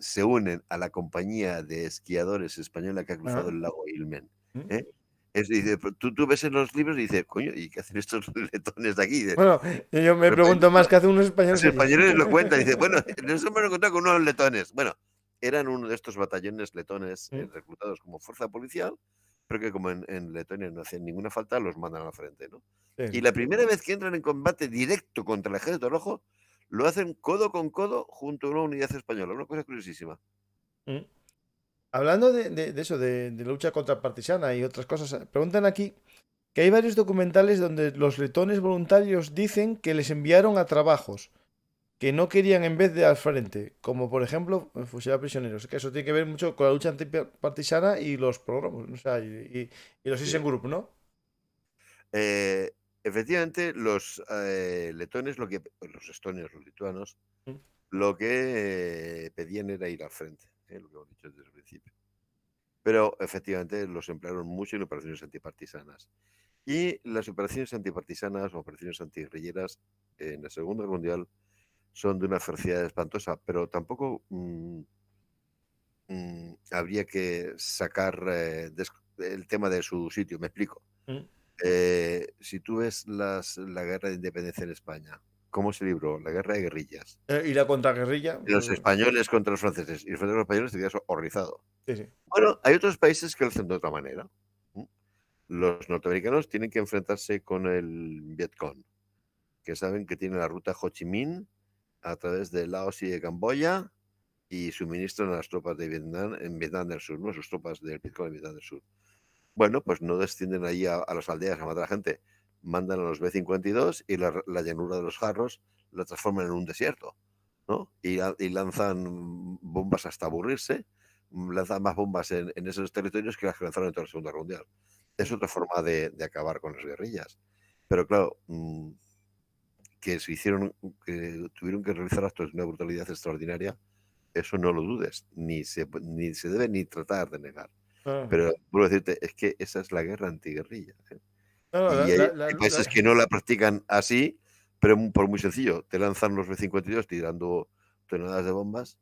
se unen a la compañía de esquiadores española que ha cruzado Ajá. el lago Ilmen. Ujú. ¿Eh? Dice, tú ves en los libros y dices, coño, ¿y qué hacen estos letones de aquí? Dice, Bueno, yo me pero pregunto más qué hacen unos los españoles allí. españoles lo cuentan, dice, bueno, nos hemos encontrado con unos letones. Bueno, eran uno de estos batallones letones Ujú. reclutados como fuerza policial, pero que como en Letonia no hacían ninguna falta, los mandan al frente, ¿no? Sí, Y sí. la primera vez que entran en combate directo contra el ejército rojo, lo hacen codo con codo junto a una unidad española, una cosa curiosísima. Ujú. Hablando de eso, de lucha contra partisana y otras cosas, preguntan aquí que hay varios documentales donde los letones voluntarios dicen que les enviaron a trabajos que no querían en vez de al frente, como por ejemplo fusilar prisioneros, que eso tiene que ver mucho con la lucha antipartisana y los programas, o sea, y los Sí. Group, ¿no? Eh, Efectivamente, los letones, los estonios, los lituanos, Mm. lo que pedían era ir al frente, lo que hemos dicho desde el principio. Pero efectivamente los emplearon mucho en operaciones antipartisanas. Y las operaciones antipartisanas o operaciones antiguerrilleras en la Segunda Guerra Mundial son de una ferocidad espantosa, pero tampoco habría que sacar el tema de su sitio. Me explico. Mm. Si tú ves la guerra de independencia en España, ¿cómo se libró? La guerra de guerrillas. Y la contraguerrilla, Los españoles contra los franceses y los franceses españoles te quedas horrorizado. sí, sí. Bueno, hay otros países que lo hacen de otra manera. Los norteamericanos tienen que enfrentarse con el Vietcong, que saben que tiene la ruta Ho Chi Minh a través de Laos y de Camboya y suministran a las tropas de Vietnam en Vietnam del Sur, ¿no? Sus tropas del Vietcong en Vietnam del Sur. Bueno, pues no descienden ahí a las aldeas a matar a la gente, mandan a los B-52 y la llanura de los jarros la transforman en un desierto, ¿no? Y lanzan bombas hasta aburrirse, lanzan más bombas en esos territorios que las que lanzaron en toda la Segunda Guerra Mundial. Es Mm. otra forma de acabar con las guerrillas. Pero claro, que que tuvieron que realizar actos de una brutalidad extraordinaria, eso no lo dudes, ni se debe ni tratar de negar. Ah. Pero vuelvo a decirte, es que esa es la guerra antiguerrilla, ¿eh? No, no, Y hay países que no la practican así, pero por muy sencillo, te lanzan los B-52 tirando toneladas de bombas.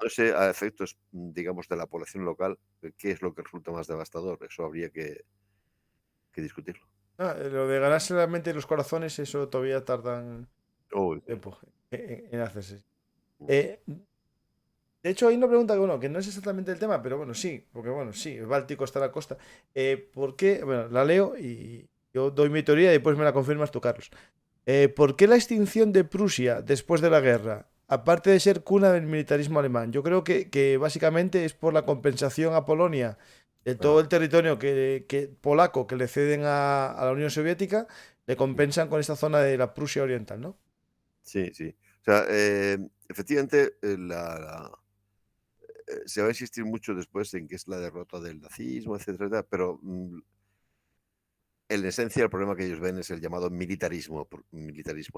No sé, a efectos, digamos, de la población local, qué es lo que resulta más devastador. Eso habría que discutirlo. lo de ganarse la mente y los corazones, eso todavía tardan Uy, sí. tiempo en hacerse. Mm. Eh, De hecho, hay una pregunta que, bueno, que no es exactamente el tema, pero bueno, sí, porque bueno, sí, el Báltico está a la costa. ¿Por qué? Bueno, la leo y yo doy mi teoría y después me la confirmas tú, Carlos. ¿Por qué la extinción de Prusia después de la guerra, aparte de ser cuna del militarismo alemán? Yo creo que básicamente es por la compensación a Polonia de todo Ajá. el territorio polaco que le ceden a la Unión Soviética, le Ujú. compensan con esta zona de la Prusia Oriental, ¿no? Sí, sí. O sea, efectivamente, se va a insistir mucho después en que es la derrota del nazismo, etcétera, etcétera, pero en esencia el problema que ellos ven es el llamado militarismo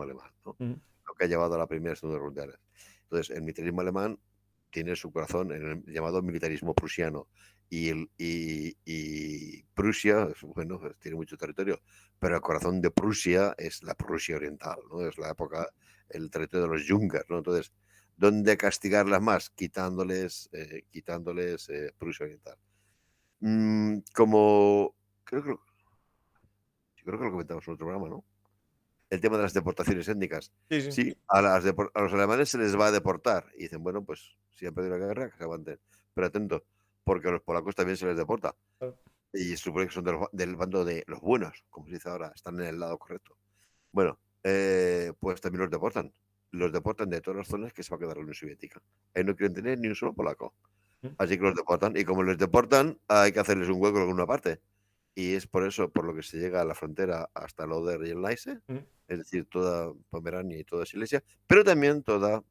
alemán, ¿no? Ujú. Lo que ha llevado a la Primera y Segunda Guerra Mundial. Entonces, el militarismo alemán tiene su corazón en el llamado militarismo prusiano. Y Prusia, bueno, tiene mucho territorio, pero el corazón de Prusia es la Prusia Oriental, ¿no? Es la época, el territorio de los Junkers, ¿no? Entonces, ¿dónde castigarlas más? Quitándoles Prusia Oriental. Como creo que lo comentamos en otro programa, ¿no? El tema de las deportaciones étnicas. Sí, sí. Sí, a los alemanes se les va a deportar. Y dicen, bueno, pues si han perdido la guerra, que se aguanten. Pero atento, porque a los polacos también se les deporta. Claro. Y se supone que son del bando de los buenos, como se dice ahora, están en el lado correcto. Bueno, pues también los deportan. Los deportan de todas las zonas que se va a quedar la Unión Soviética. Ahí no quieren tener ni un solo polaco. Ujú. Así que los deportan. Y como les deportan, hay que hacerles un hueco en alguna parte. Y es por eso por lo que se llega a la frontera hasta el Oder y el Neisse, Ujú. es decir, toda Pomerania y toda Silesia, pero también toda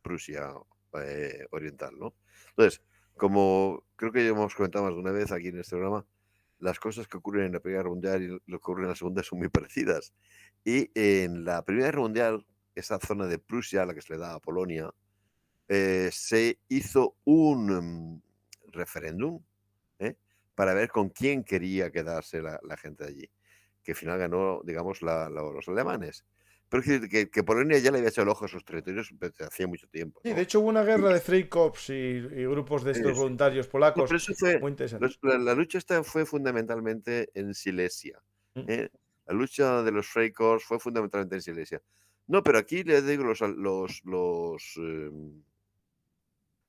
Prusia oriental, ¿no? Entonces, como creo que ya hemos comentado más de una vez aquí en este programa, las cosas que ocurren en la Primera Guerra Mundial y lo que ocurre en la Segunda son muy parecidas. Y en la Primera Guerra Mundial, esa zona de Prusia, la que se le da a Polonia, se hizo un referéndum, ¿eh? Para ver con quién quería quedarse la gente de allí, que al final ganó, digamos, los alemanes. Pero es decir, que Polonia ya le había echado el ojo a sus territorios desde hacía mucho tiempo, Sí, de ¿no? hecho hubo una Y, guerra de Freikorps y grupos de estos sí. voluntarios No, polacos pero eso fue, muy interesante. la lucha esta fue fundamentalmente en Silesia, Mm. ¿eh? La lucha de los Freikorps fue fundamentalmente en Silesia. No, pero aquí les digo, los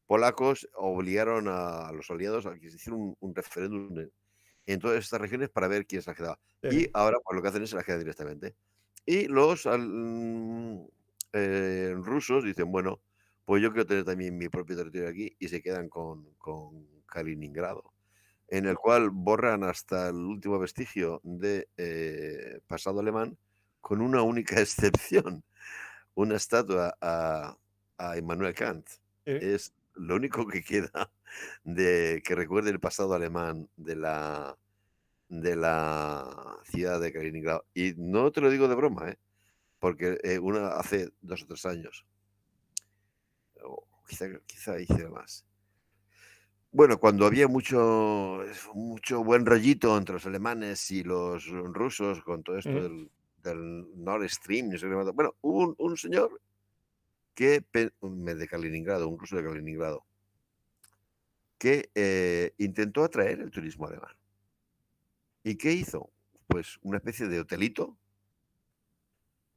polacos obligaron a los aliados a que se hiciera un referéndum en todas estas regiones para ver quién se la quedaba. Y Sí. ahora, pues lo que hacen es se la quedan directamente. Y los rusos dicen, bueno, pues yo quiero tener también mi propio territorio aquí y se quedan con Kaliningrado, en el cual borran hasta el último vestigio de pasado alemán, con una única excepción, una estatua a Immanuel Kant. Sí. Es lo único que queda de que recuerde el pasado alemán de la ciudad de Kaliningrado. Y no te lo digo de broma, porque una hace 2 o 3 años, o quizá hice más. Bueno, cuando había mucho buen rollito entre los alemanes y los rusos con todo esto Ujú. del Nord Stream, no sé qué más. Bueno, hubo un señor de Kaliningrado, un ruso de Kaliningrado, que intentó atraer el turismo alemán. ¿Y qué hizo? Pues una especie de hotelito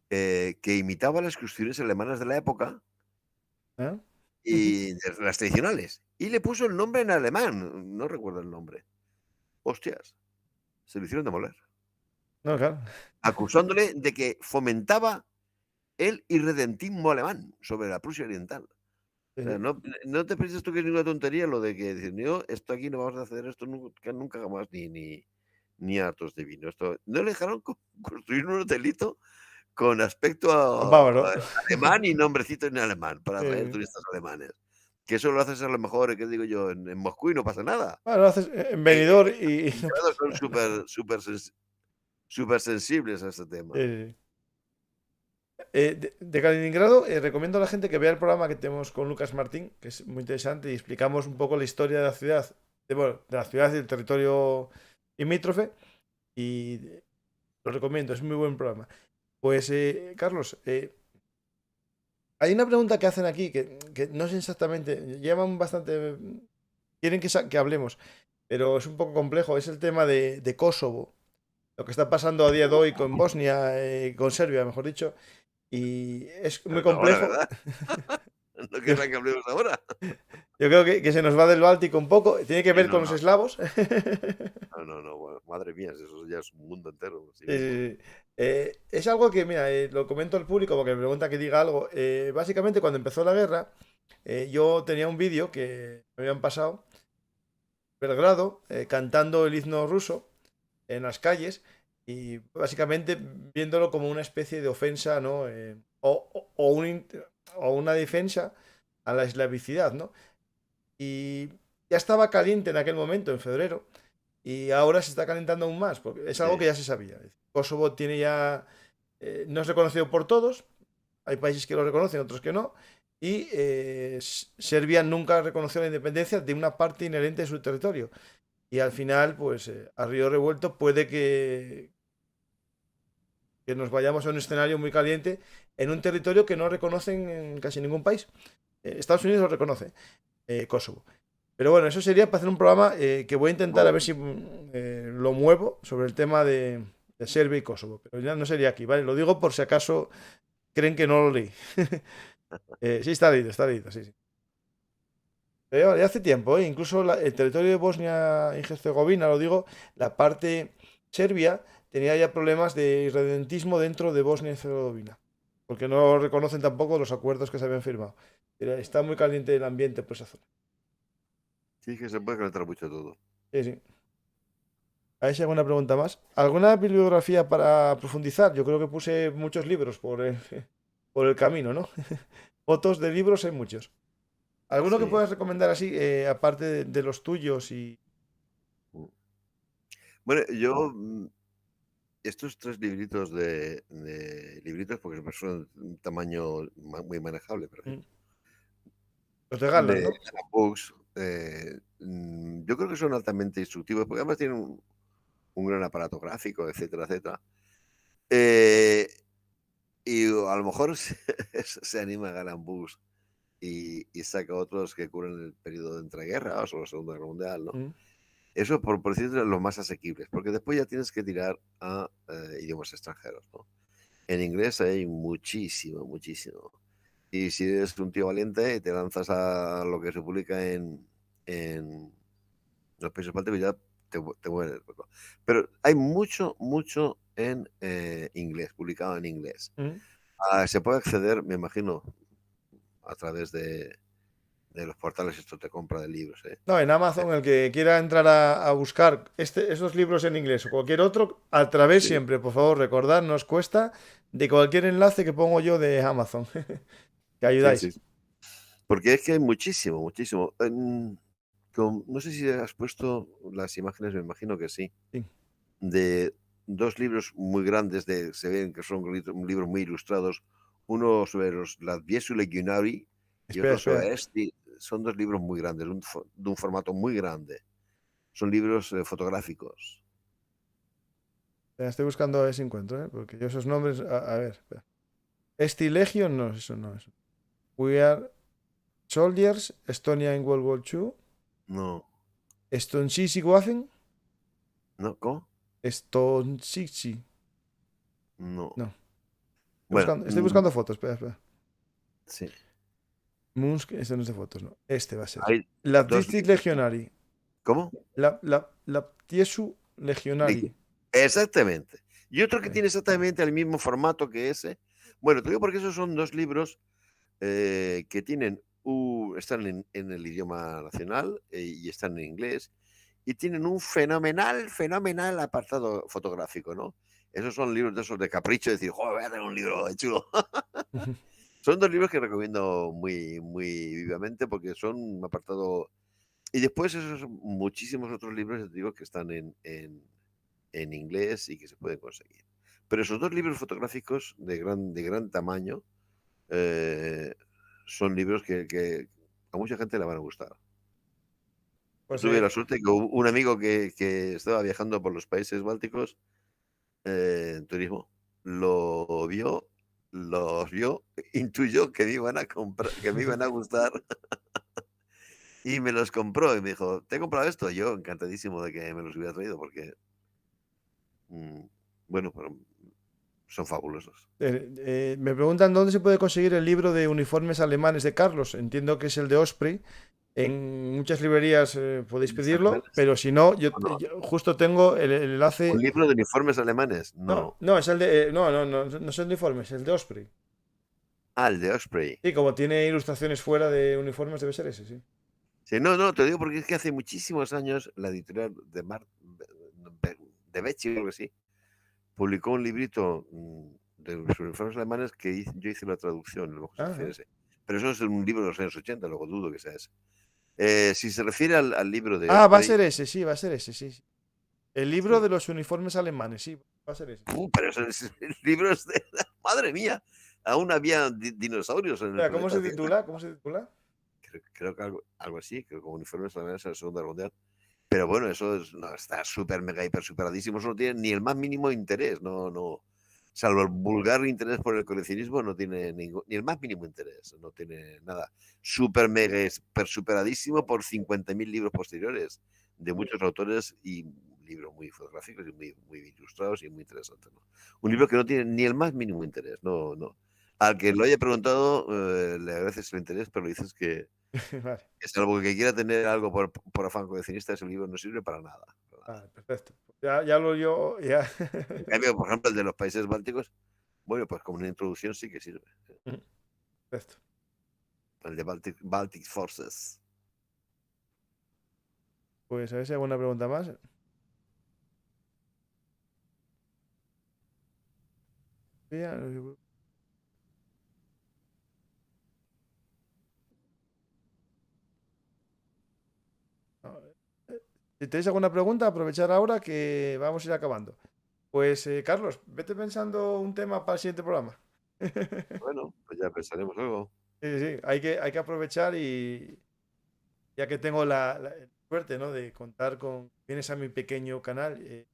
que imitaba las construcciones alemanas de la época ¿Ah? y de las tradicionales. Y le puso el nombre en alemán. No recuerdo el nombre. Hostias, se lo hicieron demoler. No, claro. Acusándole de que fomentaba el irredentismo alemán sobre la Prusia Oriental. O sea, no te pienses tú que es ninguna tontería lo de que dicen, no, esto aquí no vamos a hacer esto nunca jamás, ni hartos de vino. Esto, no le dejaron construir un hotelito con aspecto Bávaro. alemán y nombrecito en alemán para atraer Sí. turistas alemanes. Que eso lo haces a lo mejor, ¿qué digo yo? En Moscú y no pasa nada. Bueno, lo haces en En Benidorm y... Kaliningrado son súper sensibles a este tema. Sí. De Kaliningrado, recomiendo a la gente que vea el programa que tenemos con Lucas Martín, que es muy interesante y explicamos un poco la historia de la ciudad, bueno, de la ciudad y del territorio limítrofe. Y lo recomiendo, es un muy buen programa. Pues, Carlos, hay una pregunta que hacen aquí que no sé exactamente, llevan bastante, quieren que hablemos, pero es un poco complejo, es el tema de Kosovo, lo que está pasando a día de hoy con Bosnia, con Serbia, mejor dicho. y es muy Ahora, complejo. ¿verdad? No querrá que hablemos ahora. Yo creo que se nos va del Báltico un poco. Tiene que Sí, ver no, con los no. eslavos. No, bueno, madre mía, eso ya es un mundo entero en sí Sí, mismo. sí, sí. Es algo que, mira, lo comento al público porque me pregunta que diga algo. Básicamente, cuando empezó la guerra, yo tenía un vídeo que me habían pasado, Belgrado, cantando el himno ruso en las calles y básicamente viéndolo como una especie de ofensa, ¿no? O una defensa a la eslavicidad, ¿no? Y ya estaba caliente en aquel momento, en febrero, y ahora se está calentando aún más, porque es algo que Sí, ya se sabía. Kosovo tiene ya, no es reconocido por todos, hay países que lo reconocen, otros que no, y Serbia nunca reconoció la independencia de una parte inherente de su territorio. Y al final, pues a río revuelto puede que nos vayamos a un escenario muy caliente en un territorio que no reconocen en casi ningún país. Estados Unidos lo reconoce, Kosovo. Pero bueno, eso sería para hacer un programa que voy a intentar a ver si lo muevo sobre el tema de Serbia y Kosovo. Pero ya no sería aquí, ¿vale? Lo digo por si acaso creen que no lo leí. Sí, está leído, sí, sí. Pero ya hace tiempo, ¿eh? Incluso el territorio de Bosnia y Herzegovina, lo digo, la parte serbia tenía ya problemas de irredentismo dentro de Bosnia y Herzegovina. Porque no reconocen tampoco los acuerdos que se habían firmado. Está muy caliente el ambiente por esa zona. sí que se puede calentar mucho todo. Sí, sí. A ver si alguna pregunta más. ¿Alguna bibliografía para profundizar? Yo creo que puse muchos libros por el camino, ¿no? Fotos de libros hay muchos. ¿Alguno que Sí. puedas recomendar así, aparte de los tuyos y... Mm. Bueno, yo estos 3 libritos de libritos, porque son un tamaño muy manejable, por Mm, ejemplo, los de Garland, de ¿no? Alan Books, yo creo que son altamente instructivos, porque además tienen un gran aparato gráfico, etcétera, etcétera. Eh, y a lo mejor se anima Alan Books y saca otros que cubren el periodo de entreguerras o la Segunda Guerra Mundial, ¿no? Mm, Eso por decirte los más asequibles, porque después ya tienes que tirar a idiomas extranjeros, ¿no? En inglés hay muchísimo, muchísimo. Y si eres un tío valiente y te lanzas a lo que se publica en los países bálticos, ya te mueres. Pero hay mucho, mucho en inglés, publicado en inglés. mm. Se puede acceder, me imagino, a través de los portales estos de compra de libros. No, en Amazon, el que quiera entrar a buscar esos libros en inglés o cualquier otro, a través Sí, siempre, por favor, recordad, nos cuesta de cualquier enlace que pongo yo de Amazon. Que sí, ayudáis. sí. Porque es que hay muchísimo, muchísimo. No sé si has puesto las imágenes, me imagino que sí, Sí. de 2 libros muy grandes, se ven que son libros muy ilustrados, uno sobre la Viesu Legionari y Espera, otro sobre espera. este. Son 2 libros muy grandes, de un formato muy grande. Son libros fotográficos. Estoy buscando a ver si encuentro, ¿eh? Porque yo esos nombres. A ver, espera. Legion, no, eso no es. We are Soldiers, Estonia in World War II. No, Stonsici Waffen. no, ¿cómo? Stonsici. No. No. Bueno, Estoy buscando fotos, espera, espera. sí. Munsk, este no es de fotos, no. Este va a ser. Hay La 2 Ptistis libros. Legionari. ¿Cómo? La Ptiesu Legionari. Exactamente. Y otro que Eh, tiene exactamente el mismo formato que ese. Bueno, te digo porque esos son 2 libros que están en el idioma nacional y están en inglés y tienen un fenomenal, fenomenal apartado fotográfico, ¿no? Esos son libros de esos de capricho, de decir, joder, voy a tener un libro chulo. Son 2 libros que recomiendo muy, muy vivamente porque son un apartado. Y después esos muchísimos otros libros, ya te digo, que están en inglés y que se pueden conseguir. Pero esos 2 libros fotográficos de gran tamaño eh, son libros que a mucha gente le van a gustar. Yo Pues tuve la suerte que un amigo que estaba viajando por los países bálticos en turismo lo vio, los vio, intuyó que me iban a comprar, que me iban a gustar y me los compró y me dijo, ¿te he comprado esto? Yo encantadísimo de que me los hubiera traído porque, mm, bueno, son fabulosos. Me preguntan dónde se puede conseguir el libro de uniformes alemanes de Carlos. Entiendo que es el de Osprey. En muchas librerías podéis pedirlo, pero si no, yo justo tengo el enlace. ¿Un libro de uniformes alemanes? No, es el de. No es el de uniformes, es el de Osprey. Ah, el de Osprey. Sí, como tiene ilustraciones fuera de uniformes, debe ser ese, sí. Sí, no, te digo porque es que hace muchísimos años la editorial de Becci, creo que sí, publicó un librito de los uniformes alemanes que yo hice la traducción, a lo mejor se refiere a ese. Pero eso es un libro de los años 80, luego dudo que sea ese. Si se refiere al libro de va a Osprey, ser ese, sí, va a ser ese, sí. El libro de los uniformes alemanes, sí, va a ser ese. Pero esos libros de... ¡Madre mía! Aún había dinosaurios en el ¿Cómo se titula? ¿Cómo se titula? Creo que algo así, creo que como uniformes alemanes en la Segunda Guerra Mundial. Pero bueno, eso está súper, mega, hiper superadísimo. Eso no tiene ni el más mínimo interés. No. Salvo el vulgar interés por el coleccionismo, no tiene ni el más mínimo interés. No tiene nada. Súper, mega, hiper superadísimo por 50.000 libros posteriores de muchos autores y libros muy fotográficos y muy ilustrados y muy interesantes, ¿no? Un libro que no tiene ni el más mínimo interés. No. Al que lo haya preguntado, le agradeces el interés, pero le dices que... Vale. Salvo que quiera tener algo por afán coleccionista, ese libro no sirve para nada. Perfecto. Ya lo yo. Ya. En cambio, por ejemplo, el de los países bálticos, bueno, pues como una introducción sí que sirve. Perfecto. El de Baltic Forces. Pues a ver si hay alguna pregunta más. Si tenéis alguna pregunta, aprovechar ahora que vamos a ir acabando. Pues, Carlos, vete pensando un tema para el siguiente programa. Bueno, pues ya pensaremos luego. Sí, hay que aprovechar y ya que tengo la suerte, ¿no?, de contar con... Vienes a mi pequeño canal,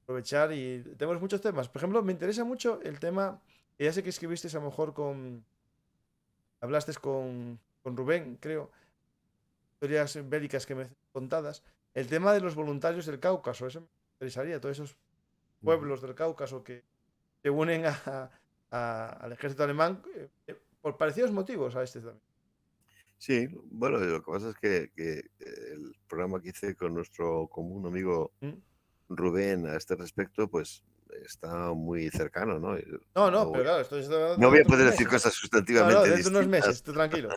aprovechar y tenemos muchos temas. Por ejemplo, me interesa mucho el tema, que ya sé que escribiste a lo mejor hablaste con Rubén, creo, historias bélicas que me contadas, el tema de los voluntarios del Cáucaso, eso me interesaría, todos esos pueblos del Cáucaso que se unen al ejército alemán por parecidos motivos a este también. Sí, bueno, lo que pasa es que el programa que hice con nuestro común amigo Rubén a este respecto, pues está muy cercano, ¿no? No, pero claro, no voy a poder decir cosas sustantivamente dentro de unos meses, tú tranquilo.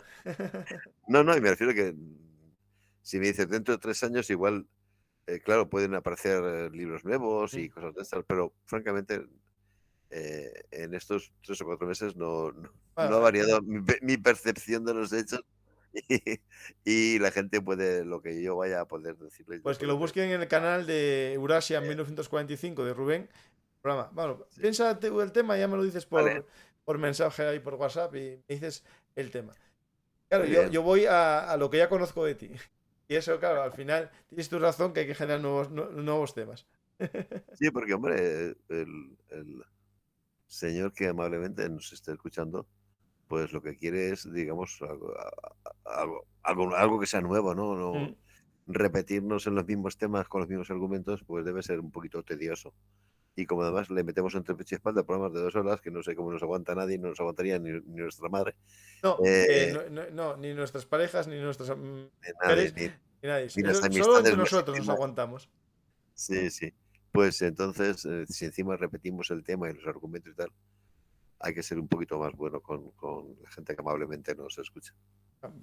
No, y me refiero que si me dices dentro de 3 años, igual, claro, pueden aparecer libros nuevos y cosas de estas, pero francamente, en estos 3 o 4 meses no ha variado mi percepción de los hechos y la gente puede, lo que yo vaya a poder decirle. Pues que lo busquen en el canal de Eurasia 1945 de Rubén. Programa. Bueno, sí. Piensa el tema y ya me lo dices por mensaje ahí por WhatsApp y me dices el tema. Claro, yo voy a lo que ya conozco de ti. Y eso, claro, al final tienes tu razón que hay que generar nuevos temas. Sí, porque, hombre, el señor que amablemente nos está escuchando, pues lo que quiere es, digamos, algo que sea nuevo, ¿no? Repetirnos en los mismos temas con los mismos argumentos, pues debe ser un poquito tedioso. Y como además le metemos entre pecho y espalda programas de 2 horas, que no sé cómo nos aguanta nadie, no nos aguantaría ni nuestra madre. No, ni nuestras parejas, ni nuestras mujeres, ni nadie. Ni las Solo entre nosotros nos aguantamos. Sí. Pues entonces, si encima repetimos el tema y los argumentos y tal, hay que ser un poquito más bueno con la gente que amablemente nos escucha.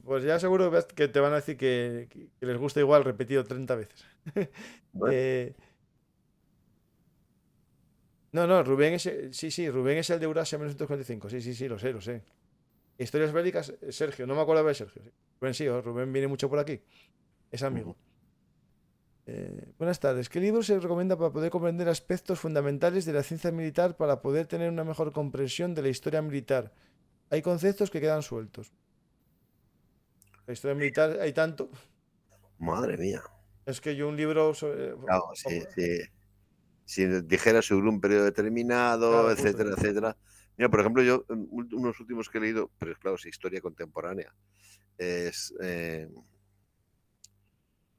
Pues ya seguro que te van a decir que les gusta igual repetido 30 veces. Bueno. No, Rubén es... Sí, Rubén es el de Eurasia 1945. Sí, lo sé. Historias bélicas, Sergio, no me acuerdo de Sergio. Rubén viene mucho por aquí. Es amigo. Buenas tardes. ¿Qué libro se recomienda para poder comprender aspectos fundamentales de la ciencia militar para poder tener una mejor comprensión de la historia militar? Hay conceptos que quedan sueltos. La historia militar hay tanto. Madre mía. Es que yo un libro sobre... Claro, sí. Si dijera sobre un periodo determinado, claro, etcétera. Mira, por ejemplo, yo, unos últimos que he leído, pero claro, es historia contemporánea, es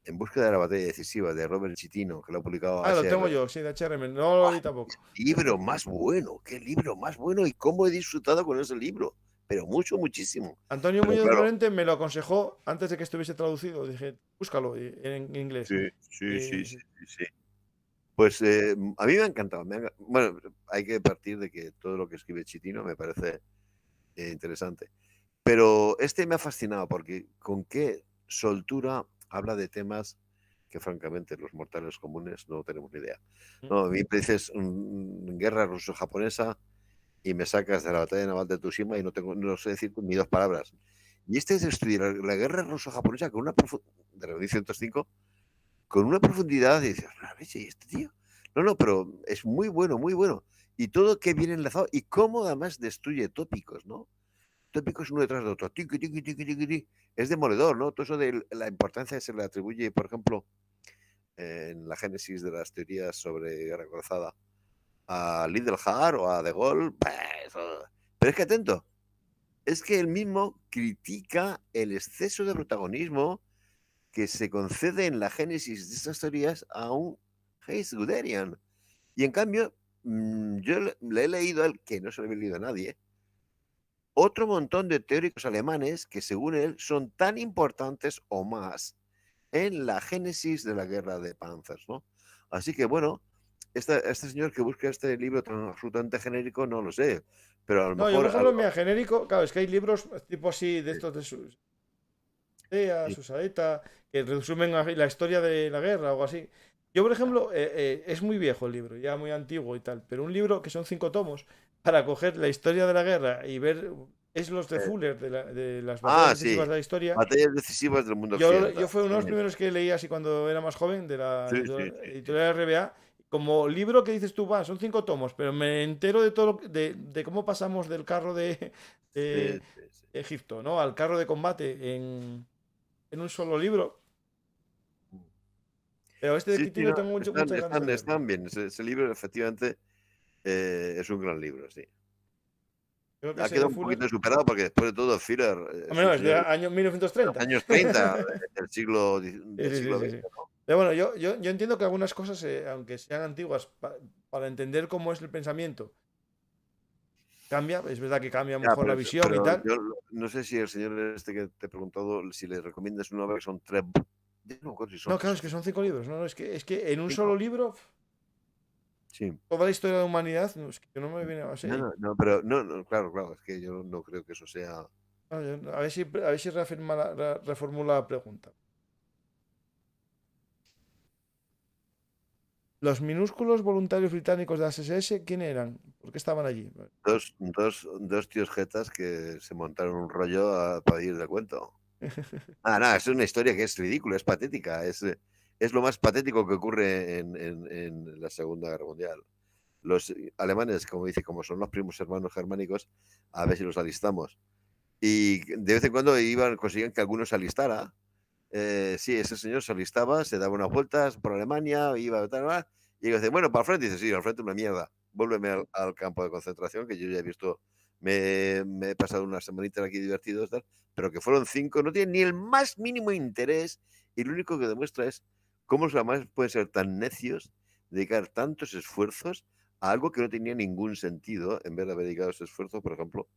En busca de la batalla decisiva, de Robert Chitino, que lo ha publicado Ah, lo tengo HR. yo, sí, de HRM. No lo leí tampoco. Libro más bueno, qué libro más bueno y cómo he disfrutado con ese libro. Pero mucho, muchísimo. Antonio Pero Muñoz claro, Lorente me lo aconsejó antes de que estuviese traducido. Dije, búscalo en inglés. sí, sí, sí, sí, Sí. sí. Pues a mí me ha encantado. Bueno, hay que partir de que todo lo que escribe Chitino me parece interesante. Pero este me ha fascinado porque con qué soltura habla de temas que francamente los mortales comunes no tenemos ni idea. No, a mí me dices guerra ruso-japonesa y me sacas de la batalla naval de Tsushima y no sé decir ni dos palabras. Y este es estudiar la guerra ruso-japonesa con una de la 1905 con una profundidad y dices, ¿y este tío? No, pero es muy bueno, muy bueno. Y todo que viene enlazado y cómo además destruye tópicos, ¿no? Tópicos uno detrás de otro. Tiqui, tiqui, tiqui, tiqui, tiqui. Es demoledor, ¿no? Todo eso de la importancia que se le atribuye, por ejemplo, en la génesis de las teorías sobre guerra cruzada a Lidlhar o a De Gaulle. Pero es que atento, es que él mismo critica el exceso de protagonismo que se concede en la génesis de estas teorías a un Hayes Guderian. Y en cambio, yo le he leído a él, que no se lo había leído a nadie, otro montón de teóricos alemanes que según él son tan importantes o más en la génesis de la guerra de Panzers, ¿no? Así que bueno, este señor que busca este libro tan absolutamente genérico, no lo sé, pero a lo No, yo por mejor ejemplo, algo... mira, genérico, claro, es que hay libros tipo así de estos de sus Sí, Susaeta, que resumen la historia de la guerra o algo así. Yo, por ejemplo, es muy viejo el libro, ya muy antiguo y tal, pero un libro que son 5 tomos para coger la historia de la guerra y ver, es los de eh, Fuller, de las batallas decisivas sí, de la historia. batallas decisivas del mundo Yo occidental. fue uno de los primeros que leí así cuando era más joven, de la Sí, sí, sí, sí, editorial RBA. Como libro que dices tú, va, son 5 tomos, pero me entero de todo de cómo pasamos del carro de sí, sí, sí. Egipto, ¿no? Al carro de combate en un solo libro. Pero este de Sí, sí, Quitino no, tengo muchas ganas de leerlo. están bien. Ese libro, efectivamente, es un gran libro, sí. Creo que Ha ese de quedado un Fuller. poquito superado porque después de todo, Führer A es un menos, es de señor año de los 1930. años 30 Sí, del sí, sí, siglo sí, sí. XX, ¿no? Pero bueno, yo entiendo que algunas cosas, aunque sean antiguas, para entender cómo es el pensamiento, cambia. Es verdad que cambia a lo Ya, mejor la visión y pero tal. yo no sé si el señor este que te he preguntado, si le recomiendas una obra que son tres, yo no me acuerdo si son No, tres claro, o es que cinco. son 5 libros. No, no, es que en un solo Cinco. libro, Sí. toda la historia de la humanidad, no, es que no me viene a base. No, no, no, pero no, claro, claro, es que yo no creo que eso sea. A ver si reformula la pregunta. ¿Los minúsculos voluntarios británicos de las SS quién eran? ¿Por qué estaban allí? Dos tíos jetas que se montaron un rollo para ir de cuento. Nada, es una historia que es ridícula, es patética, es lo más patético que ocurre en la Segunda Guerra Mundial. Los alemanes, como dice, como son los primos hermanos germánicos, a ver si los alistamos. Y de vez en cuando conseguían que alguno se alistara. Sí, ese señor se alistaba, se daba unas vueltas por Alemania, iba a tal, y dice, bueno, para el frente, dice, sí, al frente una mierda. Vuélveme al campo de concentración, que yo ya he visto, me he pasado una semanita aquí divertidos, tal, pero que fueron 5, no tienen ni el más mínimo interés, y lo único que demuestra es cómo los alemanes pueden ser tan necios, dedicar tantos esfuerzos a algo que no tenía ningún sentido, en vez de haber dedicado ese esfuerzo, por ejemplo,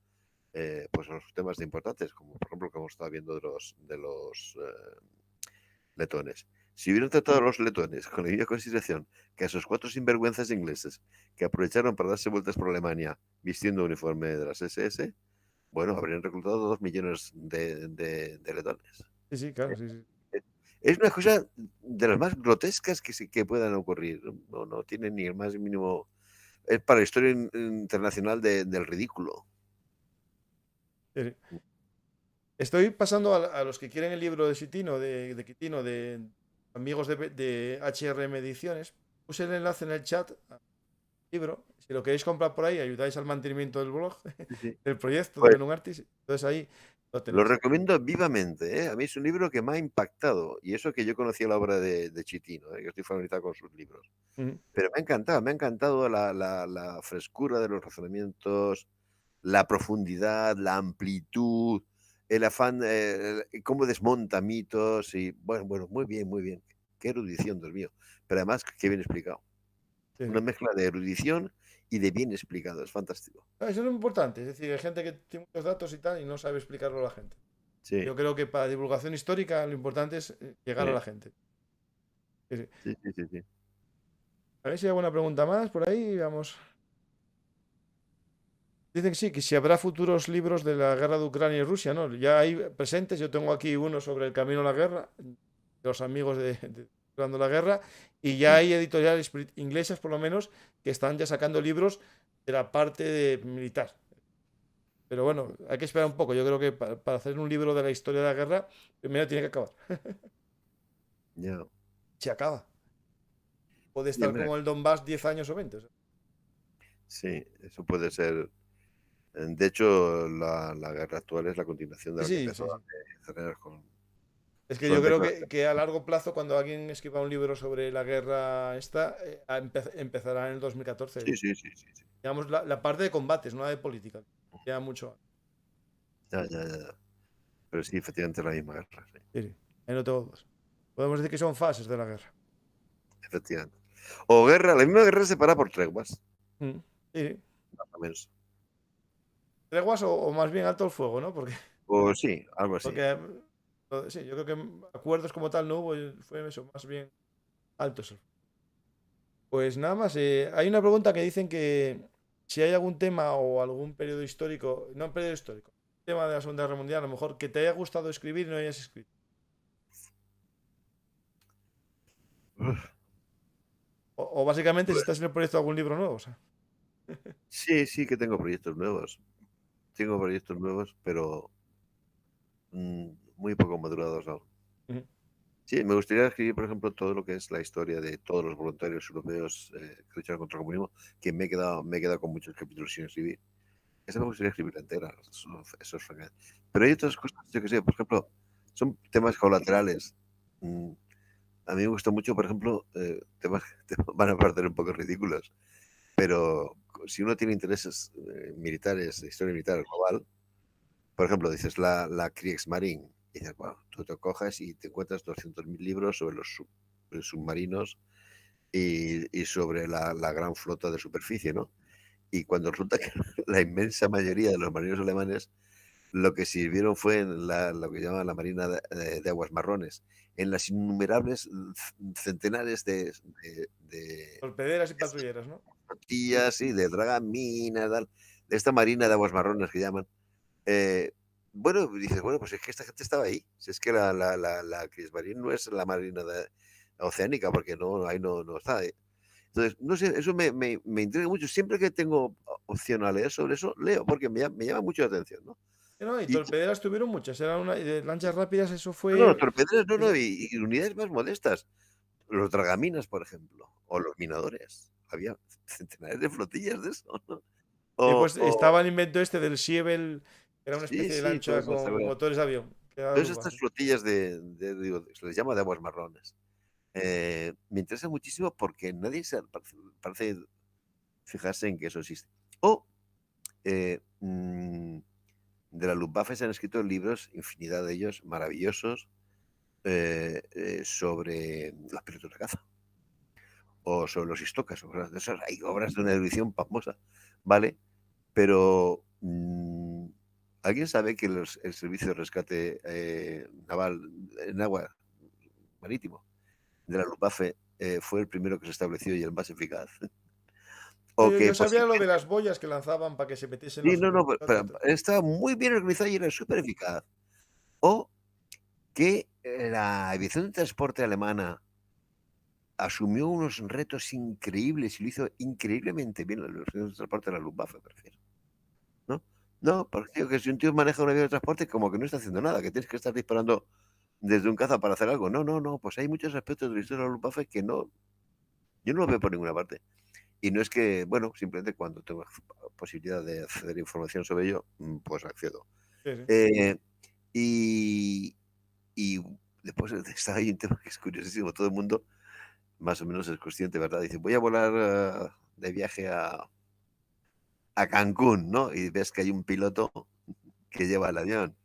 pues a los temas importantes, como por ejemplo que hemos estado viendo de los letones. Si hubieran tratado a los letones con la misma consideración que a esos 4 sinvergüenzas ingleses que aprovecharon para darse vueltas por Alemania vistiendo uniforme de las SS, bueno, habrían reclutado 2 millones de letones. Sí, sí, claro, sí, sí. Es una cosa de las más grotescas que puedan ocurrir. No tiene ni el más mínimo. Es para la historia internacional del ridículo. Sí, sí. Estoy pasando a los que quieren el libro de Quitino, de amigos de HRM Ediciones. Puse el enlace en el chat al libro. Si lo queréis comprar por ahí, ayudáis al mantenimiento del blog, Sí, sí. del proyecto de Pues Belum Artis. Entonces ahí lo lo tenéis. recomiendo vivamente, ¿eh? A mí es un libro que me ha impactado. Y eso que yo conocía la obra de Chitino, ¿eh? Que estoy familiarizado con sus libros. Ujú. Pero me ha encantado la frescura de los razonamientos, la profundidad, la amplitud, el afán, cómo desmonta mitos y bueno, muy bien, muy bien. Qué erudición, Dios mío. Pero además, qué bien explicado. Sí, Una sí. mezcla de erudición y de bien explicado, es fantástico. Eso es lo importante. Es decir, hay gente que tiene muchos datos y tal y no sabe explicarlo a la gente. Sí, Yo creo que para divulgación histórica lo importante es llegar a sí, la gente. Sí, sí. sí, sí, sí, sí. A ver si hay alguna pregunta más por ahí. Vamos. Dicen que sí, que si habrá futuros libros de la guerra de Ucrania y Rusia, ¿no? Ya hay presentes. Yo tengo aquí uno sobre el camino a la guerra, los amigos de Durante la guerra, y ya Mm. hay editoriales inglesas, por lo menos, que están ya sacando libros de la parte militar. Pero bueno, hay que esperar un poco. Yo creo que para hacer un libro de la historia de la guerra, primero tiene que acabar. Ya. Se acaba. Puede Sí, estar hombre, como el Donbass 10 años o 20. O sea. sí, eso puede ser. De hecho, la guerra actual es la continuación de Sí, la que sí, empezó sí, sí. hace años Es que yo con creo declaraciones. que a largo plazo, cuando alguien escriba un libro sobre la guerra esta, empezará en el 2014. Sí, sí, sí, sí, sí. Digamos, la parte de combates, no la de política. Ya mucho. Ya, ya, ya, ya. Pero sí, efectivamente es la misma guerra, sí, Sí, sí. Ahí no tengo dudas. Podemos decir que son fases de la guerra. efectivamente. O guerra, la misma guerra se separa por treguas, Mm. Sí, sí. más o menos. Treguas o más bien alto el fuego, ¿no? O sí, algo así. Porque sí, yo creo que acuerdos como tal no hubo, fue eso, más bien altos. Pues nada más, hay una pregunta que dicen que si hay algún tema o algún periodo histórico, no un periodo histórico, tema de la Segunda Guerra Mundial, a lo mejor que te haya gustado escribir y no hayas escrito. Uf. O básicamente si estás en el proyecto de algún libro nuevo. O sea. Sí, sí que tengo proyectos nuevos. Tengo proyectos nuevos, pero muy poco madurados aún. Ujú. Sí, me gustaría escribir, por ejemplo, todo lo que es la historia de todos los voluntarios europeos que lucharon contra el comunismo, que me he quedado con muchos capítulos sin escribir. Esa me gustaría escribirla entera, eso es francamente. Pero hay otras cosas, yo que sé, por ejemplo, son temas colaterales. Mm, A mí me gusta mucho, por ejemplo, temas que van a parecer un poco ridículos, pero si uno tiene intereses militares, de historia militar global, por ejemplo, dices la Kriegsmarine, y dices, bueno, tú te coges y te encuentras 200.000 libros sobre los submarinos y sobre la gran flota de superficie, ¿no? Y cuando resulta que la inmensa mayoría de los marineros alemanes lo que sirvieron fue en lo que llaman la Marina de Aguas Marrones, en las innumerables centenares de Torpederas y patrulleras, ¿no? flotillas y de dragaminas, de esta Marina de Aguas Marrones que llaman. Eh, bueno, dices, bueno, pues es que esta gente estaba ahí. Si es que la Kriegsmarine no es la Marina oceánica, porque no, ahí no está. Entonces, no sé, eso me intriga mucho. Siempre que tengo opción a leer sobre eso, leo, porque me llama mucho la atención, ¿no? No, y Y torpederas tuvieron muchas. Y de lanchas rápidas, eso no, fue. torpederas, no, Eso. y unidades más modestas. Los dragaminas, por ejemplo, o los minadores. Había centenares de flotillas de eso, ¿no? Y O, pues o estaba el invento este del Siebel, que era una sí, especie de sí, lancha todas las, con motores de avión. Que era la todas estas Luftwaffe. flotillas digo, se les llama de aguas marrones. Me interesa muchísimo porque nadie parece fijarse en que eso existe. O eh, mm, de la Luftwaffe se han escrito libros, infinidad de ellos, maravillosos, sobre los pilotos de caza o sobre los istocas. Hay obras de una erudición famosa, ¿vale? Pero ¿alguien sabe que el servicio de rescate naval en agua marítimo de la Luftwaffe fue el primero que se estableció y el más eficaz? O Yo que sabía lo de posiblemente. las boyas que lanzaban para que se metiesen Sí, los no, no, pilotos pero y tal. estaba muy bien organizado y era súper eficaz. O que la aviación de transporte alemana asumió unos retos increíbles y lo hizo increíblemente bien la aviación de transporte de la Luftwaffe, prefiero. ¿No? No, porque digo que si un tío maneja un avión de transporte, como que no está haciendo nada, que tienes que estar disparando desde un caza para hacer algo. No, no, no, pues hay muchos aspectos de la historia de la Luftwaffe que no, yo no los veo por ninguna parte. Y no es que, bueno, simplemente cuando tengo posibilidad de acceder a información sobre ello, pues accedo. Sí, sí. Eh, y, y después está ahí un tema que es curiosísimo. Todo el mundo más o menos es consciente, ¿verdad? Dice, voy a volar de viaje a Cancún, ¿no? Y ves que hay un piloto que lleva el avión.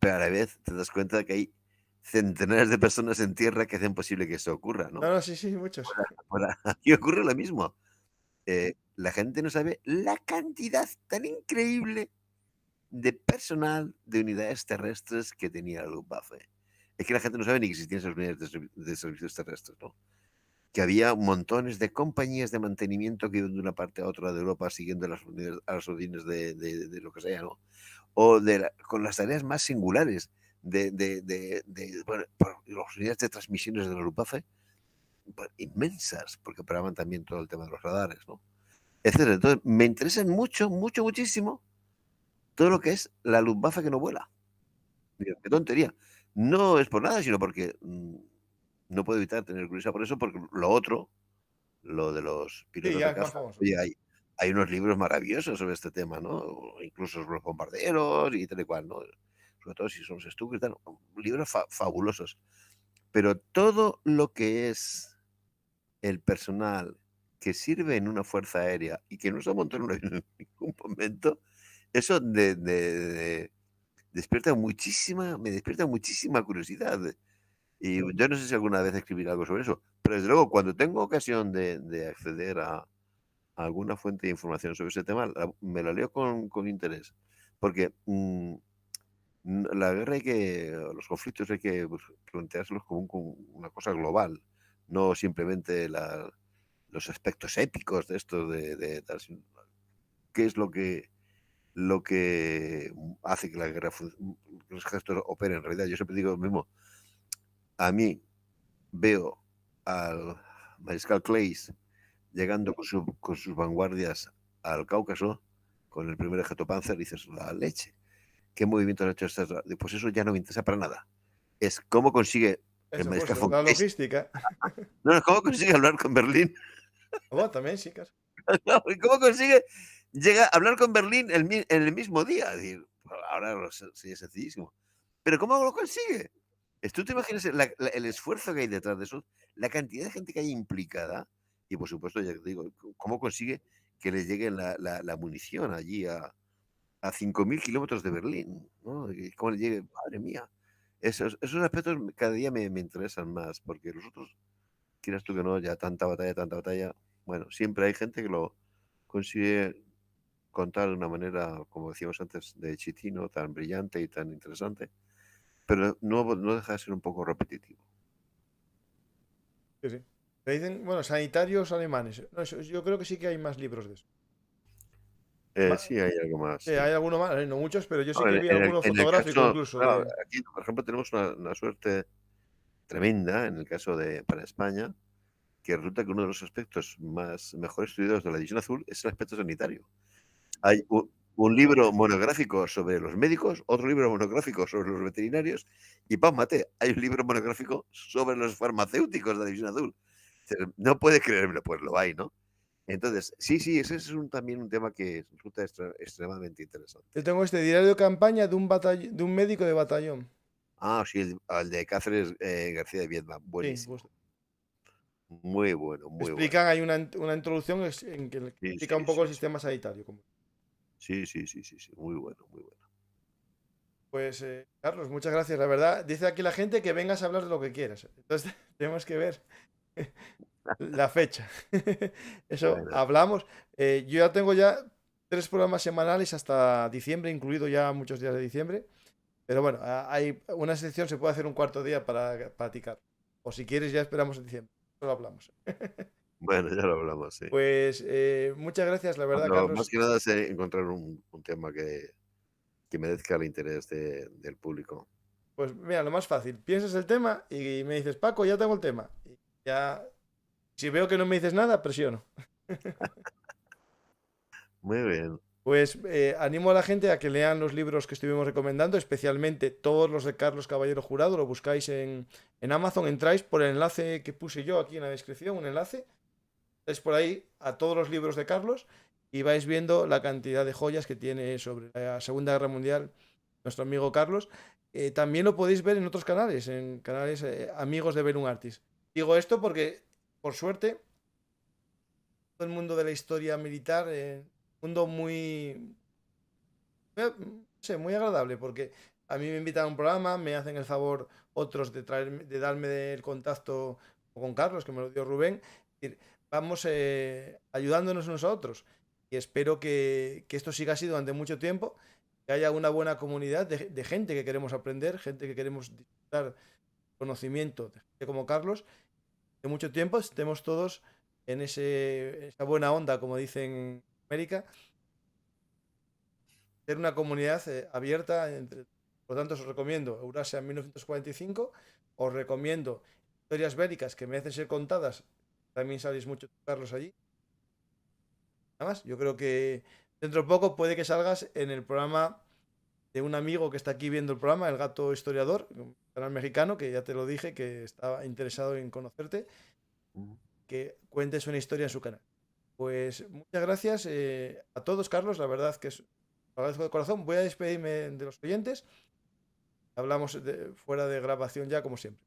pero a la vez te das cuenta de que hay centenares de personas en tierra que hacen posible que eso ocurra, ¿no? No, sí, muchos. Aquí ocurre lo mismo. La gente no sabe la cantidad tan increíble de personal de unidades terrestres que tenía la Luftwaffe. Es que la gente no sabe ni que existían esas unidades de servicios terrestres, ¿no? Que había montones de compañías de mantenimiento que iban de una parte a otra de Europa siguiendo a las órdenes de lo que sea, ¿no? O con las tareas más singulares bueno, las unidades de transmisiones de la Luftwaffe, inmensas, porque operaban también todo el tema de los radares, ¿no? Etcétera. Entonces, me interesan muchísimo todo lo que es la Luftwaffe que no vuela. Digo, qué tontería. No es por nada, sino porque no puedo evitar tener curiosidad por eso, porque lo otro, lo de los Sí, pilotos ya de es más caza, famoso. oye, hay unos libros maravillosos sobre este tema, ¿no? Incluso sobre los bombarderos y tal y cual, ¿no? Sobre todo si son los Stuka y tal. Libros fabulosos. Pero todo lo que es el personal que sirve en una fuerza aérea y que no se ha montado en un avión en ningún momento, eso me despierta muchísima curiosidad. Y yo no sé si alguna vez escribiré algo sobre eso, pero desde luego cuando tengo ocasión de acceder a alguna fuente de información sobre ese tema, me la leo con interés. Porque la guerra los conflictos hay que planteárselos como una cosa global, no simplemente los aspectos épicos de esto qué es lo que hace que la guerra, que los ejércitos operen en realidad. Yo siempre digo lo mismo. A mí veo al mariscal Clays llegando con sus vanguardias al Cáucaso, con el primer Panzer, y dices, la leche. ¿Qué movimiento han hecho estas? Pues eso ya no me interesa para nada. Es cómo consigue el Eso, pues, mariscal von la Clays. logística. No, cómo consigue hablar con Berlín. Bueno, también, sí, casi. No, ¿cómo consigue llega a hablar con Berlín en el mismo día? Es decir, ahora sería sencillísimo. Pero ¿cómo lo consigue? ¿Tú te imaginas el esfuerzo que hay detrás de eso? La cantidad de gente que hay implicada. Y por supuesto, ya te digo, ¿cómo consigue que le llegue la munición allí a 5.000 kilómetros de Berlín? ¿No? ¿Cómo le llegue? Madre mía. Esos aspectos cada día me interesan más, porque los otros, quieras tú que no, ya tanta batalla. Bueno, siempre hay gente que lo consigue contar de una manera, como decíamos antes, de chitino, tan brillante y tan interesante, pero no deja de ser un poco repetitivo. Sí, sí. Le dicen, bueno, sanitarios alemanes. No, yo creo que sí que hay más libros de eso. Sí, hay algo más. Sí, Sí. hay alguno más, no muchos, pero yo sí No, que vi alguno en el fotográfico caso, incluso claro, de... aquí, por ejemplo, tenemos una suerte tremenda en el caso para España, que resulta que uno de los aspectos mejor estudiados de la División Azul es el aspecto sanitario. Hay un libro monográfico sobre los médicos, otro libro monográfico sobre los veterinarios, y mate, hay un libro monográfico sobre los farmacéuticos de la División Azul. No puede creérmelo, pues lo hay, ¿no? Entonces, sí, ese es también un tema que resulta extremadamente interesante. Yo tengo este diario de campaña de de un médico de batallón. Ah, sí, el de Cáceres García de Viedma, Sí, buenísimo. justo. Muy bueno, muy bueno. Explican, hay una introducción en que Sí, explica un poco el sistema sanitario. sí, muy bueno. Pues, Carlos, muchas gracias. La verdad, dice aquí la gente que vengas a hablar de lo que quieras. Entonces, tenemos que ver la fecha. Eso, Bueno, hablamos. Yo ya tengo 3 programas semanales hasta diciembre, incluido ya muchos días de diciembre. Pero bueno, hay una sección, se puede hacer un cuarto día para practicar. O si quieres, ya esperamos en diciembre. Solo hablamos. bueno, ya lo hablamos, sí. Pues muchas gracias, la verdad, Pero más Carlos. que nada es encontrar un tema que merezca el interés del público. Pues mira, lo más fácil, piensas el tema y me dices, Paco, ya tengo el tema. Y ya, si veo que no me dices nada, presiono. Muy bien. Pues animo a la gente a que lean los libros que estuvimos recomendando, especialmente todos los de Carlos Caballero Jurado. Lo buscáis en Amazon, entráis por el enlace que puse yo aquí en la descripción, un enlace. Es por ahí a todos los libros de Carlos y vais viendo la cantidad de joyas que tiene sobre la Segunda Guerra Mundial nuestro amigo Carlos. También lo podéis ver en otros canales, en canales amigos de Belum Artis. Digo esto porque, por suerte, todo el mundo de la historia militar, mundo muy, no sé, muy agradable, porque a mí me invitan a un programa, me hacen el favor otros de darme el contacto con Carlos, que me lo dio Rubén. Es decir, vamos ayudándonos unos a otros. Y espero que esto siga así durante mucho tiempo, que haya una buena comunidad de gente que queremos aprender, gente que queremos disfrutar conocimiento, de gente como Carlos. De mucho tiempo estemos todos en esa buena onda, como dicen en América. Ser una comunidad abierta. Por lo tanto, os recomiendo Eurasia 1945, os recomiendo Historias Bélicas que merecen ser contadas. También sabéis mucho, Carlos, allí. Nada más, yo creo que dentro de poco puede que salgas en el programa de un amigo que está aquí viendo el programa, El Gato Historiador, un canal mexicano, que ya te lo dije, que estaba interesado en conocerte, que cuentes una historia en su canal. Pues muchas gracias a todos, Carlos, la verdad que lo agradezco de corazón. Voy a despedirme de los oyentes. Hablamos fuera de grabación ya, como siempre.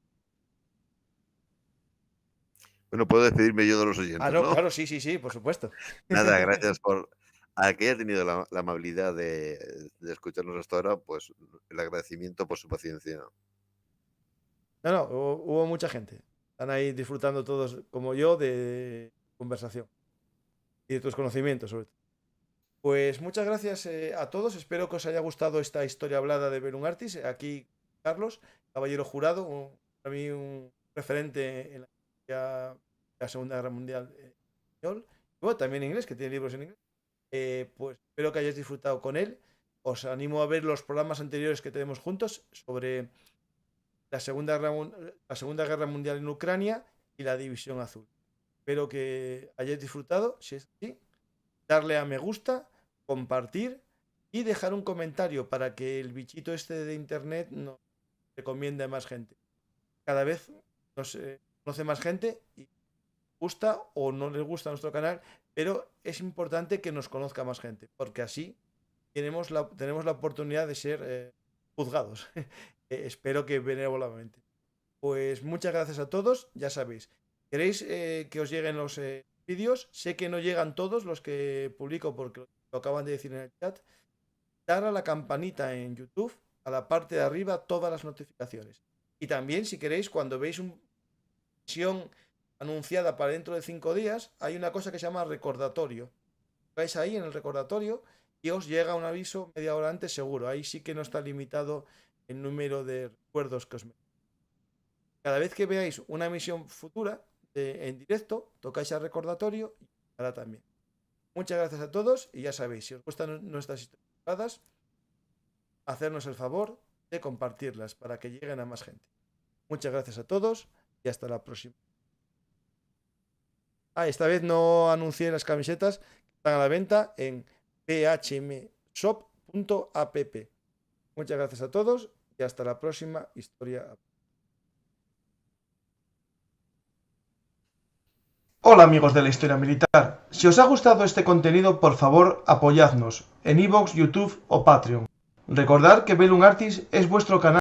Bueno, puedo despedirme yo de los oyentes, ¿no? Claro, sí, por supuesto. Nada, gracias a que haya tenido la amabilidad de escucharnos hasta ahora, pues el agradecimiento por su paciencia. No, hubo mucha gente. Están ahí disfrutando todos, como yo, de conversación y de tus conocimientos, sobre todo. Pues muchas gracias a todos. Espero que os haya gustado esta historia hablada de Bellum Artis. Aquí, Carlos, caballero jurado, para mí un referente en la Segunda Guerra Mundial español. Y bueno, también en inglés, que tiene libros en inglés. Pues espero que hayáis disfrutado con él. Os animo a ver los programas anteriores que tenemos juntos sobre la Segunda Guerra Mundial en Ucrania y la División Azul. Espero que hayáis disfrutado. Si es así, darle a me gusta, compartir y dejar un comentario para que el bichito este de internet nos recomiende a más gente. Cada vez nos conoce más gente y gusta o no les gusta nuestro canal, pero es importante que nos conozca más gente, porque así tenemos la oportunidad de ser juzgados. Espero que benévolamente. Pues muchas gracias a todos, ya sabéis. ¿Queréis que os lleguen los vídeos? Sé que no llegan todos los que publico porque lo acaban de decir en el chat. Dar a la campanita en YouTube, a la parte de arriba, todas las notificaciones. Y también, si queréis, cuando veis una sesión anunciada para dentro de 5 días, hay una cosa que se llama recordatorio. Vais ahí en el recordatorio y os llega un aviso media hora antes seguro. Ahí sí que no está limitado el número de recuerdos que os metéis. Cada vez que veáis una emisión futura en directo, tocáis al recordatorio y hará también. Muchas gracias a todos y ya sabéis, si os gustan nuestras historias, hacernos el favor de compartirlas para que lleguen a más gente. Muchas gracias a todos y hasta la próxima. Esta vez no anuncié las camisetas que están a la venta en phmshop.app. Muchas gracias a todos y hasta la próxima historia. Hola amigos de la historia militar. Si os ha gustado este contenido, por favor apoyadnos en iVoox, YouTube o Patreon. Recordad que Bellum Artis es vuestro canal